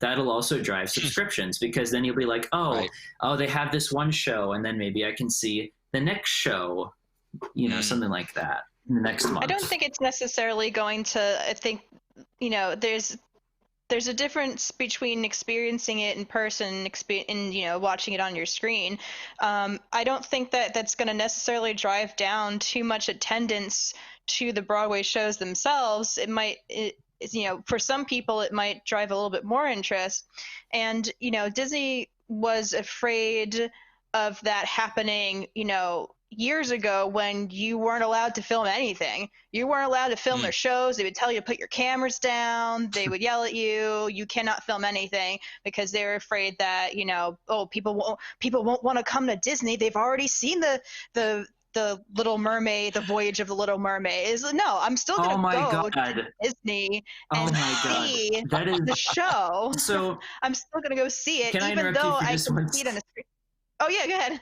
That'll also drive subscriptions, because then you'll be like, they have this one show, and then maybe I can see the next show, something like that in the next month. I don't think it's necessarily going to. I think there's a difference between experiencing it in person and watching it on your screen. I don't think that's going to necessarily drive down too much attendance to the Broadway shows themselves. It might, for some people, it might drive a little bit more interest. And, Disney was afraid of that happening, years ago, when you weren't allowed to film anything. You weren't allowed to film their shows. They would tell you to put your cameras down. They would yell at you. You cannot film anything, because they were afraid that, people won't want to come to Disney. They've already seen the Little Mermaid, the Voyage of the Little Mermaid. No, I'm still going to go to Disney and see the show. So I'm still going to go see it, even though I can see it on the screen. Oh, yeah, go ahead.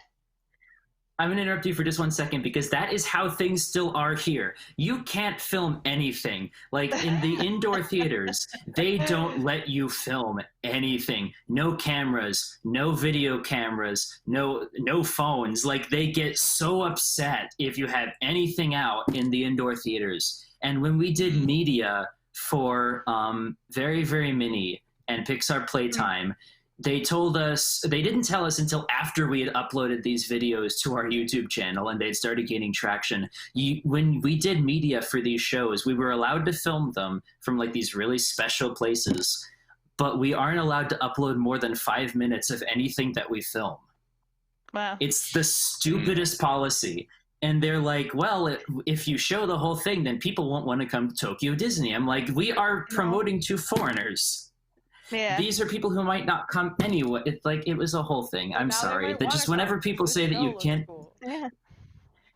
I'm going to interrupt you for just 1 second, because that is how things still are here. You can't film anything. Like in the indoor theaters, they don't let you film anything. No cameras, no video cameras, no phones. Like, they get so upset if you have anything out in the indoor theaters. And when we did media for Very, Very Mini and Pixar Playtime, they didn't tell us until after we had uploaded these videos to our YouTube channel and they'd started gaining traction. When we did media for these shows, we were allowed to film them from like these really special places, but we aren't allowed to upload more than 5 minutes of anything that we film. Wow. It's the stupidest policy. And they're like, well, if you show the whole thing, then people won't want to come to Tokyo Disney. I'm like, we are promoting to foreigners. Yeah. These are people who might not come anyway. It was a whole thing. I'm sorry. That just whenever people say that you can't,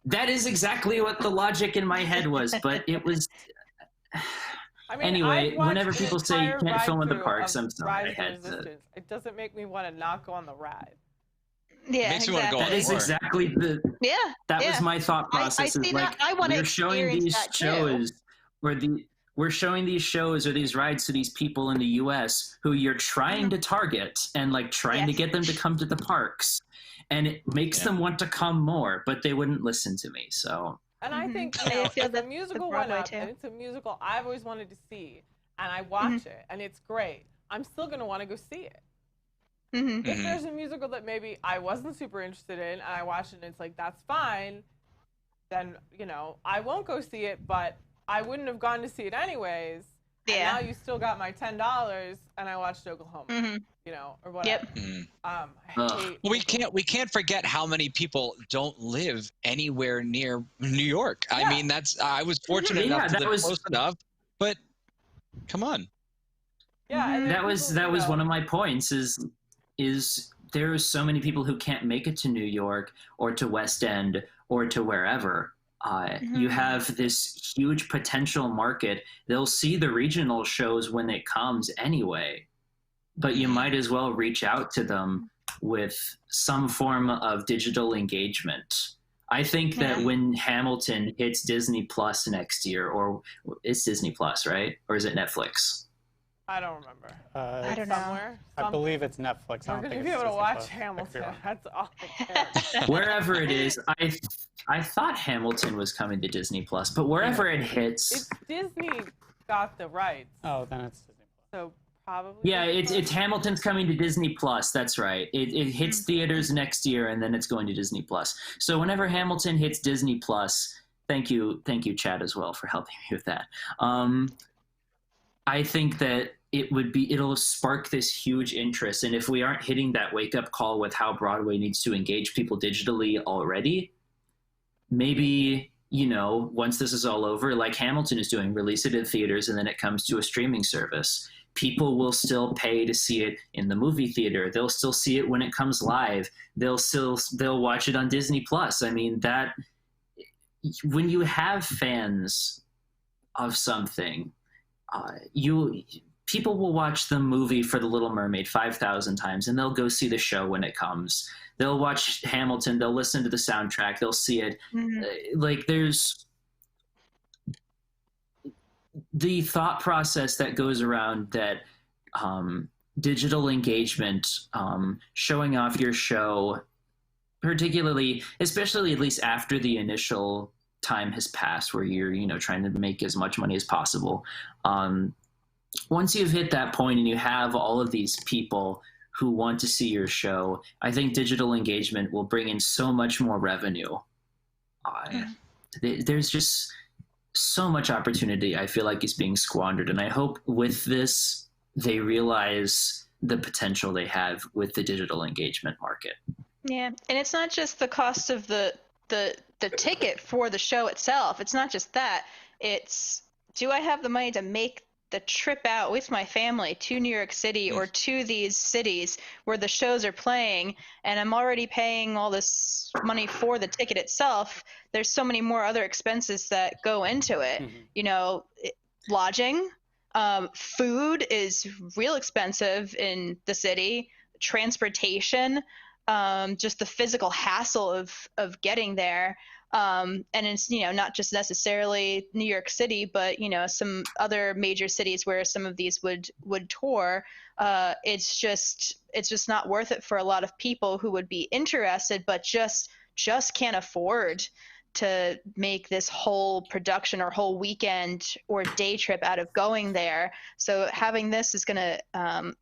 that is exactly what the logic in my head was. But it was anyway. Whenever people say you can't film in the parks, I'm sorry. It doesn't make me want to not go on the ride. Yeah, makes me want to go on that is more. exactly the. Yeah. That was my thought process. I see that. I want to experience that too. We're showing these shows or these rides to these people in the U.S. who you're trying to target and like trying to get them to come to the parks, and it makes them want to come more, but they wouldn't listen to me. So. And I think if the musical went up, and it's a musical I've always wanted to see, and I watch it, and it's great, I'm still gonna want to go see it. If there's a musical that maybe I wasn't super interested in, and I watch it and it's like, that's fine, then I won't go see it, but I wouldn't have gone to see it anyways. And now you still got my $10, and I watched Oklahoma, or whatever. Yep. We can't forget how many people don't live anywhere near New York. I mean, I was fortunate enough to live close enough, but come on. Yeah, and that was one of my points. Is there are so many people who can't make it to New York or to West End or to wherever. You have this huge potential market. They'll see the regional shows when it comes anyway, but you might as well reach out to them with some form of digital engagement. I think that when Hamilton hits Disney Plus next year, or it's Disney Plus, right? Or is it Netflix? I don't remember. I don't know. Somewhere. I believe it's Netflix. I We're don't gonna think be it's able to Disney watch Plus. I could be Hamilton. wrong. That's all I care. Wherever it is, I thought Hamilton was coming to Disney Plus, but wherever it hits, It's Disney got the rights, Oh, then it's Disney Plus. so probably. yeah, Disney it's Plus. it's Hamilton's coming to Disney Plus. That's right. It hits theaters next year, and then it's going to Disney Plus. So whenever Hamilton hits Disney Plus, thank you, Chad, as well for helping me with that. I think that it'll spark this huge interest, and if we aren't hitting that wake up call with how Broadway needs to engage people digitally already, maybe, once this is all over, like Hamilton is doing, release it in theaters and then it comes to a streaming service. People will still pay to see it in the movie theater. They'll still see it when it comes live. They'll watch it on Disney Plus. I mean, that when you have fans of something, people will watch the movie for The Little Mermaid 5,000 times, and they'll go see the show when it comes. They'll watch Hamilton. They'll listen to the soundtrack. They'll see it. Like, there's the thought process that goes around that digital engagement, showing off your show, particularly, especially at least after the initial time has passed where you're, trying to make as much money as possible. Once you've hit that point and you have all of these people who want to see your show, I think digital engagement will bring in so much more revenue. There's just so much opportunity I feel like is being squandered. And I hope with this, they realize the potential they have with the digital engagement market. Yeah, and it's not just the cost of the ticket for the show itself. It's not just that. It's, do I have the money to make the trip out with my family to New York City or to these cities where the shows are playing, and I'm already paying all this money for the ticket itself? There's so many more other expenses that go into it. Lodging, food is real expensive in the city, transportation, just the physical hassle of getting there. And it's, not just necessarily New York City, but, some other major cities where some of these would tour. It's just not worth it for a lot of people who would be interested, but just can't afford to make this whole production or whole weekend or day trip out of going there. So having this is going to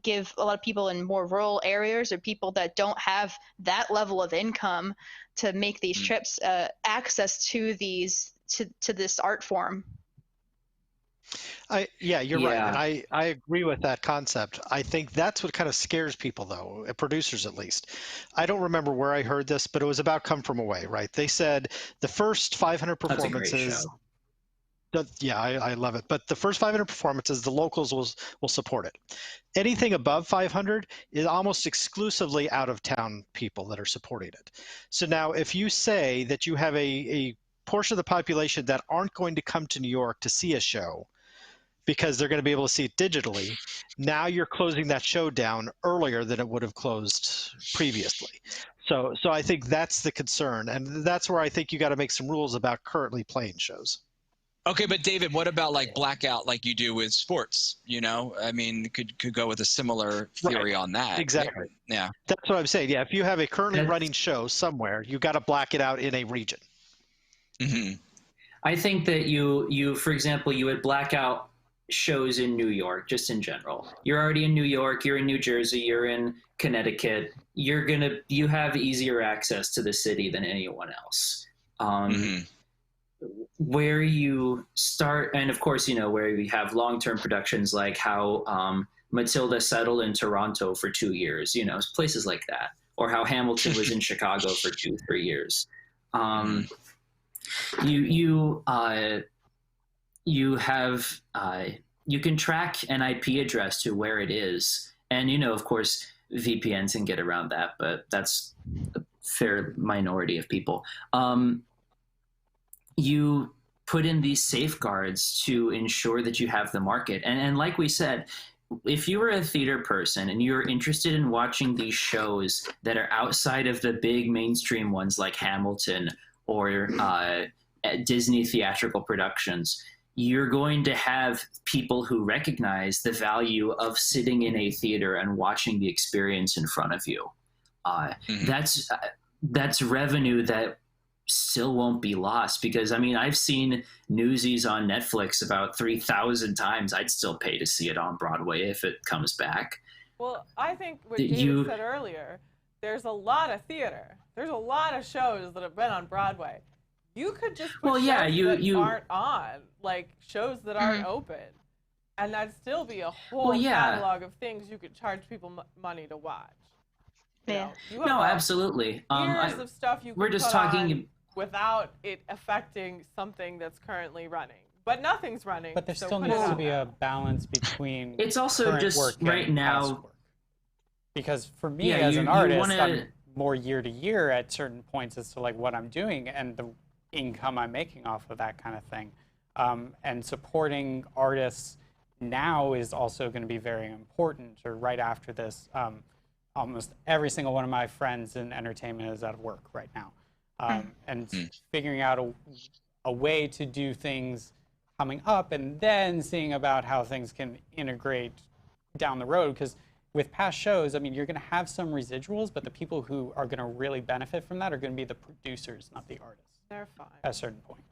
give a lot of people in more rural areas or people that don't have that level of income to make these trips access to this art form. You're right. And I agree with that concept. I think that's what kind of scares people, though, producers at least. I don't remember where I heard this, but it was about Come From Away, right? They said the first 500 performances. That's a great show. I love it. But the first 500 performances, the locals will support it. Anything above 500 is almost exclusively out-of-town people that are supporting it. So now if you say that you have a portion of the population that aren't going to come to New York to see a show because they're going to be able to see it digitally, now you're closing that show down earlier than it would have closed previously. So I think that's the concern. And that's where I think you got to make some rules about currently playing shows. Okay, but David, what about like blackout like you do with sports? I mean, could go with a similar theory on that. Exactly. Yeah. That's what I'm saying. Yeah, if you have a currently running show somewhere, you got to black it out in a region. Mm-hmm. I think that you, for example, you would black out shows in New York, just in general. You're already in New York, you're in New Jersey, you're in Connecticut. You have easier access to the city than anyone else. Where you start, and of course, where we have long-term productions like how Matilda settled in Toronto for 2 years, places like that, or how Hamilton was in Chicago for 2-3 years. You can track an IP address to where it is, and of course, VPNs can get around that, but that's a fair minority of people. You put in these safeguards to ensure that you have the market. And like we said, if you were a theater person and you're interested in watching these shows that are outside of the big mainstream ones like Hamilton or Disney theatrical productions, you're going to have people who recognize the value of sitting in a theater and watching the experience in front of you. That's revenue that still won't be lost, because I mean, I've seen Newsies on Netflix about 3,000 times. I'd still pay to see it on Broadway if it comes back. Well, I think what David said earlier, there's a lot of theater. There's a lot of shows that have been on Broadway. You could just put shows that aren't on, like shows that aren't open, and that'd still be a whole catalog of things you could charge people money to watch. Yeah. No, absolutely. Years of stuff you we're can just put talking on without it affecting something that's currently running. But nothing's running. But there so still put needs it to out be there. a balance between it's also current just work right and past now. Work. Because for me as an artist, I'm more year to year at certain points as to like what I'm doing and the income I'm making off of that kind of thing. And supporting artists now is also going to be very important. Or right after this, almost every single one of my friends in entertainment is out of work right now. And figuring out a way to do things coming up, and then seeing about how things can integrate down the road. Because with past shows, I mean, you're going to have some residuals, but the people who are going to really benefit from that are going to be the producers, not the artists. They're fine. At a certain point.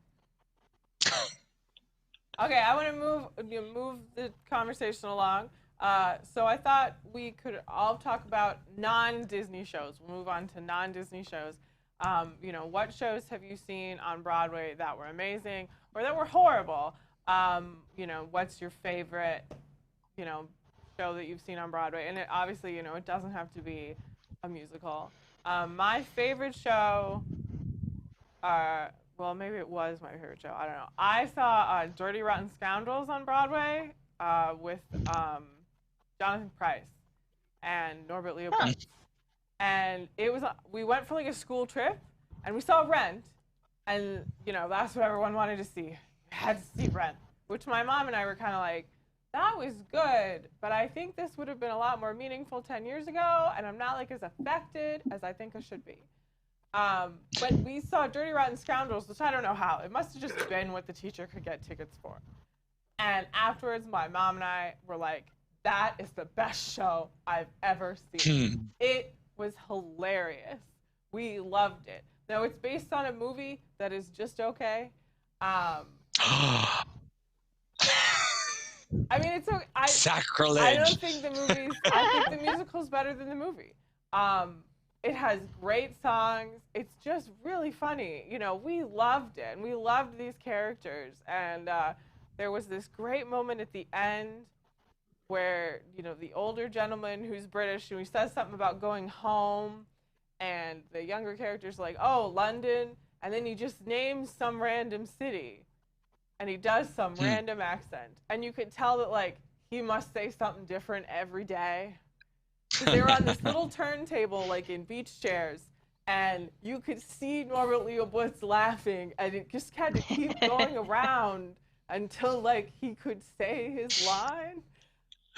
Okay, I want to move the conversation along. So I thought we could all talk about non-Disney shows. We'll move on to non-Disney shows. You know, what shows have you seen on Broadway that were amazing or that were horrible? You know, what's your favorite, you know, show that you've seen on Broadway? And it, obviously, you know, it doesn't have to be a musical. My favorite show, well, maybe it was my favorite show. I don't know. I saw Dirty Rotten Scoundrels on Broadway with Jonathan Pryce and Norbert Leopold. And it was, we went for like a school trip, and we saw Rent, and you know, that's what everyone wanted to see. You had to see Rent, which my mom and I were kind of like, that was good, but I think this would have been a lot more meaningful 10 years ago, and I'm not like as affected as I think I should be. But we saw Dirty Rotten Scoundrels, which I don't know how. It must have just been what the teacher could get tickets for. And afterwards, my mom and I were like, that is the best show I've ever seen. It was hilarious. We loved it. Now, it's based on a movie that is just okay. I mean, it's okay. Sacrilege. I don't think the movies, I think the musical's better than the movie. It has great songs. It's just really funny. You know, we loved it, and we loved these characters. And there was this great moment at the end where, you know, the older gentleman who's British, and he says something about going home, and the younger character's like, oh, London, and then he just names some random city, and he does some random accent, and you could tell that, like, he must say something different every day. Because they were on this little turntable, like in beach chairs, and you could see Norbert Leopold laughing, and it just had to keep going around until, like, he could say his line.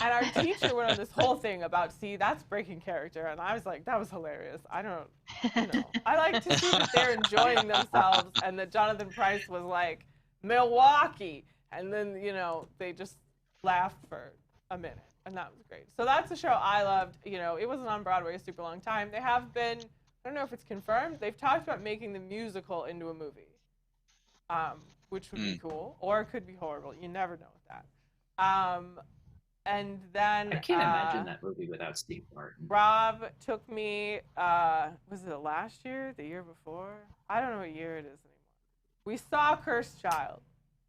And our teacher went on this whole thing about, see, that's breaking character. And I was like, that was hilarious. I don't, you know. I like to see that they're enjoying themselves, and that Jonathan Pryce was like, Milwaukee. And then, you know, they just laughed for a minute. And that was great. So that's a show I loved. You know, it wasn't on Broadway a super long time. They have been, I don't know if it's confirmed, they've talked about making the musical into a movie, which would be cool. Or it could be horrible. You never know with that. And then I can't imagine that movie without Steve Martin. Rob took me, was it last year, the year before? I don't know what year it is anymore. We saw Cursed Child.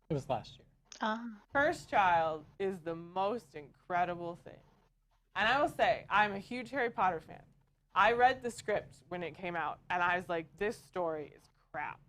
It was last year. Cursed Child is the most incredible thing. And I will say, I'm a huge Harry Potter fan. I read the script when it came out, and I was like, this story is crap.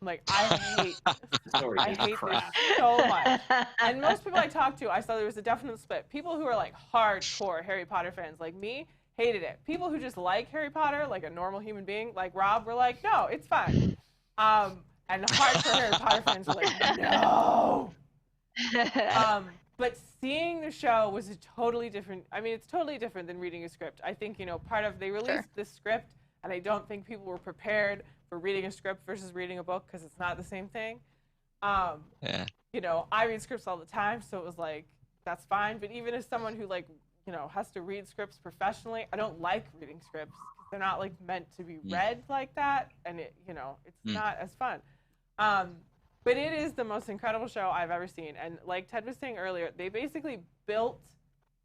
I'm like, I hate this. I hate this so much. And most people I talked to, I saw there was a definite split. People who are like hardcore Harry Potter fans, like me, hated it. People who just like Harry Potter, like a normal human being, like Rob, were like, no, it's fine. And hardcore Harry Potter fans were like, no. But seeing the show was a totally different, I mean, it's totally different than reading a script. I think, you know, part of, they released this script, and I don't think people were prepared for reading a script versus reading a book, because it's not the same thing. Yeah. You know, I read scripts all the time, so it was like, that's fine. But even as someone who like, you know, has to read scripts professionally, I don't like reading scripts. They're not like meant to be read like that, and it, you know, it's not as fun. But it is the most incredible show I've ever seen. And like Ted was saying earlier, they basically built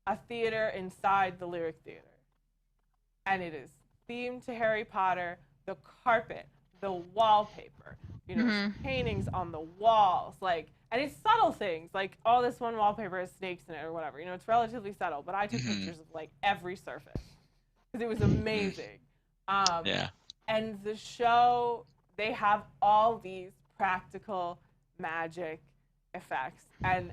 a theater inside the Lyric Theater. And it is themed to Harry Potter, the carpet, the wallpaper, you know, paintings on the walls, like, and it's subtle things, like, oh, this one wallpaper has snakes in it or whatever, you know, it's relatively subtle, but I took pictures of like every surface because it was amazing. Yeah. And the show, they have all these practical magic effects, and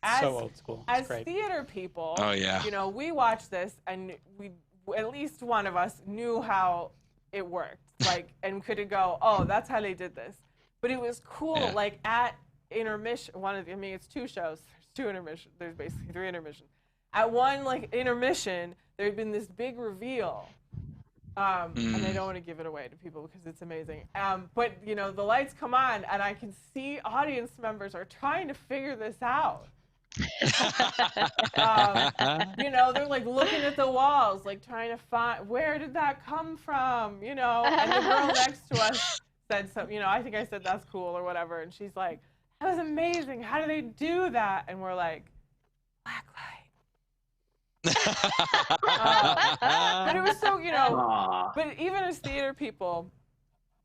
as, so old school. It's as great. theater people, Oh, yeah. you know, we watched this and we, at least one of us knew how it worked, like, and could go, oh, that's how they did this. But it was cool, Yeah. like at intermission, I mean, it's 2 shows, there's 2 intermissions, there's basically 3 intermissions. At one like intermission, there had been this big reveal. And I don't want to give it away to people because it's amazing. But you know, the lights come on and I can see audience members are trying to figure this out. You know, they're like looking at the walls, like trying to find, where did that come from? You know, and the girl next to us said something, you know, I think I said that's cool or whatever. And she's like, that was amazing. How do they do that? And we're like, black light. But it was so, you know, but even as theater people,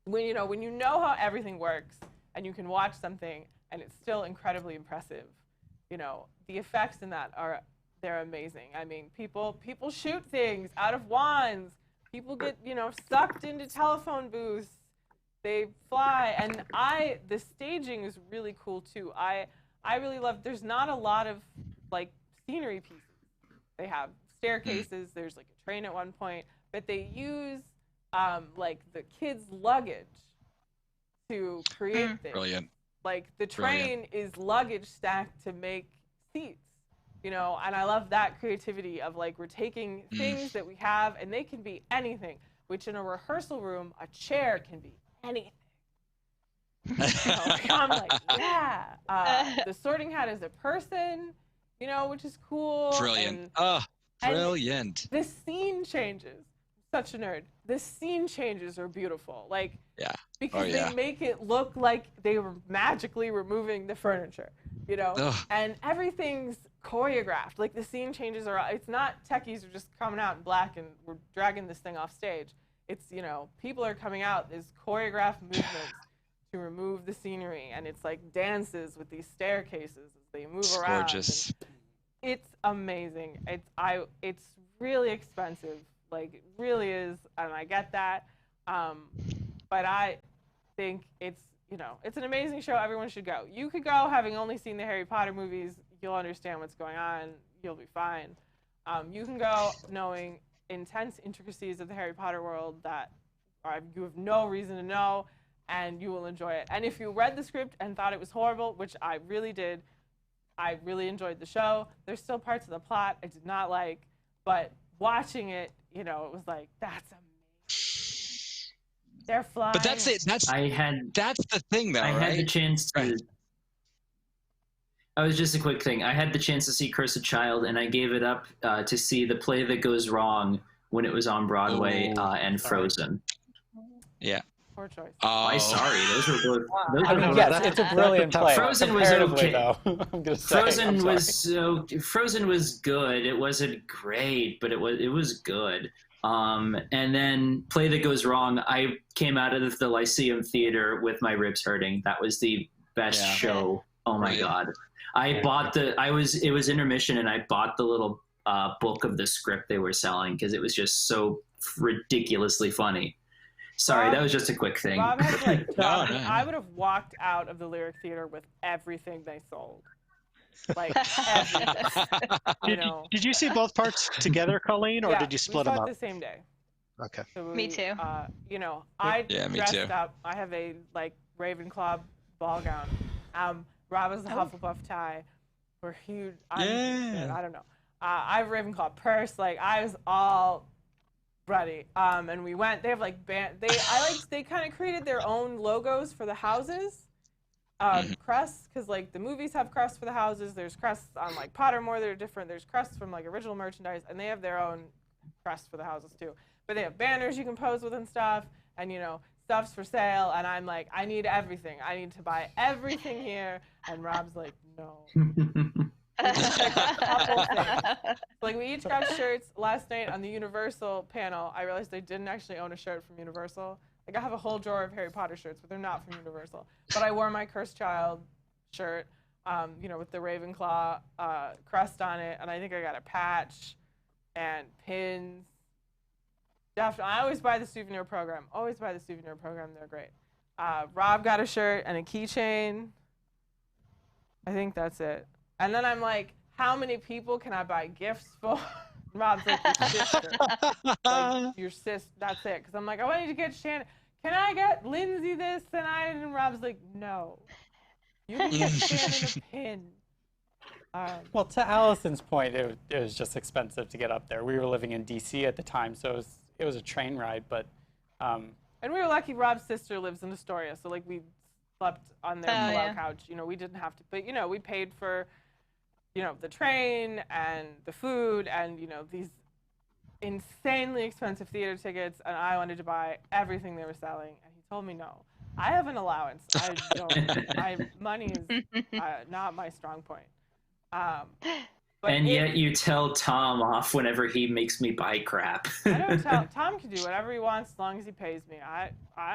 when you know how everything works and you can watch something and it's still incredibly impressive, you know, the effects in that they're amazing. I mean, people shoot things out of wands. People get, you know, sucked into telephone booths. They fly, and the staging is really cool too. I really love, there's not a lot of like scenery pieces. They have staircases, there's like a train at one point, but they use like the kids' luggage to create things. Brilliant. Like the train is luggage stacked to make seats, you know, and I love that creativity of like, we're taking things that we have and they can be anything, which in a rehearsal room, a chair can be anything. You know, I'm like, yeah. The Sorting Hat is a person, you know, which is cool. Brilliant. And Brilliant. the scene changes. Such a nerd. The scene changes are beautiful. Like, Yeah. because they make it look like they were magically removing the furniture, you know? Ugh. And everything's choreographed. Like, the scene changes it's not techies are just coming out in black and we're dragging this thing off stage. It's, you know, people are coming out, there's choreographed movements to remove the scenery, and it's like dances with these staircases as they move It's around. gorgeous. It's amazing. It's really expensive. Like, it really is, and I get that. But I think it's, you know, it's an amazing show. Everyone should go. You could go having only seen the Harry Potter movies. You'll understand what's going on. You'll be fine. You can go knowing intense intricacies of the Harry Potter world that you have no reason to know, and you will enjoy it. And if you read the script and thought it was horrible, which I really did, I really enjoyed the show. There's still parts of the plot I did not like, but watching it, you know, it was like, that's amazing. They're flying. But that's it. That's the thing, though, I right? had the chance to. Right. I was just a quick thing. I had the chance to see Cursed Child, and I gave it up to see The Play That Goes Wrong when it was on Broadway and Frozen. Yeah. Poor choice. I'm sorry, those were both. Those I were mean, both- yes, it's a brilliant play. Frozen was Comparatively, okay. though, I'm gonna say. Frozen was good. It wasn't great, but it was good. And then Play That Goes Wrong, I came out of the Lyceum Theater with my ribs hurting. That was the best show. Oh my God. It was intermission, and I bought the little book of the script they were selling because it was just so ridiculously funny. Sorry, that was just a quick thing. Bob has like, No. I would have walked out of the Lyric Theater with everything they sold. Like, everything. You know. Did you see both parts together, Colleen, or Yeah, did you split we them saw up? it the same day. Okay. So Me too. You know, I Yeah, me dressed too. up. I have a like Ravenclaw ball gown. Rob has a Hufflepuff tie. We're huge. Yeah. I don't know. I have a Ravenclaw purse. Like, I was all ready. And we went. They have like they kind of created their own logos for the houses. Crusts, because like the movies have crusts for the houses. There's crusts on like Pottermore that are different. There's crusts from like original merchandise, and they have their own crusts for the houses too. But they have banners you can pose with and stuff, and you know, stuff's for sale. And I'm like, I need everything. I need to buy everything here. And Rob's like, no. Like we each got shirts. Last night on the Universal panel, I realized I didn't actually own a shirt from Universal. Like I have a whole drawer of Harry Potter shirts, but they're not from Universal. But I wore my Cursed Child shirt, you know, with the Ravenclaw crest on it, and I think I got a patch and pins. Definitely, I always buy the souvenir program. Always buy the souvenir program. They're great. Rob got a shirt and a keychain. I think that's it. And then I'm like, how many people can I buy gifts for? Rob's like, your sister. Like, your sis, that's it. Because I'm like, I want you to get Shannon. Can I get Lindsay this tonight? And Rob's like, no. You can get Shannon a pin. Well, to Allison's point, it was just expensive to get up there. We were living in D.C. at the time, so it was a train ride. But and we were lucky Rob's sister lives in Astoria, so like we slept on their pull-out couch. You know, we didn't have to. But, you know, we paid for, you know, the train and the food and, you know, these insanely expensive theater tickets, and I wanted to buy everything they were selling, and he told me no. I have an allowance. I don't. My money is not my strong point. And yet you tell Tom off whenever he makes me buy crap. I don't tell. Tom can do whatever he wants as long as he pays me. I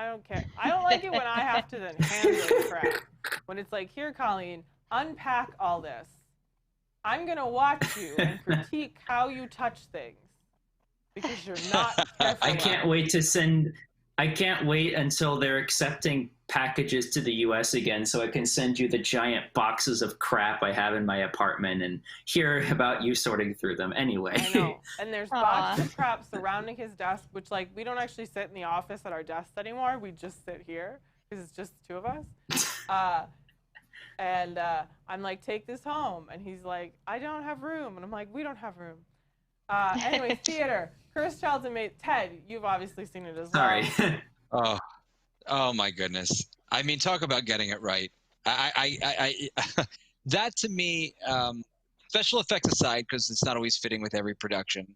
don't care. I don't like it when I have to then handle the crap. When it's like, here, Colleen, unpack all this. I'm going to watch you and critique how you touch things because you're not careful. I can't wait until they're accepting packages to the US again so I can send you the giant boxes of crap I have in my apartment and hear about you sorting through them anyway. I know. And there's boxes of crap surrounding his desk, which like we don't actually sit in the office at our desks anymore. We just sit here because it's just the two of us. And I'm like, take this home. And he's like, I don't have room. And I'm like, we don't have room. Anyway, theater. Cursed Child's amazing. Ted, you've obviously seen it as well. Sorry. Oh my goodness. I mean, talk about getting it right. I that to me, special effects aside, because it's not always fitting with every production,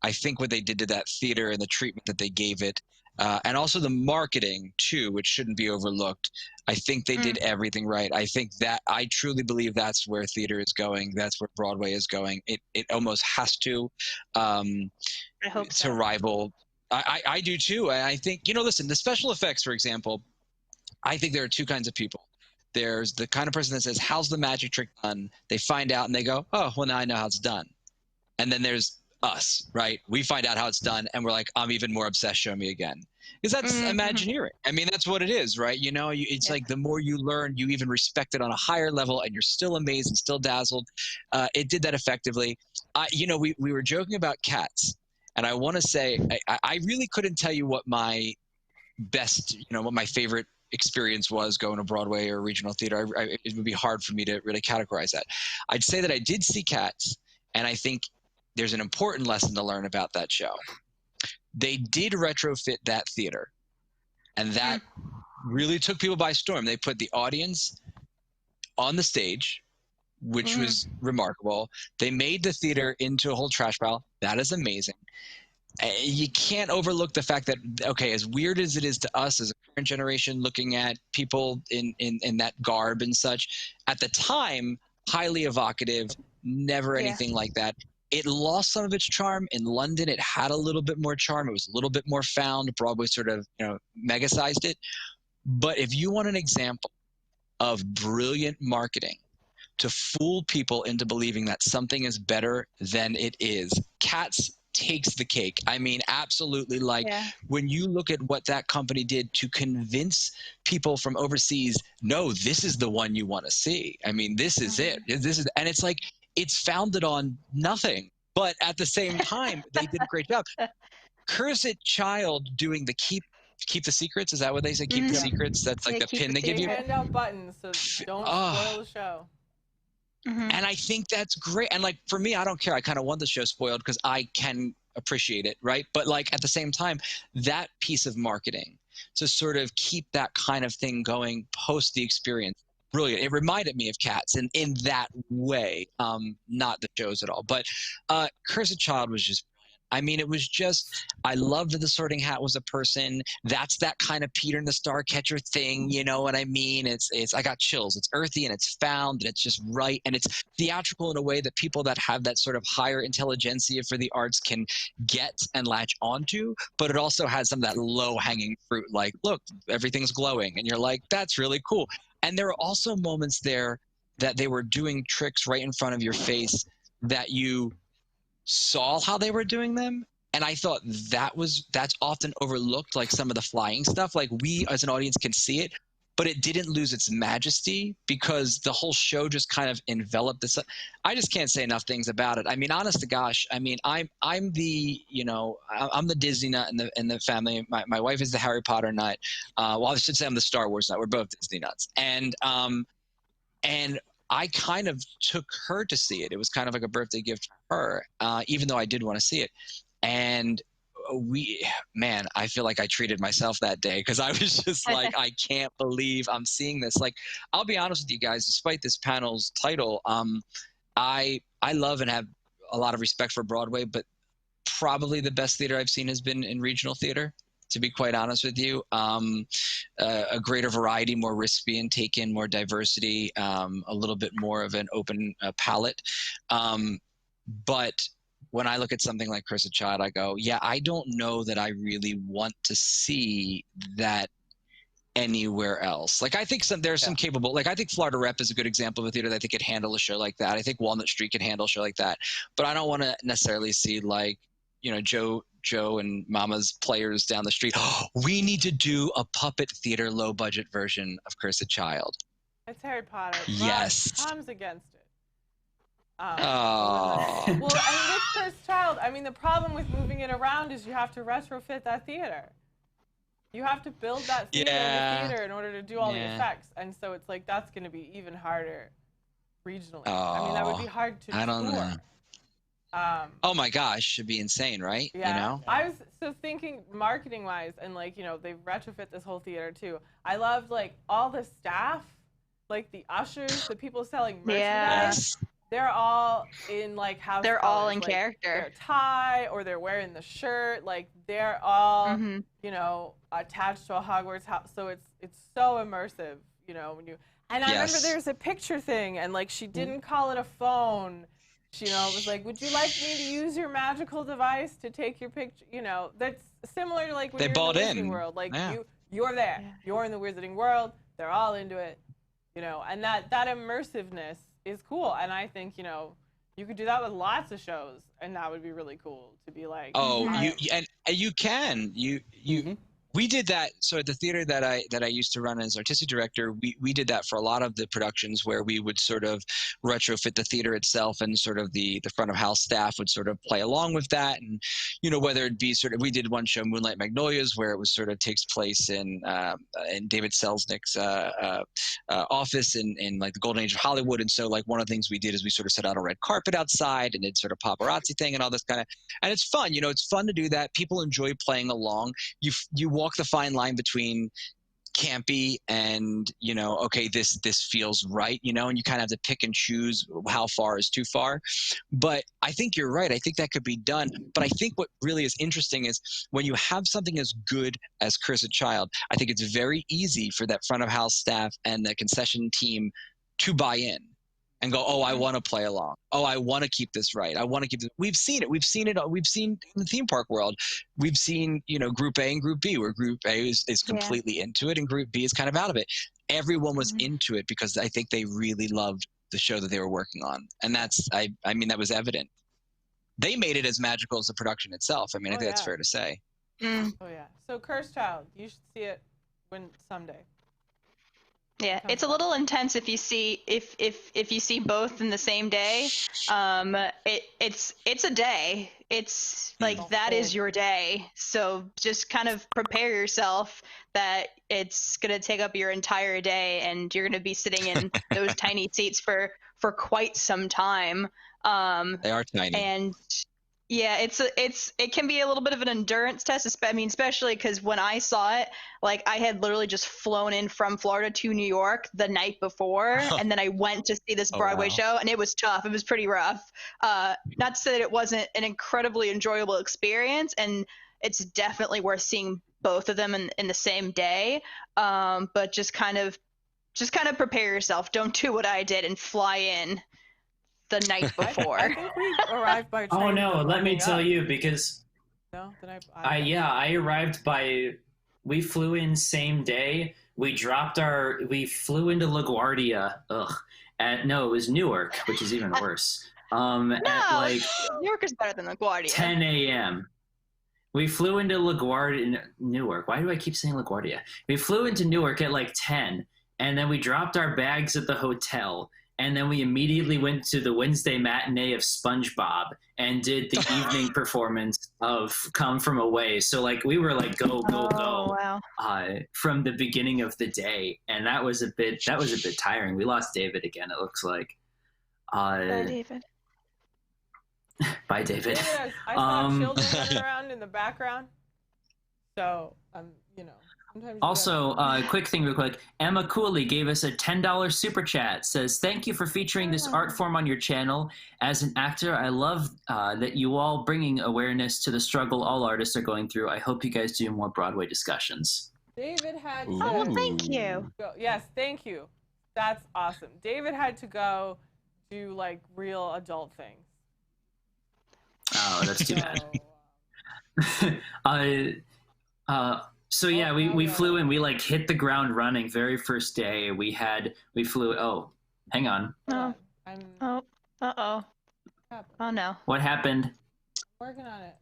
I think what they did to that theater and the treatment that they gave it, and also the marketing too, which shouldn't be overlooked. I think they did everything right. I think that I truly believe that's where theater is going. That's where Broadway is going. It almost has to I hope so. rival. I do too. I think, you know, listen, the special effects, for example, I think there are two kinds of people. There's the kind of person that says, how's the magic trick done? They find out and they go, oh, well, now I know how it's done. And then there's us, right? We find out how it's done and we're like, I'm even more obsessed, show me again. Because that's Imagineering. I mean, that's what it is, right? You know, it's like the more you learn, you even respect it on a higher level and you're still amazed and still dazzled. It did that effectively. You know, we were joking about Cats. And I want to say, I really couldn't tell you what my best, you know, what my favorite experience was going to Broadway or regional theater. It would be hard for me to really categorize that. I'd say that I did see Cats, and I think there's an important lesson to learn about that show. They did retrofit that theater, and that really took people by storm. They put the audience on the stage, which was remarkable. They made the theater into a whole trash pile. That is amazing. You can't overlook the fact that, okay, as weird as it is to us as a current generation looking at people in that garb and such, at the time, highly evocative, never anything like that. It lost some of its charm. In London, it had a little bit more charm. It was a little bit more found. Broadway sort of, you know, mega-sized it. But if you want an example of brilliant marketing to fool people into believing that something is better than it is, Cats takes the cake. I mean, absolutely. Like when you look at what that company did to convince people from overseas, no, this is the one you want to see. I mean, this is it. This is, and it's like, it's founded on nothing, but at the same time, they did a great job. Cursed Child doing the keep the secrets. Is that what they say? Keep the secrets. That's like the pin they give you. Hand out buttons, so don't spoil the show. And I think that's great. And like for me, I don't care. I kind of want the show spoiled because I can appreciate it, right? But like at the same time, that piece of marketing to sort of keep that kind of thing going post the experience brilliant. It reminded me of Cats in that way, not the shows at all. But Cursed Child was just, I mean, it was just, I loved that the Sorting Hat was a person. That's that kind of Peter and the Starcatcher thing, you know what I mean? It's I got chills. It's earthy and it's found and it's just right. And it's theatrical in a way that people that have that sort of higher intelligentsia for the arts can get and latch onto. But it also has some of that low-hanging fruit, like, look, everything's glowing. And you're like, that's really cool. And there are also moments there that they were doing tricks right in front of your face that you saw how they were doing them, and I thought that's often overlooked, like some of the flying stuff. Like, we as an audience can see it, but it didn't lose its majesty because the whole show just kind of enveloped this. I just can't say enough things about it. I mean, honest to gosh, I mean, I'm the, you know, I'm the Disney nut in the family. My wife is the Harry Potter nut. Well, I should say I'm the Star Wars nut. We're both Disney nuts, and I kind of took her to see it. It was kind of like a birthday gift for her, even though I did want to see it. And I feel like I treated myself that day because I was just like, I can't believe I'm seeing this. Like, I'll be honest with you guys, despite this panel's title, I love and have a lot of respect for Broadway, but probably the best theater I've seen has been in regional theater, to be quite honest with you. A greater variety, more risks being taken, more diversity, a little bit more of an open palette. But when I look at something like Cursed Child, I go, yeah, I don't know that I really want to see that anywhere else. Like, I think there's some capable, like, I think Florida Rep is a good example of a theater that I think could handle a show like that. I think Walnut Street could handle a show like that. But I don't want to necessarily see, like, you know, Joe and Mama's players down the street. Oh, we need to do a puppet theater low budget version of Cursed Child. It's Harry Potter. Yes. Tom's against it. Oh. Well, and with Cursed Child, I mean, the problem with moving it around is you have to retrofit that theater. You have to build that theater in the theater in order to do all the effects. And so it's like, that's going to be even harder regionally. I mean, that would be hard to I don't know. Oh my gosh, should be insane, right? Yeah. You know? I was so thinking marketing wise, and like, you know, they've retrofit this whole theater too. I loved like all the staff, like the ushers, the people selling merchandise. Yes. They're all in like house They're colors. all in like, character. Their tie, or they're wearing the shirt. Like, they're all, you know, attached to a Hogwarts house. So it's so immersive, you know, when you. And I remember there's a picture thing, and like she didn't call it a phone. She, you know, it was like, would you like me to use your magical device to take your picture? You know, that's similar to like when you're in the Wizarding World. Like, you're there. Yeah. You're in the Wizarding World. They're all into it, you know, and that immersiveness is cool. And I think, you know, you could do that with lots of shows, and that would be really cool to be like. Oh, you can. We did that. So at the theater that I used to run as artistic director, we did that for a lot of the productions where we would sort of retrofit the theater itself, and sort of the front of house staff would sort of play along with that. And, you know, whether it be sort of, we did one show, Moonlight Magnolias, where it was sort of takes place in David Selznick's office in like the golden age of Hollywood. And so like one of the things we did is we sort of set out a red carpet outside and did sort of paparazzi thing and all this kind of, and it's fun, you know, it's fun to do that. People enjoy playing along. You walk the fine line between campy and, you know, okay, this feels right, you know, and you kind of have to pick and choose how far is too far. But I think you're right. I think that could be done. But I think what really is interesting is when you have something as good as Cursed Child, I think it's very easy for that front of house staff and the concession team to buy in and go, oh, I want to play along. Oh, I want to keep this right. I want to keep this. We've seen it. We've seen in the theme park world. We've seen, you know, Group A and Group B, where Group A is completely into it and Group B is kind of out of it. Everyone was into it because I think they really loved the show that they were working on. And that's, I mean, that was evident. They made it as magical as the production itself. I mean, I think that's fair to say. Oh, yeah. So Cursed Child, you should see it someday. Yeah, it's a little intense if you see if you see both in the same day. It's a day. It's like that is your day. So just kind of prepare yourself that it's gonna take up your entire day, and you're gonna be sitting in those tiny seats for quite some time. They are tiny. And Yeah, it can be a little bit of an endurance test. I mean, especially because when I saw it, like I had literally just flown in from Florida to New York the night before, and then I went to see this Oh, Broadway wow. show, and it was tough. It was pretty rough. Not to say that it wasn't an incredibly enjoyable experience, and it's definitely worth seeing both of them in the same day. But just kind of prepare yourself. Don't do what I did and fly in the night before. I think we arrived by train. Oh no, the let me morning tell of. you, because No, then I arrived by. We flew in same day. We flew into LaGuardia. No, it was Newark, which is even worse. At like New York is better than LaGuardia. 10 a.m. We flew into LaGuardia, Newark. Why do I keep saying LaGuardia? We flew into Newark at like 10, and then we dropped our bags at the hotel. And then we immediately went to the Wednesday matinee of SpongeBob and did the evening performance of Come From Away. So like we were like go Wow. from the beginning of the day, and that was a bit tiring. We lost David again. It looks like. Bye, David. Bye, David. David, I saw children running around in the background. So you know. Also, quick thing real quick. Emma Cooley gave us a $10 super chat. Says, thank you for featuring this art form on your channel. As an actor, I love that you all bringing awareness to the struggle all artists are going through. I hope you guys do more Broadway discussions. David had to Oh, well, thank you. go. Yes, thank you. That's awesome. David had to go do like real adult things. Oh, that's too bad. So yeah, we flew in. We like hit the ground running very first day. We flew. Oh, hang on. Oh. Uh-oh. Oh no. What happened? I'm working on it.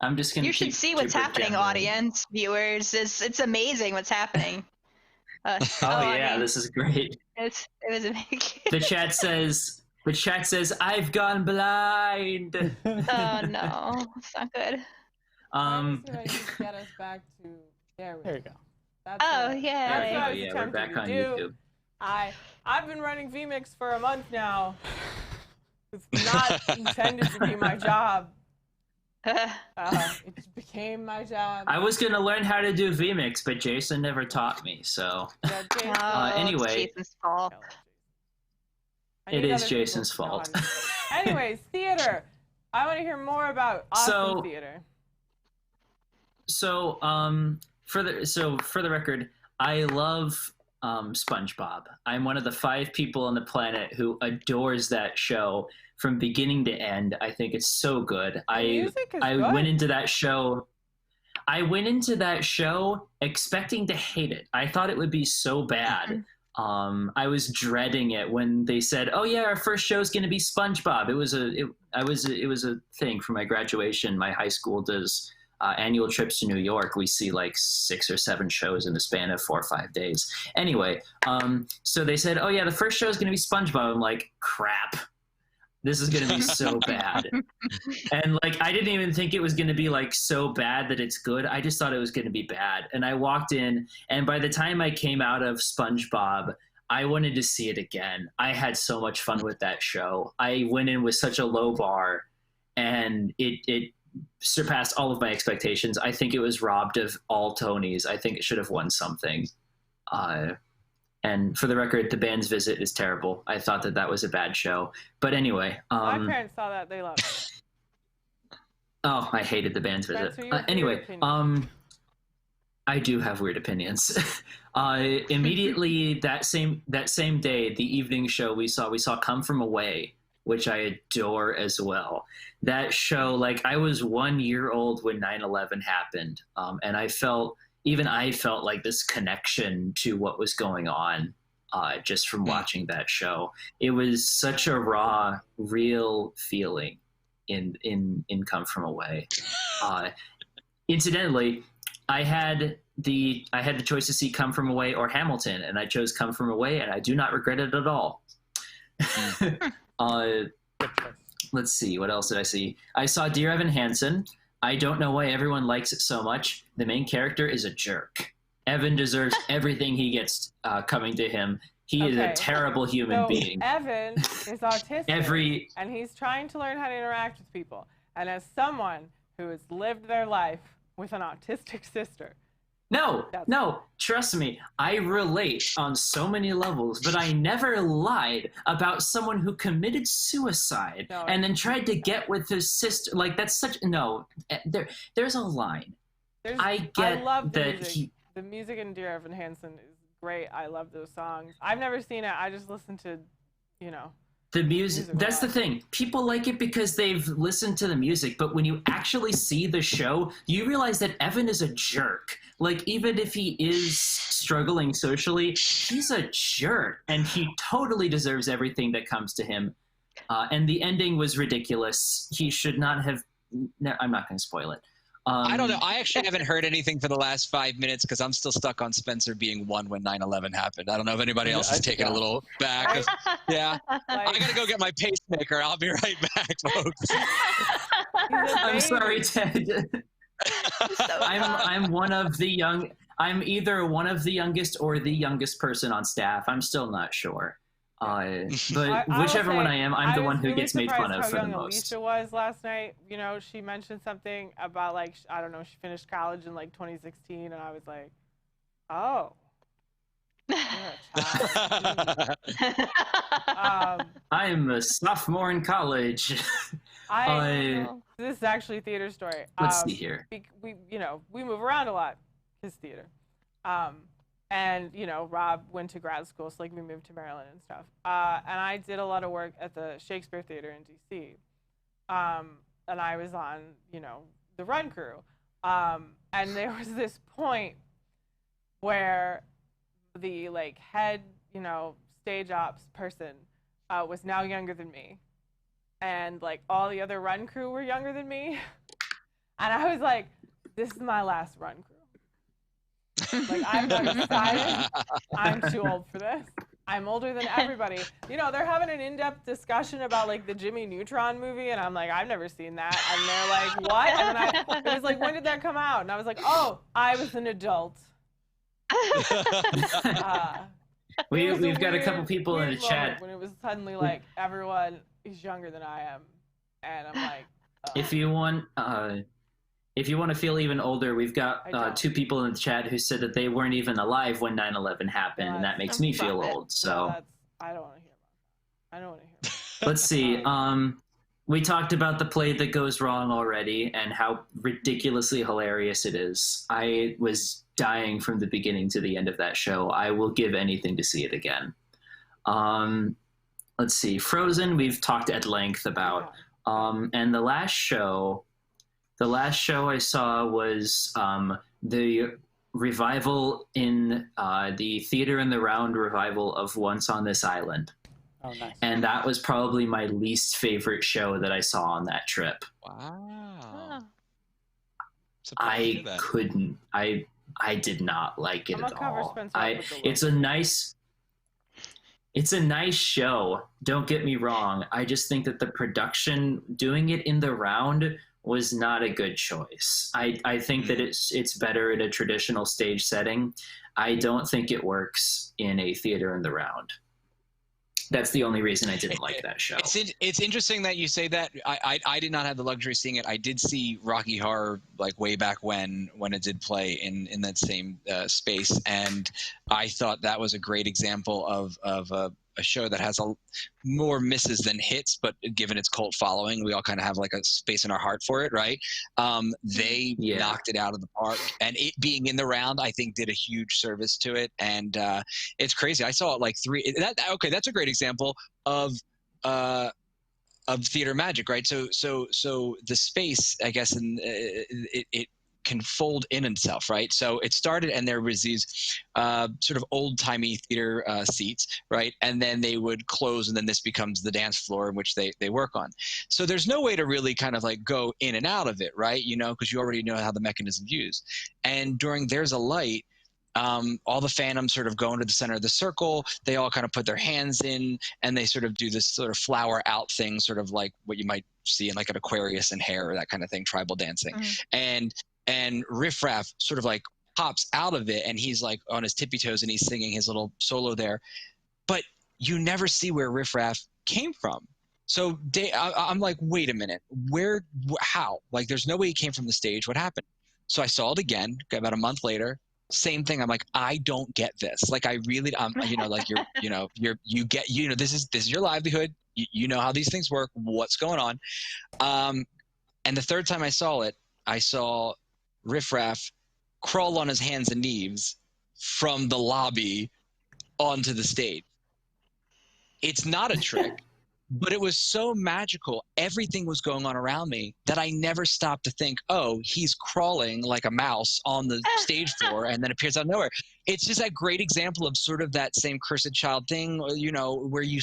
I'm just gonna. You should see what's happening, audience, viewers. It's amazing what's happening. Yeah, this is great. It was amazing. The chat says, I've gone blind. Oh no, it's not good. Get us back to there you go. That's Oh what, yeah. That's what I was We're attempting back to on do. YouTube. I've been running vMix for a month now. It's not intended to be my job. It just became my job. I was gonna learn how to do vMix, but Jason never taught me. So Yeah, Jason- anyway. It's Jason's fault. I It need is other people Jason's to know how fault. to do it. Anyways, theater. I want to hear more about awesome theater. So for the record, I love SpongeBob. I'm one of the 5 people on the planet who adores that show from beginning to end. I think it's so good. Music is I good. went into that show. Expecting to hate it. I thought it would be so bad. I was dreading it when they said, "Oh yeah, our first show is going to be SpongeBob." It was a thing for my graduation. My high school does annual trips to New York. We see like 6 or 7 shows in the span of 4 or 5 days. Anyway, so they said, "Oh yeah, the first show is going to be SpongeBob." I'm like, "Crap. This is going to be so bad." And like, I didn't even think it was going to be like so bad that it's good. I just thought it was going to be bad. And I walked in, and by the time I came out of SpongeBob, I wanted to see it again. I had so much fun with that show. I went in with such a low bar, and it surpassed all of my expectations. I think it was robbed of all Tonys. I think it should have won something. And for the record, The Band's Visit is terrible. I thought that was a bad show. But anyway. My parents saw that. They loved it. Oh, I hated The Band's Visit. Spencer, you have Anyway, weird opinions. I do have weird opinions. Immediately that same day, the evening show we saw Come From Away, which I adore as well. That show, like, I was 1 year old when 9/11 happened, and I felt like this connection to what was going on just from watching that show. It was such a raw, real feeling in Come From Away. Incidentally, I had the choice to see Come From Away or Hamilton, and I chose Come From Away, and I do not regret it at all. Let's see, what else did I see? I saw Dear Evan Hansen. I don't know why everyone likes it so much. The main character is a jerk. Evan deserves everything he gets coming to him. He is a Okay. terrible human So being. Evan is autistic, and he's trying to learn how to interact with people. And as someone who has lived their life with an autistic sister, No, trust me, I relate on so many levels, but I never lied about someone who committed suicide and then tried to get with his sister. Like, that's such, no, there's a line. I love the that music. The music in Dear Evan Hansen is great. I love those songs. I've never seen it. I just listen to, the music, that's the thing. People like it because they've listened to the music, but when you actually see the show, you realize that Evan is a jerk. Like, even if he is struggling socially, he's a jerk, and he totally deserves everything that comes to him. And the ending was ridiculous. He should not have... No, I'm not going to spoil it. I don't know. I actually haven't heard anything for the last 5 minutes because I'm still stuck on Spencer being one when 9/11 happened. I don't know if anybody else has taken a little back. Yeah. I got to go get my pacemaker. I'll be right back, folks. I'm sorry, Ted. I'm one of the young... I'm either one of the youngest or the youngest person on staff. I'm still not sure. But whichever one I am, I'm the one who gets made fun of for the most. Alicia was last night. She mentioned something about, like, I don't know, she finished college in like 2016, and I was like, oh, you're a child. I'm a sophomore in college. This is actually a theater story. Let's see here. We move around a lot. His theater. And, Rob went to grad school, so, like, we moved to Maryland and stuff. And I did a lot of work at the Shakespeare Theater in D.C. And I was on, the run crew. And there was this point where the, like, head, stage ops person was now younger than me. And, like, all the other run crew were younger than me. And I was like, this is my last run crew. Like, I'm not excited. I'm too old for this. I'm older than everybody. They're having an in-depth discussion about, like, the Jimmy Neutron movie, and I'm like, I've never seen that. And they're like, what? And then it was like, when did that come out? And I was like, oh, I was an adult. We've got a couple people in the chat. When it was suddenly like, everyone is younger than I am. And I'm like, If you want to feel even older, we've got 2 people in the chat who said that they weren't even alive when 9/11 happened, and that makes me feel old. So I don't want to hear about that. I don't want to hear about that. Let's see. We talked about the play that goes wrong already and how ridiculously hilarious it is. I was dying from the beginning to the end of that show. I will give anything to see it again. Let's see. Frozen, we've talked at length about. And the last show I saw was the revival in the Theater in the Round revival of Once on This Island. Oh, nice. And that was probably my least favorite show that I saw on that trip. Wow. I couldn't. I did not like it at all. It's a nice show. Don't get me wrong. I just think that the production, doing it in the round, was not a good choice. I think that it's better in a traditional stage setting. I don't think it works in a theater in the round. That's the only reason I didn't like that show. It's interesting that you say that. I did not have the luxury of seeing it. I did see Rocky Horror like way back when it did play in that same space, and I thought that was a great example of a show that has more misses than hits, but given its cult following, we all kind of have like a space in our heart for it, right? They knocked it out of the park, and it being in the round, I think, did a huge service to it. And it's crazy. I saw it like that's a great example of theater magic, right? So the space, I guess, and it can fold in itself, right? So it started, and there was these sort of old-timey theater seats, right? And then they would close, and then this becomes the dance floor in which they work on. So there's no way to really kind of like go in and out of it, right? Because you already know how the mechanism's used. And during There's a Light, all the phantoms sort of go into the center of the circle. They all kind of put their hands in, and they sort of do this sort of flower out thing, sort of like what you might see in like an Aquarius and Hair or that kind of thing, tribal dancing. And Riff Raff sort of like pops out of it, and he's like on his tippy toes, and he's singing his little solo there. but you never see where Riff Raff came from. So I'm like, wait a minute, how? Like, there's no way he came from the stage. What happened? So I saw it again about a month later. Same thing. I'm like, I don't get this. Like, I really, you know, like you get, you know, this is your livelihood. You know how these things work. What's going on? And the third time I saw it, I saw Riff Raff crawl on his hands and knees from the lobby onto the stage. It's not a trick. But it was so magical. Everything was going on around me that I never stopped to think, oh, he's crawling like a mouse on the stage floor and then appears out of nowhere. It's just a great example of sort of that same cursed child thing, you know, where you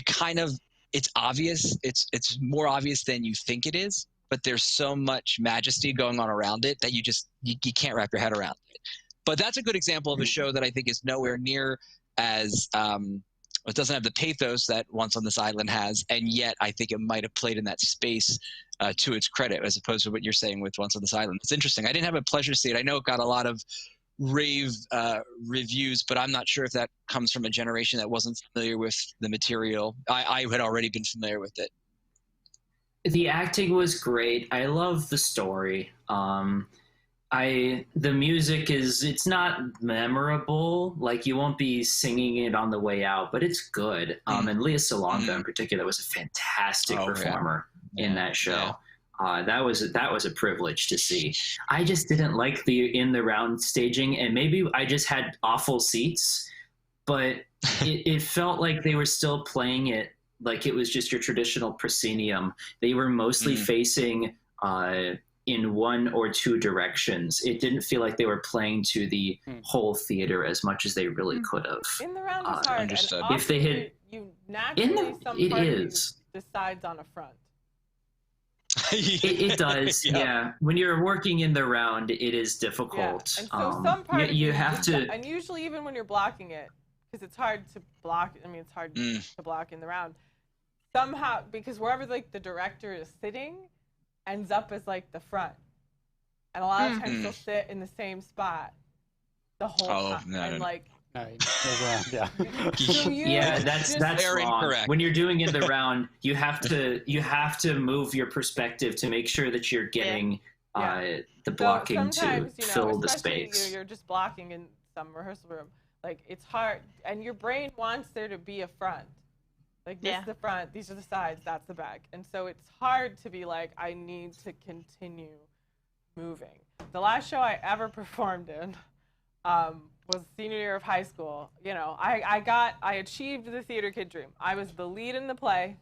kind of, it's obvious. It's more obvious than you think it is, but there's so much majesty going on around it that you can't wrap your head around it. But that's a good example of a show that I think is nowhere near as, it doesn't have the pathos that Once on This Island has, and yet I think it might have played in that space to its credit, as opposed to what you're saying with Once on This Island. It's interesting. I didn't have a pleasure to see it. I know it got a lot of rave reviews, but I'm not sure if that comes from a generation that wasn't familiar with the material. I had already been familiar with it. The acting was great. I love the story. The music it's not memorable. Like, you won't be singing it on the way out, but it's good. And Lea Salonga in particular was a fantastic performer in that show. Yeah. That was a privilege to see. I just didn't like the in the round staging, and maybe I just had awful seats, but it felt like they were still playing it like it was just your traditional proscenium. They were mostly facing in one or two directions. It didn't feel like they were playing to the whole theater as much as they really could have. In the round is hard. Understood. And If they had, you naturally some part of you decides on a front. it does, yeah. When you're working in the round, it is difficult. Yeah. And so some part you have to, and usually even when you're blocking it, because it's hard to block. I mean, it's hard to block in the round. Somehow, because wherever like the director is sitting, ends up as like the front, and a lot of times they'll sit in the same spot the whole time. And like, yeah. Yeah, that's very wrong. incorrect. When you're doing in the round, you have to move your perspective to make sure that you're getting the blocking to fill the space. You're just blocking in some rehearsal room. Like, it's hard, and your brain wants there to be a front. Like, this is the front, these are the sides, that's the back. And so it's hard to be like, I need to continue moving. The last show I ever performed in was senior year of high school. You know, I achieved the theater kid dream. I was the lead in the play,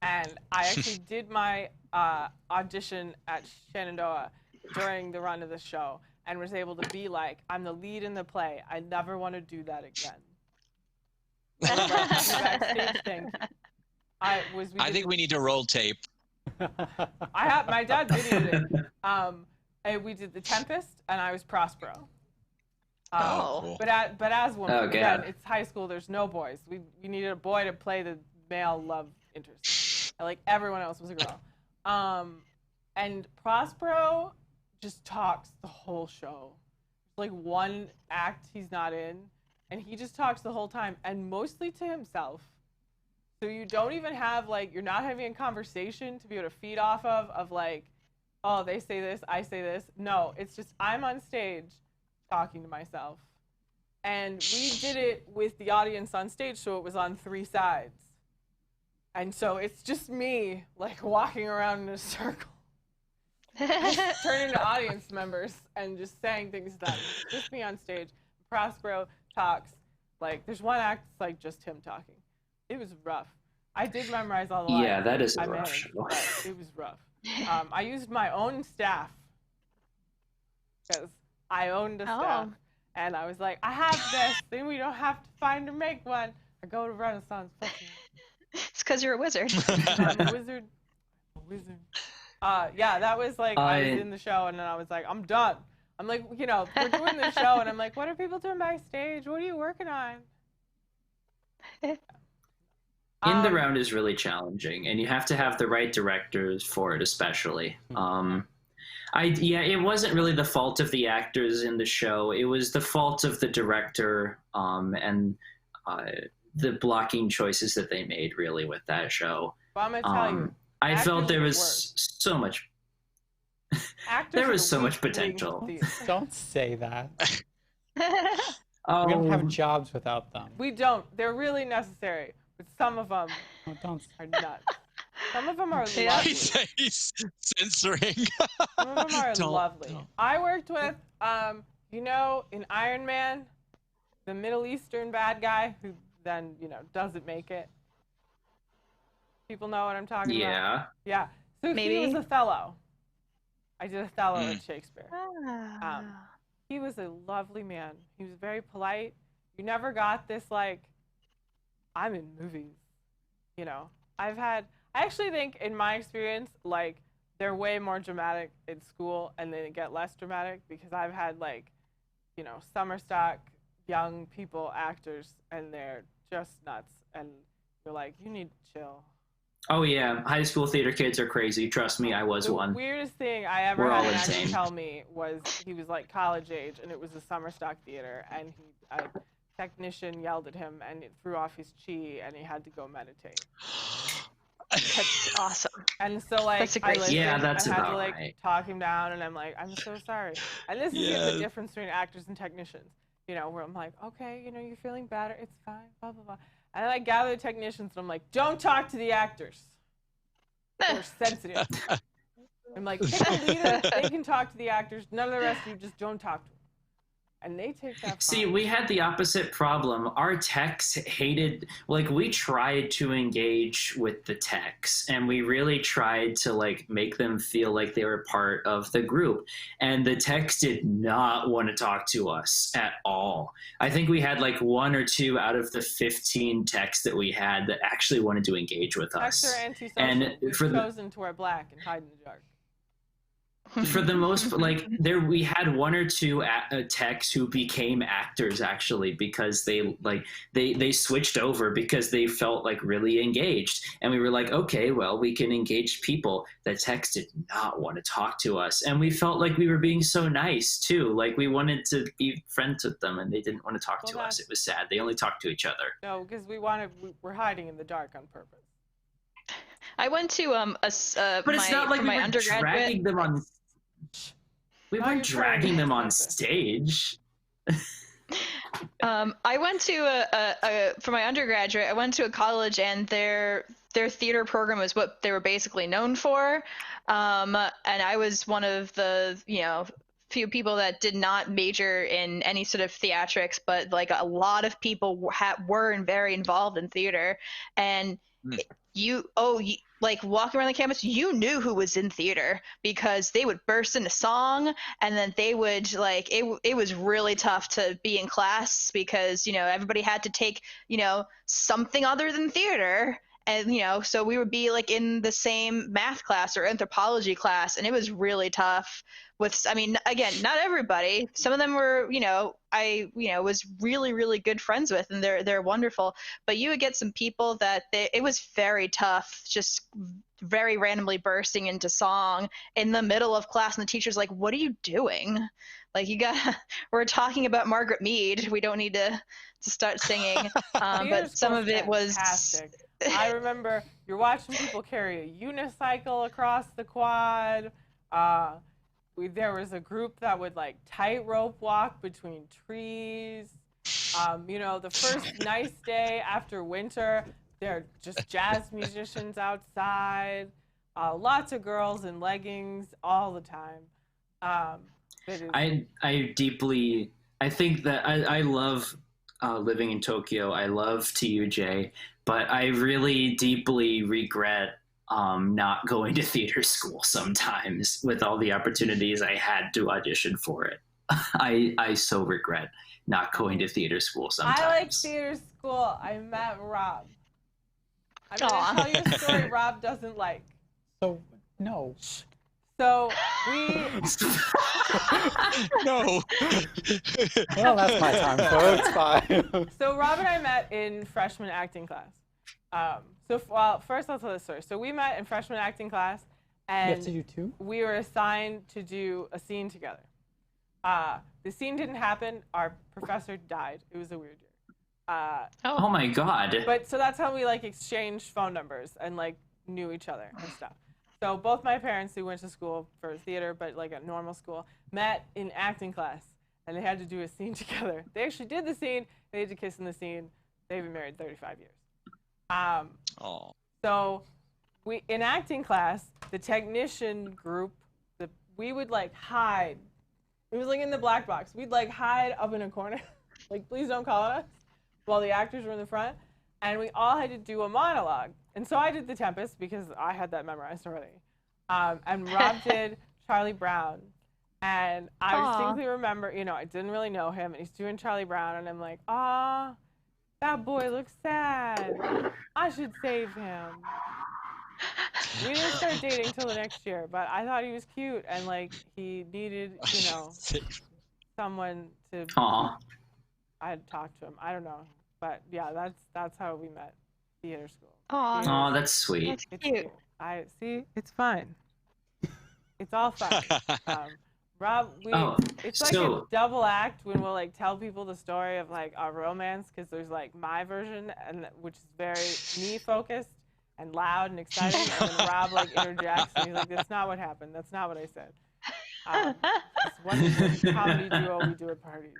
and I actually did my audition at Shenandoah during the run of the show, and was able to be like, I'm the lead in the play. I never want to do that again. Backstage thing. I think we need to roll tape. My dad videoed it. And we did The Tempest, and I was Prospero. Cool. But as woman, again, it's high school. There's no boys. We needed a boy to play the male love interest. And, like, everyone else was a girl. And Prospero just talks the whole show. Like, one act he's not in. And he just talks the whole time, and mostly to himself. So you don't even have, like, you're not having a conversation to be able to feed off of like, oh, they say this, I say this. No, it's just I'm on stage talking to myself. And we did it with the audience on stage, so it was on 3 sides. And so it's just me, like, walking around in a circle. Just turning to audience members and just saying things to them. Just me on stage. Prospero talks, like, there's one act that's like just him talking. It was rough. I did memorize all the lines. Yeah, that is a rough show. It was rough. I used my own staff because I owned a staff, and I was like, I have this, then we don't have to find or make one. I go to Renaissance. It's because you're a wizard. I'm a wizard. Yeah, that was like, I was in the show, and then I was like, I'm done. I'm like, you know, we're doing this show, and I'm like, what are people doing backstage? What are you working on? In the round is really challenging, and you have to have the right directors for it, especially. It wasn't really the fault of the actors in the show. It was the fault of the director and the blocking choices that they made really with that show. But I'm gonna tell you, I felt actors there are the was worst. so much. Actors There are was the so much weak link potential. to theater. Don't say that. Oh, We don't have jobs without them. We don't. They're really necessary, but some of them Oh, don't. are nuts. Some of them are Yeah. lovely. He's censoring. Some of them are Don't- lovely. don't. I worked with, in Iron Man, the Middle Eastern bad guy who then, doesn't make it. People know what I'm talking about? yeah. Yeah. So Maybe. he was Othello. I did Othello at Shakespeare. Ah. He was a lovely man. He was very polite. You never got this, I'm in movies. I actually think in my experience, they're way more dramatic in school and they get less dramatic because I've had summer stock young people actors and they're just nuts and you're like, you need to chill. Oh yeah, high school theater kids are crazy. Trust me, I was The one. weirdest thing I ever We're had all an actor insane. tell me was he was college age and it was a summer stock theater and a technician yelled at him and it threw off his chi and he had to go meditate. That's awesome. And so That's a I great listened, Yeah, that's I had to about right. talk him down and I'm like, I'm so sorry. And this is Yeah. the difference between actors and technicians, where I'm like, okay, you're feeling better, it's fine, blah blah blah. And then I gather the technicians and I'm like, don't talk to the actors. They're sensitive. I'm like, pick a leader, they can talk to the actors, none of the rest of you just don't talk to them. And they take that See, fine. we had the opposite problem. Our techs hated, we tried to engage with the techs and we really tried to make them feel like they were part of the group. And the techs did not want to talk to us at all. I think we had one or two out of the 15 techs that we had that actually wanted to engage with us. Techs are antisocial. And We've for the- chosen to wear black and hide in the dark. For the most, we had one or two techs who became actors actually because they switched over because they felt really engaged, and we were like, okay, well, we can engage people. The techs did not want to talk to us, and we felt like we were being so nice too. We wanted to be friends with them, and they didn't want to talk Well, to us. It was sad. They only talked to each other. No, because we're hiding in the dark on purpose. I went to But it's not like for we my were undergraduate. dragging them on. We Now weren't you're trying to dragging them on expensive. stage. I went to for my undergraduate. I went to a college, and their theater program was what they were basically known for. And I was one of the few people that did not major in any sort of theatrics, but a lot of people were very involved in theater, and you walking around the campus, you knew who was in theater because they would burst into song, and then they would it was really tough to be in class because everybody had to take something other than theater, and so we would be in the same math class or anthropology class, and it was really tough. Again, not everybody. Some of them were, I was really, really good friends with, and they're wonderful. But you would get some people that it was very tough, just very randomly bursting into song in the middle of class, and the teacher's like, "What are you doing? We're talking about Margaret Mead. We don't need to start singing." Theater But some school's of it was. fantastic. I remember you're watching people carry a unicycle across the quad. There was a group that would tightrope walk between trees. The first nice day after winter, there are just jazz musicians outside. Lots of girls in leggings all the time. I think that I love living in Tokyo. I love TUJ, but I really deeply regret not going to theater school sometimes with all the opportunities I had to audition for it. I so regret not going to theater school sometimes. I like theater school. I met Rob. I'm going Aw. to tell you a story Rob doesn't like. So, no. So we No. Well, that's my time, so it's fine. So Rob and I met in freshman acting class. First I'll tell the story. So we met in freshman acting class, You have and to do two? we were assigned to do a scene together. The scene didn't happen. Our professor died. It was a weird year. Oh my God. But so that's how we like exchanged phone numbers and like knew each other and stuff. So both my parents, who went to school for theater, but like at normal school, met in acting class, and they had to do a scene together. They actually did the scene. They had to kiss in the scene. They've been married 35 years. Oh. So we in acting class, the technician group, we would like hide. It was like in the black box. We'd like hide up in a corner, like please don't call us, while the actors were in the front, and we all had to do a monologue. And so I did The Tempest because I had that memorized already. And Rob did Charlie Brown. And I distinctly remember, you know, I didn't really know him, and he's doing Charlie Brown, and I'm like, ah, that boy looks sad. I should save him. We didn't start dating till the next year, but I thought he was cute, and like he needed, you know, someone to. Aw. I had to talk to him. I don't know, but yeah, that's how we met. Theater school. Aw. Oh, that's sweet. That's It's cute. cute. I see. It's fun. It's all fun. Rob, it's like a double act when we'll like tell people the story of like our romance, because there's like my version, and which is very me focused and loud and exciting, and then Rob like interjects and he's like, "That's not what happened. That's not what I said." It's wonderful comedy duo we do at parties.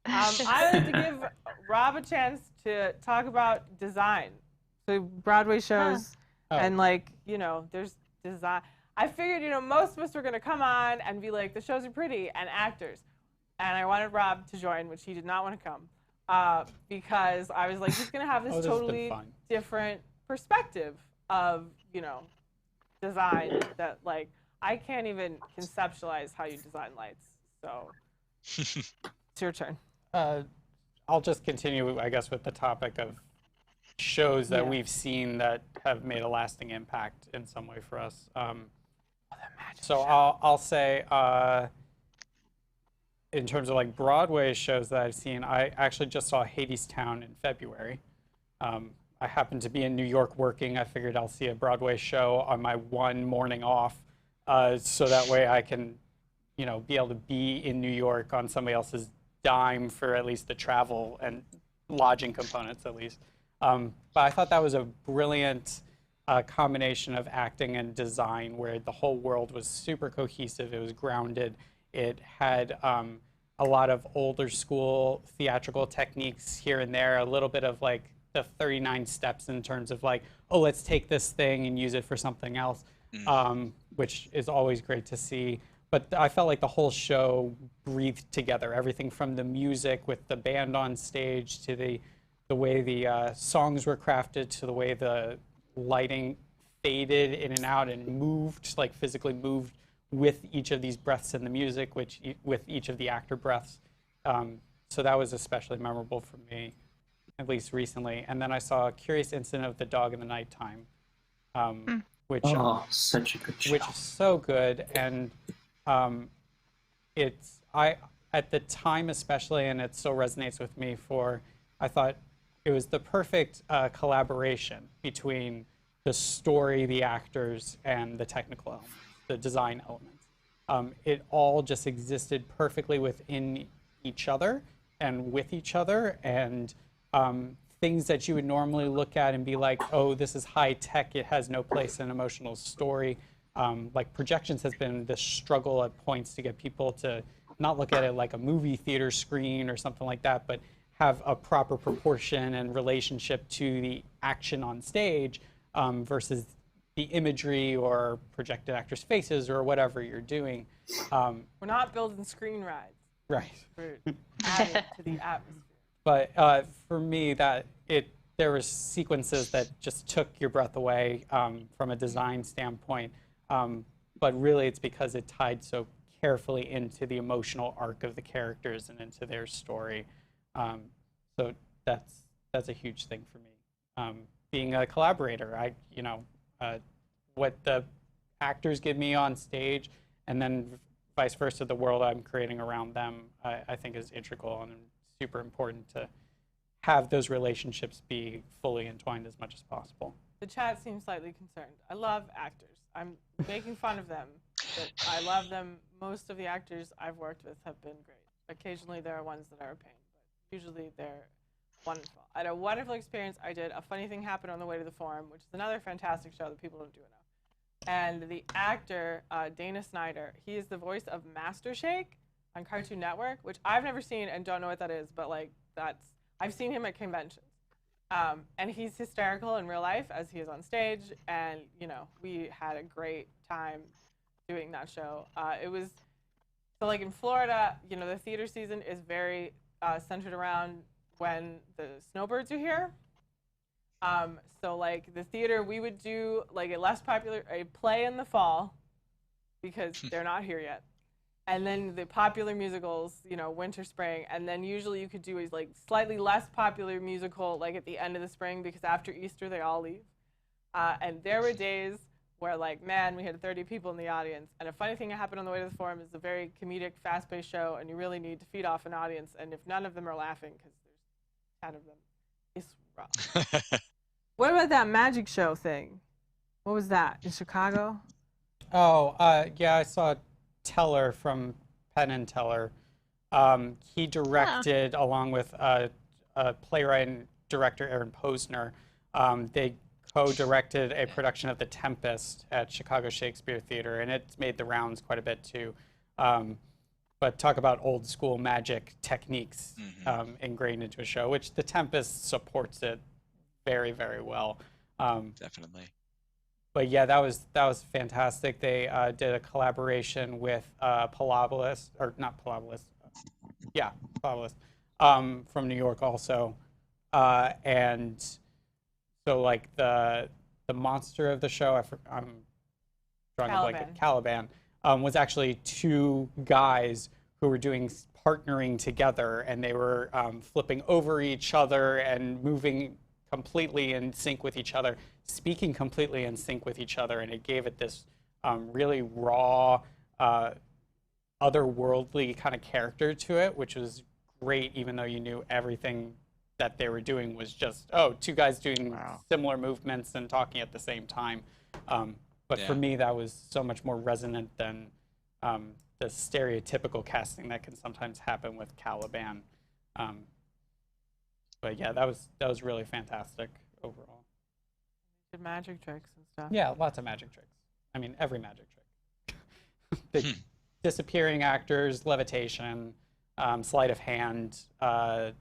I like to give Rob a chance to talk about design. So Broadway shows, and like, you know, there's design. I figured, you know, most of us were going to come on and be like, the shows are pretty, and actors. And I wanted Rob to join, which he did not want to come, because I was like, he's going to have this totally different perspective of, you know, design that, like, I can't even conceptualize how you design lights. So it's your turn. I'll just continue, I guess, with the topic of shows that we've seen that have made a lasting impact in some way for us. So I'll say, in terms of like Broadway shows that I've seen, I actually just saw Hadestown in February. I happened to be in New York working. I figured I'll see a Broadway show on my one morning off, so that way I can, you know, be able to be in New York on somebody else's dime for at least the travel and lodging components at least. But I thought that was a brilliant combination of acting and design, where the whole world was super cohesive. It was grounded. It had a lot of older school theatrical techniques here and there, a little bit of like the 39 steps in terms of like, oh, let's take this thing and use it for something else, which is always great to see. But I felt like the whole show breathed together. Everything from the music with the band on stage to the way the songs were crafted, to the way the lighting faded in and out and moved, like physically moved with each of these breaths in the music, with each of the actor breaths. So that was especially memorable for me, at least recently. And then I saw A Curious Incident of the Dog in the Nighttime, which such a good show. which is so good. And at the time especially, and it still resonates with me, I thought it was the perfect collaboration between the story, the actors, and the technical elements, the design elements. It all just existed perfectly within each other and with each other, and things that you would normally look at and be like, oh, this is high tech, it has no place in emotional story. Like projections has been this struggle at points to get people to not look at it like a movie theater screen or something like that, but have a proper proportion and relationship to the action on stage, versus the imagery or projected actors' faces or whatever you're doing. We're not building screen rides. Right. We're adding to the atmosphere. But for me, there were sequences that just took your breath away from a design standpoint. But really, it's because it tied so carefully into the emotional arc of the characters and into their story. So that's a huge thing for me. Being a collaborator, what the actors give me on stage, and then vice versa, the world I'm creating around them, I think is integral and super important to have those relationships be fully entwined as much as possible. The chat seems slightly concerned. I love actors. I'm making fun of them, but I love them. Most of the actors I've worked with have been great. Occasionally there are ones that are a pain, but usually they're wonderful. I had a wonderful experience. I did A Funny Thing Happened on the Way to the Forum, which is another fantastic show that people don't do enough. And the actor, Dana Snyder, he is the voice of Master Shake on Cartoon Network, which I've never seen and don't know what that is, but like I've seen him at conventions. And he's hysterical in real life as he is on stage. And, you know, we had a great time doing that show. It was, so like in Florida, you know, the theater season is very centered around when the snowbirds are here. So like the theater, we would do like a play in the fall because they're not here yet. And then the popular musicals, you know, winter, spring, and then usually you could do a like slightly less popular musical like at the end of the spring because after Easter they all leave. And there were days where like, man, we had 30 people in the audience. And A Funny Thing Happened on the Way to the Forum is a very comedic, fast-paced show, and you really need to feed off an audience. And if none of them are laughing, because there's 10 of them, it's rough. What about that magic show thing? What was that in Chicago? Oh, yeah, I saw Teller from Penn and Teller. He directed, along with a playwright and director, Aaron Posner. They co-directed a production of The Tempest at Chicago Shakespeare Theater, and it's made the rounds quite a bit too. But talk about old school magic techniques ingrained into a show, which The Tempest supports it very, very well. Definitely. But yeah, that was fantastic. They did a collaboration with Palablis, or not Palablis, yeah, Palablis, from New York also. And so like the monster of the show, I'm drawing a blank, Caliban, was actually two guys who were partnering together, and they were flipping over each other and moving completely in sync with each other, speaking completely in sync with each other, and it gave it this really raw, otherworldly kind of character to it, which was great, even though you knew everything that they were doing was just, two guys doing similar movements and talking at the same time. But for me, that was so much more resonant than the stereotypical casting that can sometimes happen with Caliban. But yeah, that was really fantastic overall. Did magic tricks and stuff. Yeah, lots of magic tricks. I mean, every magic trick. The disappearing actors, levitation, sleight of hand. God,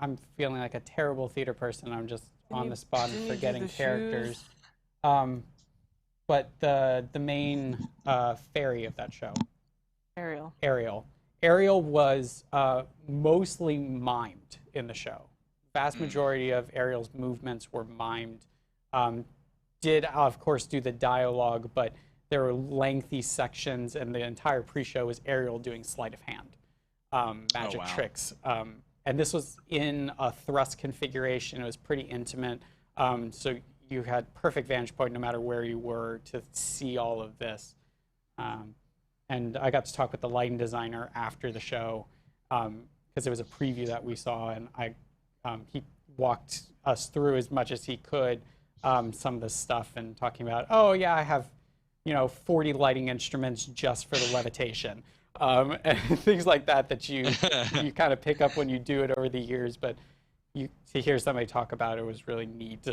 I'm feeling like a terrible theater person. I'm just on the spot and forgetting characters. But the main fairy of that show, Ariel was mostly mimed in the show. Vast majority of Ariel's movements were mimed. Did, of course, do the dialogue, but there were lengthy sections, and the entire pre-show was Ariel doing sleight of hand, magic tricks. And this was in a thrust configuration. It was pretty intimate. So you had perfect vantage point no matter where you were to see all of this. And I got to talk with the lighting designer after the show because it was a preview that we saw, and he walked us through as much as he could some of the stuff and talking about, I have 40 lighting instruments just for the levitation and things like that you kind of pick up when you do it over the years. But to hear somebody talk about it was really neat.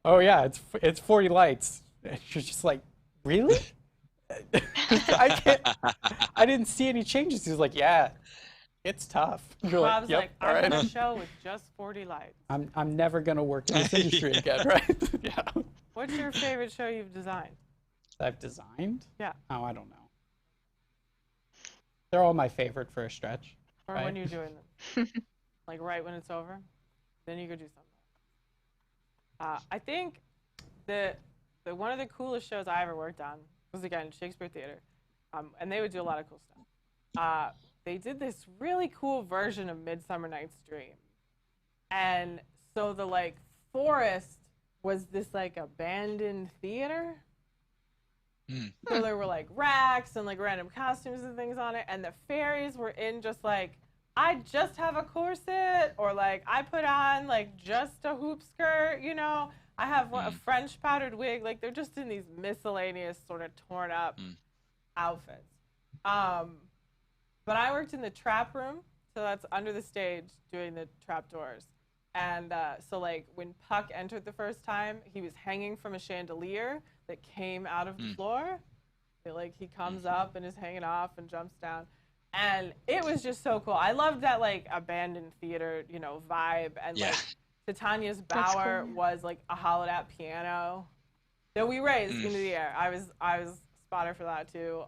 It's 40 lights. And you're just like, really? I didn't see any changes. He was like, yeah, it's tough. I was like, I'm in a show with just 40 lights. I'm never gonna work in this industry again, right? Yeah. What's your favorite show you've designed? I've designed? Yeah. Oh, I don't know. They're all my favorite for a stretch. Or when you're doing them. Like right when it's over, then you could do something. I think the one of the coolest shows I ever worked on was, again, Shakespeare Theater. And they would do a lot of cool stuff. They did this really cool version of Midsummer Night's Dream. And so the like forest was this like abandoned theater. So there were like racks and like random costumes and things on it, and the fairies were in just like, I just have a corset, or like I put on like just a hoop skirt, I have a French powdered wig. Like they're just in these miscellaneous sort of torn up outfits. But I worked in the trap room So that's under the stage doing the trapdoors. And so, like, when Puck entered the first time, he was hanging from a chandelier that came out of the floor. Like, he comes up and is hanging off and jumps down. And it was just so cool. I loved that, like, abandoned theater, you know, vibe. And, like, Titania's Bower was, like, a hollowed out piano that we raised into the air. I was spotter for that, too.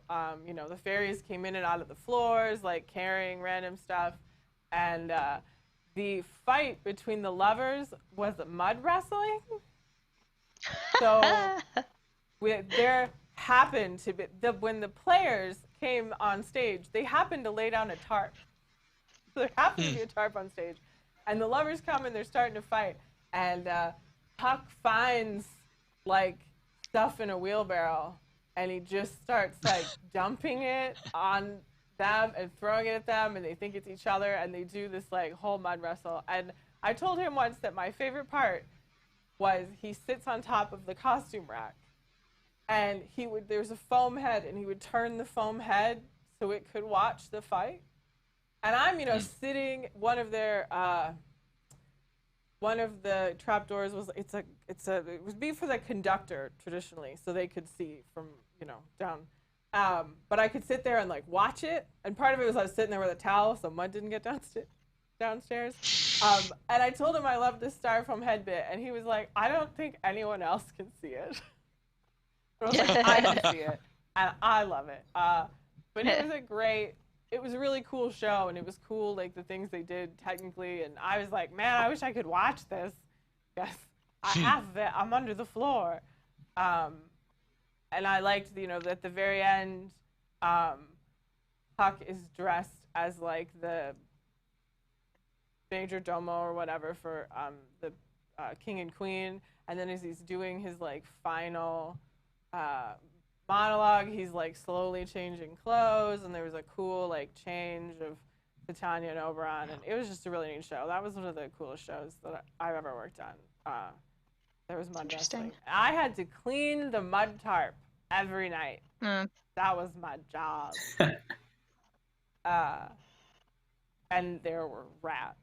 You know, the fairies came in and out of the floors, like, carrying random stuff. And the fight between the lovers was mud wrestling. So there happened to be, when the players came on stage, they happened to lay down a tarp. So there happened to be a tarp on stage. And the lovers come and they're starting to fight. And Puck finds, like, stuff in a wheelbarrow. And he just starts, like, dumping it on them and throwing it at them. And they think it's each other. And they do this, like, whole mud wrestle. And I told him once that my favorite part was he sits on top of the costume rack. And there's a foam head, and he would turn the foam head so it could watch the fight. And I'm, you know, sitting, one of the trapdoors was, it would be for the conductor traditionally, so they could see from, you know, down. But I could sit there and, like, watch it. And part of it was I was sitting there with a towel so mud didn't get downstairs. And I told him I loved this styrofoam head bit, and he was like, I don't think anyone else can see it. I was like, I can see it, and I love it. But it was a really cool show, and it was cool, like, the things they did technically, and I was like, man, I wish I could watch this. Yes, I have it. I'm under the floor. And I liked, you know, at the very end, Puck is dressed as, like, the major domo or whatever for the king and queen, and then as he's doing his, like, final monologue, he's, like, slowly changing clothes, and there was a cool, like, change of Titania and Oberon, and it was just a really neat show. That was one of the coolest shows that I've ever worked on. There was mud wrestling. I had to clean the mud tarp every night. That was my job. And there were rats.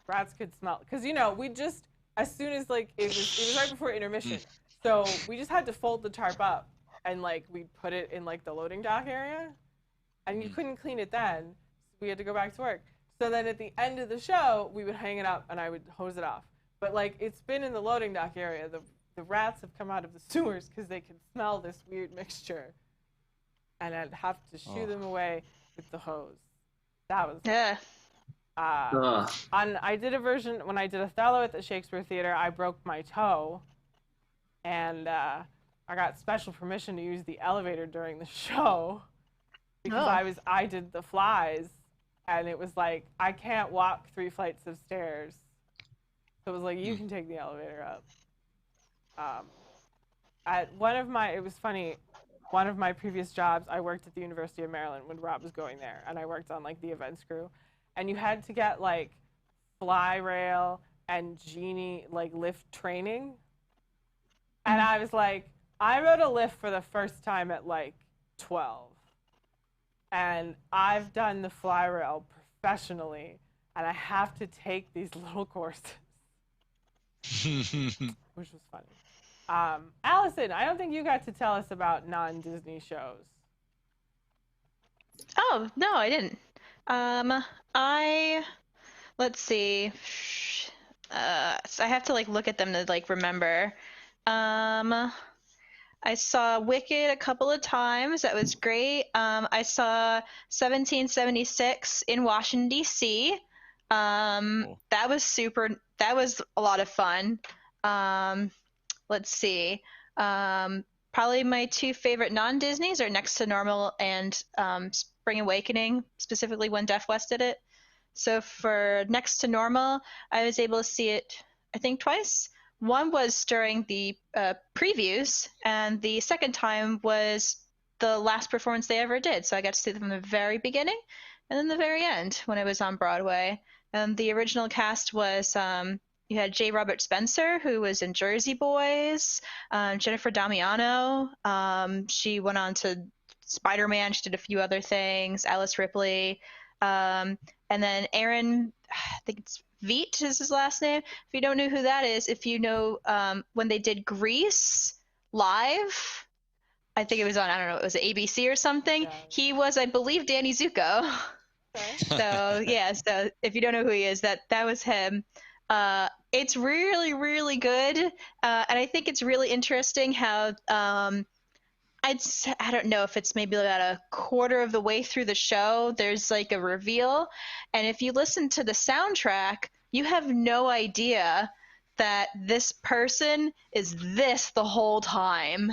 Rats could smell, because, you know, we just, as soon as, like, it was right before intermission. So we just had to fold the tarp up and, like, we put it in, like, the loading dock area, and you couldn't clean it then. So we had to go back to work. So then at the end of the show, we would hang it up and I would hose it off. But, like, it's been in the loading dock area. The rats have come out of the sewers because they can smell this weird mixture, and I'd have to shoo them away with the hose. That was I did a version when I did Othello at the Shakespeare Theater. I broke my toe. And I got special permission to use the elevator during the show because I did the flies, and it was like, I can't walk 3 flights of stairs. So it was like, you can take the elevator up. It was funny, one of my previous jobs, I worked at the University of Maryland when Rob was going there, and I worked on, like, the events crew. And you had to get, like, fly rail and genie, like, lift training. And I was like, I rode a lift for the first time at, like, 12. And I've done the fly rail professionally, and I have to take these little courses. Which was funny. Allison, I don't think you got to tell us about non-Disney shows. Oh, no, I didn't. Let's see. So I have to, like, look at them to, like, remember. I saw Wicked a couple of times. That was great. I saw 1776 in Washington, D.C. That was a lot of fun. Let's see. Probably my 2 favorite non-Disneys are Next to Normal and Spring Awakening, specifically when Deaf West did it. So for Next to Normal, I was able to see it, I think, twice. One was during the previews, and the second time was the last performance they ever did. So I got to see them from the very beginning and then the very end when it was on Broadway. And the original cast was, you had J. Robert Spencer, who was in Jersey Boys, Jennifer Damiano. She went on to Spider-Man. She did a few other things. Alice Ripley. And then Aaron, I think it's Veet is his last name. If you don't know who that is, if you know when they did Grease live, I think it was on, I don't know, it was ABC or something. Yeah. He was, I believe, Danny Zuko. Okay. So yeah, so if you don't know who he is, that was him. It's really, really good, and I think it's really interesting how I don't know if it's maybe about a quarter of the way through the show, there's like a reveal, and if you listen to the soundtrack, you have no idea that this person is this the whole time,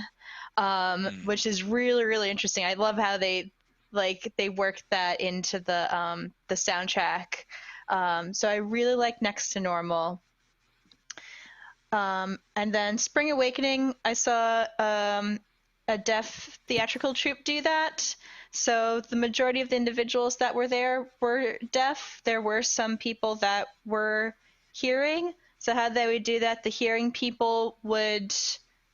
which is really, really interesting. I love how they worked that into the soundtrack. So I really like Next to Normal. And then Spring Awakening, I saw a deaf theatrical troupe do that. So the majority of the individuals that were there were deaf. There were some people that were hearing. So how they would do that, the hearing people would,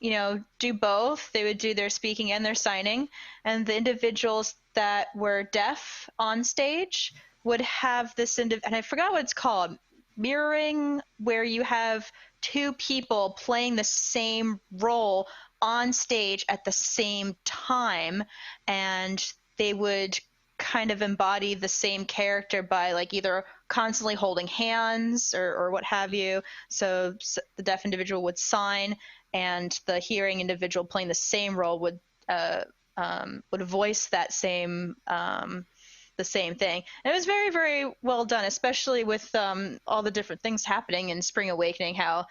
do both. They would do their speaking and their signing. And the individuals that were deaf on stage would have this, and I forgot what it's called, mirroring, where you have two people playing the same role on stage at the same time, and they would kind of embody the same character by like either constantly holding hands or what have you. So the deaf individual would sign, and the hearing individual playing the same role would voice that same the same thing. And it was very, very well done, especially with all the different things happening in Spring Awakening, how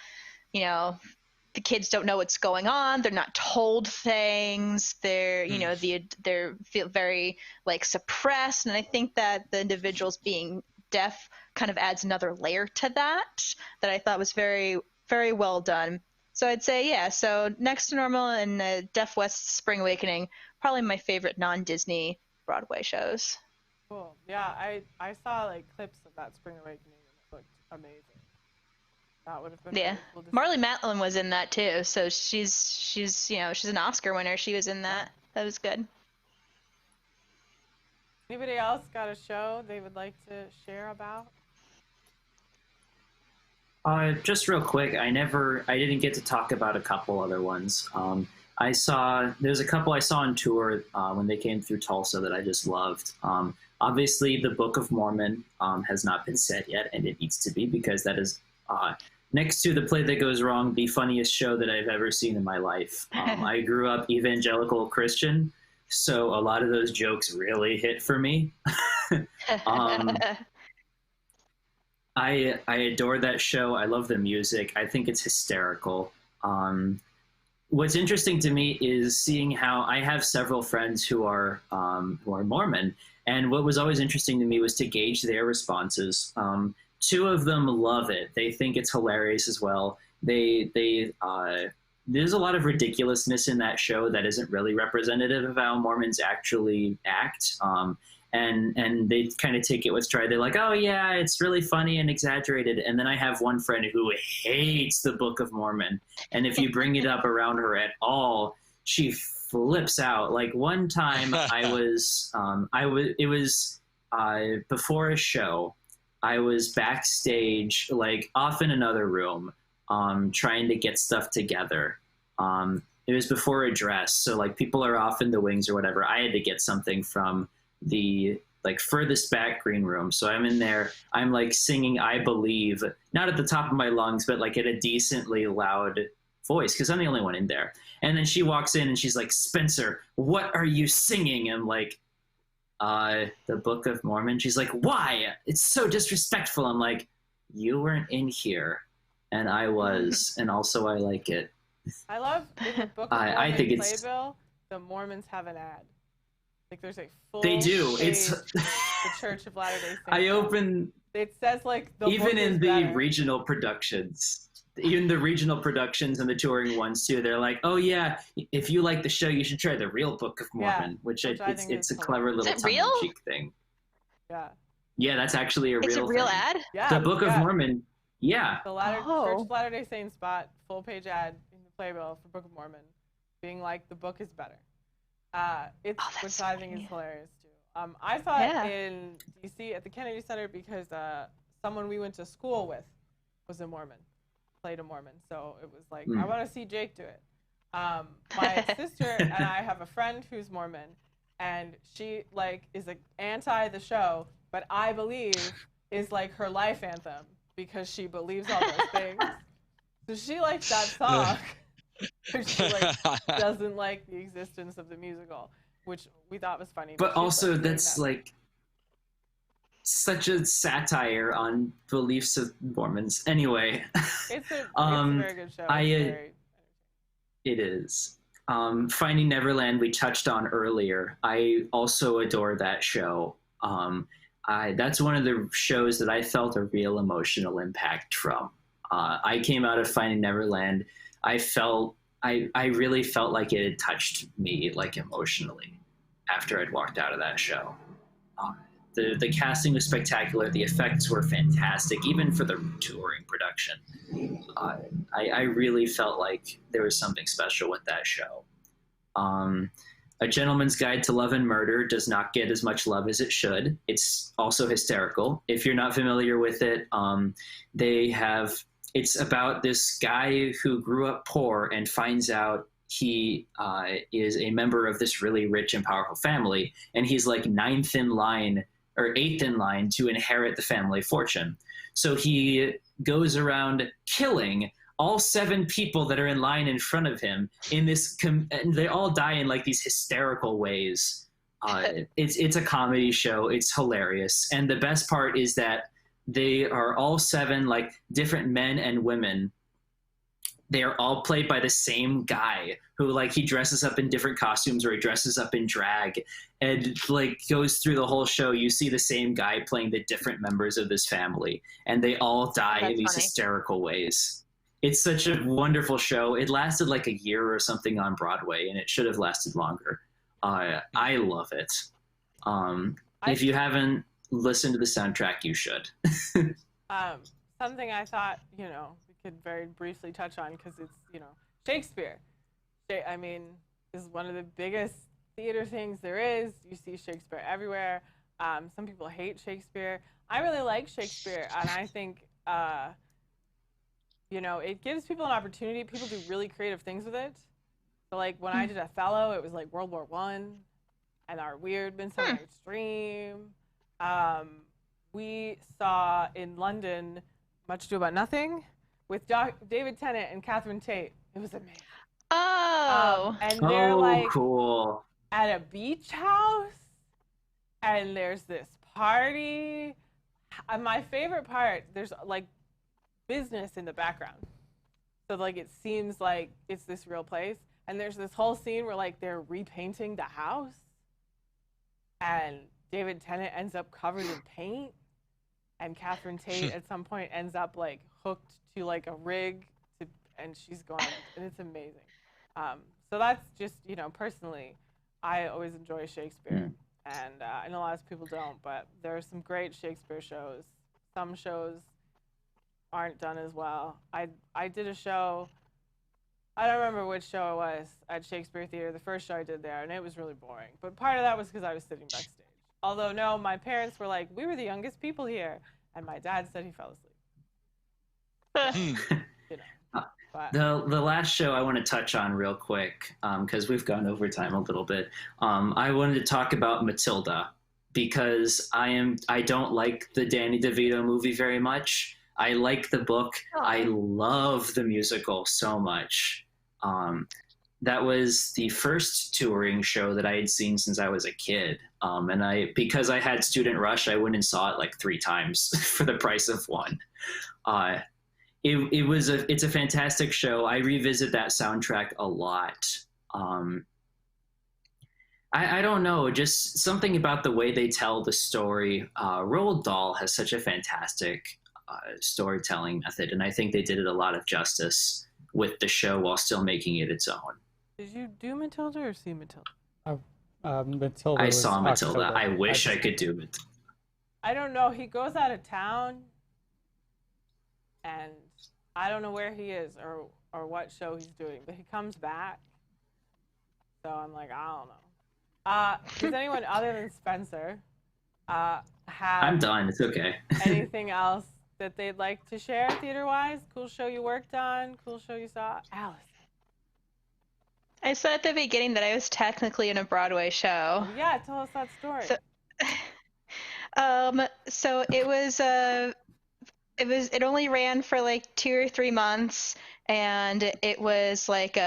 the kids don't know what's going on, they're not told things, they're they're feel very like suppressed, and I think that the individuals being deaf kind of adds another layer to that I thought was very, very well done. So I'd say, yeah, so Next to Normal and Deaf West Spring Awakening, probably my favorite non-Disney Broadway shows. Cool. Yeah, I saw like clips of that Spring Awakening and it looked amazing. That would have been really cool to see. Marlee Matlin was in that too, so she's an Oscar winner. She was in that. That was good. Anybody else got a show they would like to share about? Just real quick, I didn't get to talk about a couple other ones. There's a couple I saw on tour when they came through Tulsa that I just loved. Obviously, the Book of Mormon has not been said yet, and it needs to be, because that is, next to The Play That Goes Wrong, the funniest show that I've ever seen in my life. I grew up evangelical Christian, so a lot of those jokes really hit for me. I adore that show. I love the music. I think it's hysterical. What's interesting to me is seeing how I have several friends who are Mormon, and what was always interesting to me was to gauge their responses. Two of them love it. They think it's hilarious as well. There's a lot of ridiculousness in that show that isn't really representative of how Mormons actually act. And they kind of take it with stride. They're like, oh yeah, it's really funny and exaggerated. And then I have one friend who hates the Book of Mormon. And if you bring it up around her at all, she flips out. Like one time it was before a show, I was backstage, like off in another room, trying to get stuff together. It was before a dress. So like people are off in the wings or whatever. I had to get something from the like furthest back green room. So I'm in there, I'm like singing I Believe, not at the top of my lungs, but like at a decently loud voice, because I'm the only one in there. And then she walks in and she's like, Spencer, what are you singing? I'm like, the Book of Mormon. She's like, why? It's so disrespectful. I'm like, you weren't in here and I was, and also I like it. I love in the Book of Mormon I think playbill, the Mormons have an ad. Like there's a full they do. page, It's the Church of Latter-day Saints. I open It says like the even book in is the better. regional productions. Even the regional productions and the touring ones too. They're like, oh yeah, if you like the show, you should try the real Book of Mormon, which I think it's is a clever little Is it real? tongue-in-cheek thing. Yeah. Yeah, that's actually a It's real a real thing. ad? Yeah. The Book of Mormon. Yeah. The Church Oh. of Latter-day Saints spot full page ad in the playbill for Book of Mormon, being like the book is better. that's Which so I think funny. is hilarious too. I saw Yeah. it in D.C. at the Kennedy Center because someone we went to school with was a Mormon, played a Mormon. So it was like, I want to see Jake do it. My sister and I have a friend who's Mormon, and she like is like anti the show, but I believe is like her life anthem because she believes all those things. So she likes that song, but she like doesn't like the existence of the musical, which we thought was funny. But she's, also, like, that's that. like such a satire on beliefs of Mormons. Anyway, It's a very good show. It is. Finding Neverland, we touched on earlier. I also adore that show. That's one of the shows that I felt a real emotional impact from. I came out of Finding Neverland. I really felt like it had touched me, like emotionally, after I'd walked out of that show. The casting was spectacular. The effects were fantastic, even for the touring production. I really felt like there was something special with that show. A Gentleman's Guide to Love and Murder does not get as much love as it should. It's also hysterical. If you're not familiar with it, it's about this guy who grew up poor and finds out he is a member of this really rich and powerful family, and he's like eighth in line to inherit the family fortune. So he goes around killing all 7 people that are in line in front of him in this, and they all die in like these hysterical ways. It's a comedy show. It's hilarious. And the best part is that they are all 7 like different men and women. They are all played by the same guy who like he dresses up in different costumes or he dresses up in drag and like goes through the whole show. You see the same guy playing the different members of this family, and they all die in these hysterical ways. It's such a wonderful show. It lasted like a year or something on Broadway, and it should have lasted longer. I love it. If you haven't listened to the soundtrack, you should. Something I thought, we could very briefly touch on because it's, Shakespeare. I mean, is one of the biggest theater things there is. You see Shakespeare everywhere. Some people hate Shakespeare. I really like Shakespeare, and I think, it gives people an opportunity. People do really creative things with it. So, like, when I did Othello, it was like World War I, and our weird Midsummer Night's Dream. We saw in London Much Ado About Nothing with David Tennant and Catherine Tate. It was amazing. Oh. And they're like cool. at a beach house, and there's this party. My favorite part, there's like business in the background. So like it seems like it's this real place. And there's this whole scene where like they're repainting the house, and David Tennant ends up covered in paint, and Catherine Tate at some point ends up like hooked to like a rig, and she's gone, and it's amazing. So that's just, personally, I always enjoy Shakespeare, and I know a lot of people don't, but there are some great Shakespeare shows. Some shows aren't done as well. I did a show, I don't remember which show it was, at Shakespeare Theater, the first show I did there, and it was really boring. But part of that was because I was sitting backstage. Although, no, my parents were like, we were the youngest people here, and my dad said he fell asleep. But The last show I want to touch on real quick, because we've gone over time a little bit. I wanted to talk about Matilda, because I don't like the Danny DeVito movie very much. I like the book. I love the musical so much. That was the first touring show that I had seen since I was a kid. And because I had Student Rush, I went and saw it like 3 times for the price of one. It's a fantastic show. I revisit that soundtrack a lot. I don't know, just something about the way they tell the story. Roald Dahl has such a fantastic storytelling method, and I think they did it a lot of justice with the show while still making it its own. Did you do Matilda or see Matilda? Matilda. I saw Matilda. October. I wish I could do it. I don't know. He goes out of town, and I don't know where he is or what show he's doing, but he comes back. So I'm like, I don't know. Does anyone other than Spencer have I'm done. It's okay. anything else that they'd like to share theater-wise? Cool show you worked on? Cool show you saw? Alice. I said at the beginning that I was technically in a Broadway show. Yeah, tell us that story. So it only ran for like 2 or 3 months, and it was like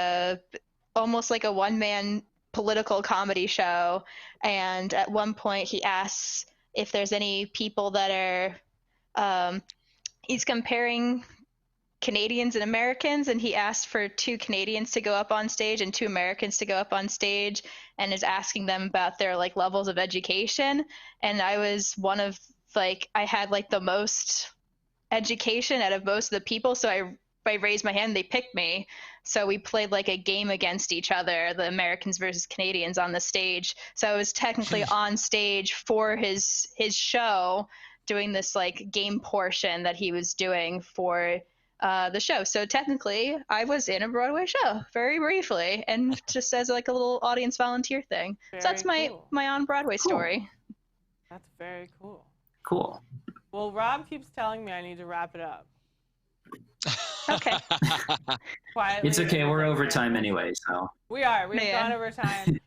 almost like a one-man political comedy show. And at one point he asks if there's any people that are he's comparing Canadians and Americans, and he asked for 2 Canadians to go up on stage and 2 Americans to go up on stage, and is asking them about their like levels of education. And I was one of I had like the most education out of most of the people, so I raised my hand, they picked me. So we played like a game against each other, the Americans versus Canadians on the stage. So I was technically on stage for his show, doing this like game portion that he was doing for the show. So technically I was in a Broadway show very briefly, and just as like a little audience volunteer thing. So that's my on Broadway story. That's very cool. Cool. Well, Rob keeps telling me I need to wrap it up. Okay. Quietly, It's okay. We're over time anyway, so. We are. We've Man. gone over time.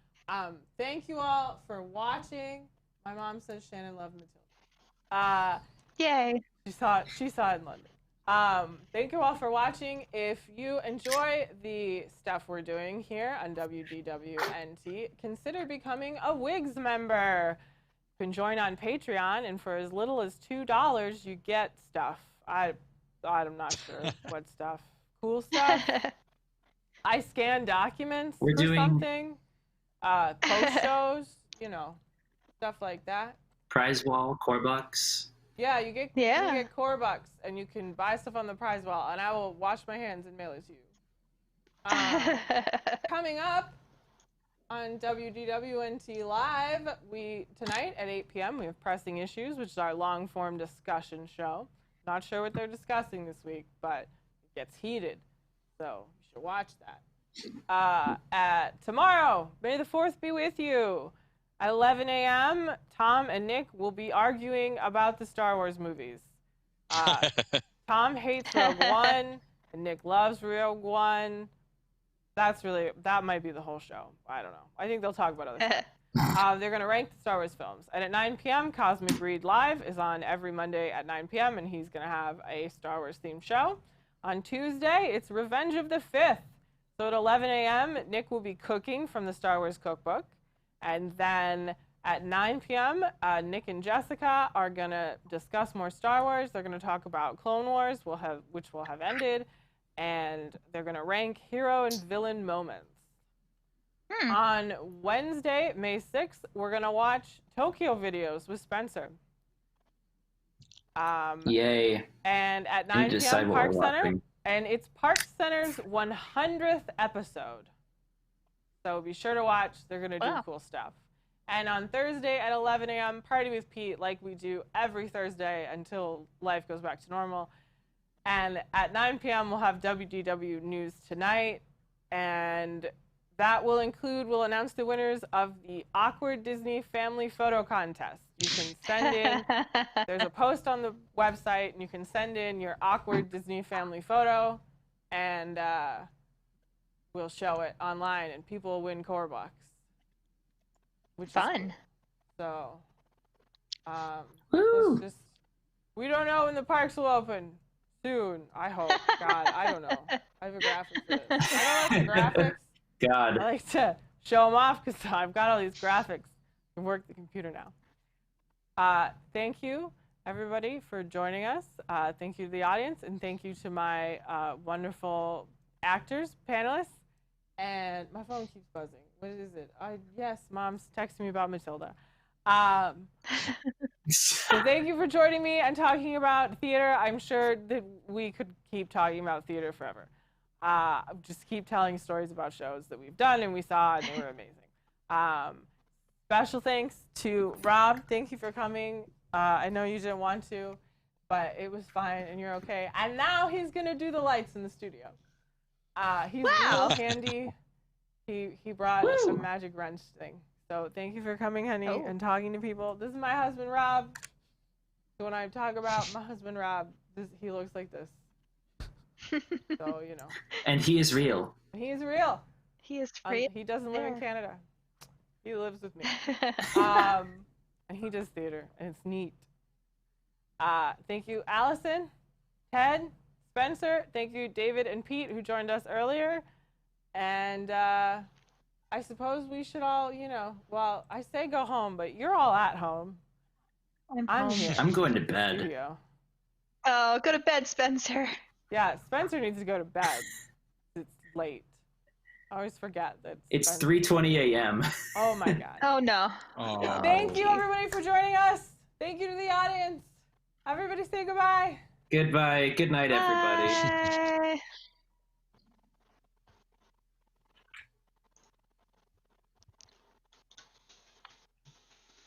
Thank you all for watching. My mom says Shannon loved Matilda. Yay. She saw it in London. Thank you all for watching. If you enjoy the stuff we're doing here on WDWNT, consider becoming a WIGS member. You can join on Patreon, and for as little as $2, you get stuff. I'm not sure what stuff. Cool stuff. I scan documents We're for doing- something. Post shows, stuff like that. Prize wall, core bucks. Yeah, you get core bucks, and you can buy stuff on the prize wall, and I will wash my hands and mail it to you. Coming up on WDWNT Live, tonight at 8 p.m. we have Pressing Issues, which is our long-form discussion show. Not sure what they're discussing this week, but it gets heated, so you should watch that. Tomorrow, May the 4th be with you. At 11 a.m., Tom and Nick will be arguing about the Star Wars movies. Tom hates Rogue One, and Nick loves Rogue One. That might be the whole show. I don't know. I think they'll talk about other stuff. They're going to rank the Star Wars films. And at 9 p.m., Cosmic Read Live is on every Monday at 9 p.m., and he's going to have a Star Wars-themed show. On Tuesday, it's Revenge of the Fifth. So at 11 a.m., Nick will be cooking from the Star Wars cookbook. And then at 9 p.m., Nick and Jessica are going to discuss more Star Wars. They're going to talk about Clone Wars, which will have ended. And they're going to rank hero and villain moments. On Wednesday, May 6th, we're going to watch Tokyo Videos with Spencer. Yay. And at I need 9 to decide p.m., what Park we're Center. watching. And it's Park Center's 100th episode. So be sure to watch. They're going to do cool stuff. And on Thursday at 11 a.m., Party with Pete, like we do every Thursday until life goes back to normal. And at 9 p.m., we'll have WDW News Tonight. And that will we'll announce the winners of the Awkward Disney Family Photo Contest. You can send in, there's a post on the website, and you can send in your awkward Disney family photo, and we'll show it online, and people will win core bucks. Which Fun. Is cool. So, Woo! we don't know when the parks will open. Soon, I hope. God, I don't know. I have a graphic for this. I don't like the graphics. God. I like to show them off because I've got all these graphics. I can work the computer now. Thank you, everybody, for joining us. Thank you to the audience, and thank you to my wonderful actors, panelists. And my phone keeps buzzing. What is it? Yes, Mom's texting me about Matilda. So thank you for joining me and talking about theater. I'm sure that we could keep talking about theater forever. Just keep telling stories about shows that we've done and we saw, and they were amazing. Special thanks to Rob. Thank you for coming. I know you didn't want to, but it was fine and you're okay. And now he's going to do the lights in the studio. He's real handy. He brought a magic wrench thing. So So thank you for coming, honey, Oh. and talking to people. This is my husband, Rob. So when I talk about my husband, Rob, he looks like this. So, you know. And he is real. He is real. He is free. He doesn't live in there. Canada. He lives with me. And he does theater, and it's neat. Thank you, Allison, Ted, Spencer. Thank you, David and Pete, who joined us earlier. And I suppose we should all, you know, well, I say go home, but you're all at home. I'm home. here. I'm going to in the bed. studio. Oh, go to bed, Spencer. Yeah, Spencer needs to go to bed. It's late. I always forget that. It's Spencer- 3:20 a.m. Oh my God. Oh no. Oh. Thank you, everybody, for joining us. Thank you to the audience. Everybody say goodbye. Goodbye. Good night, everybody. Bye.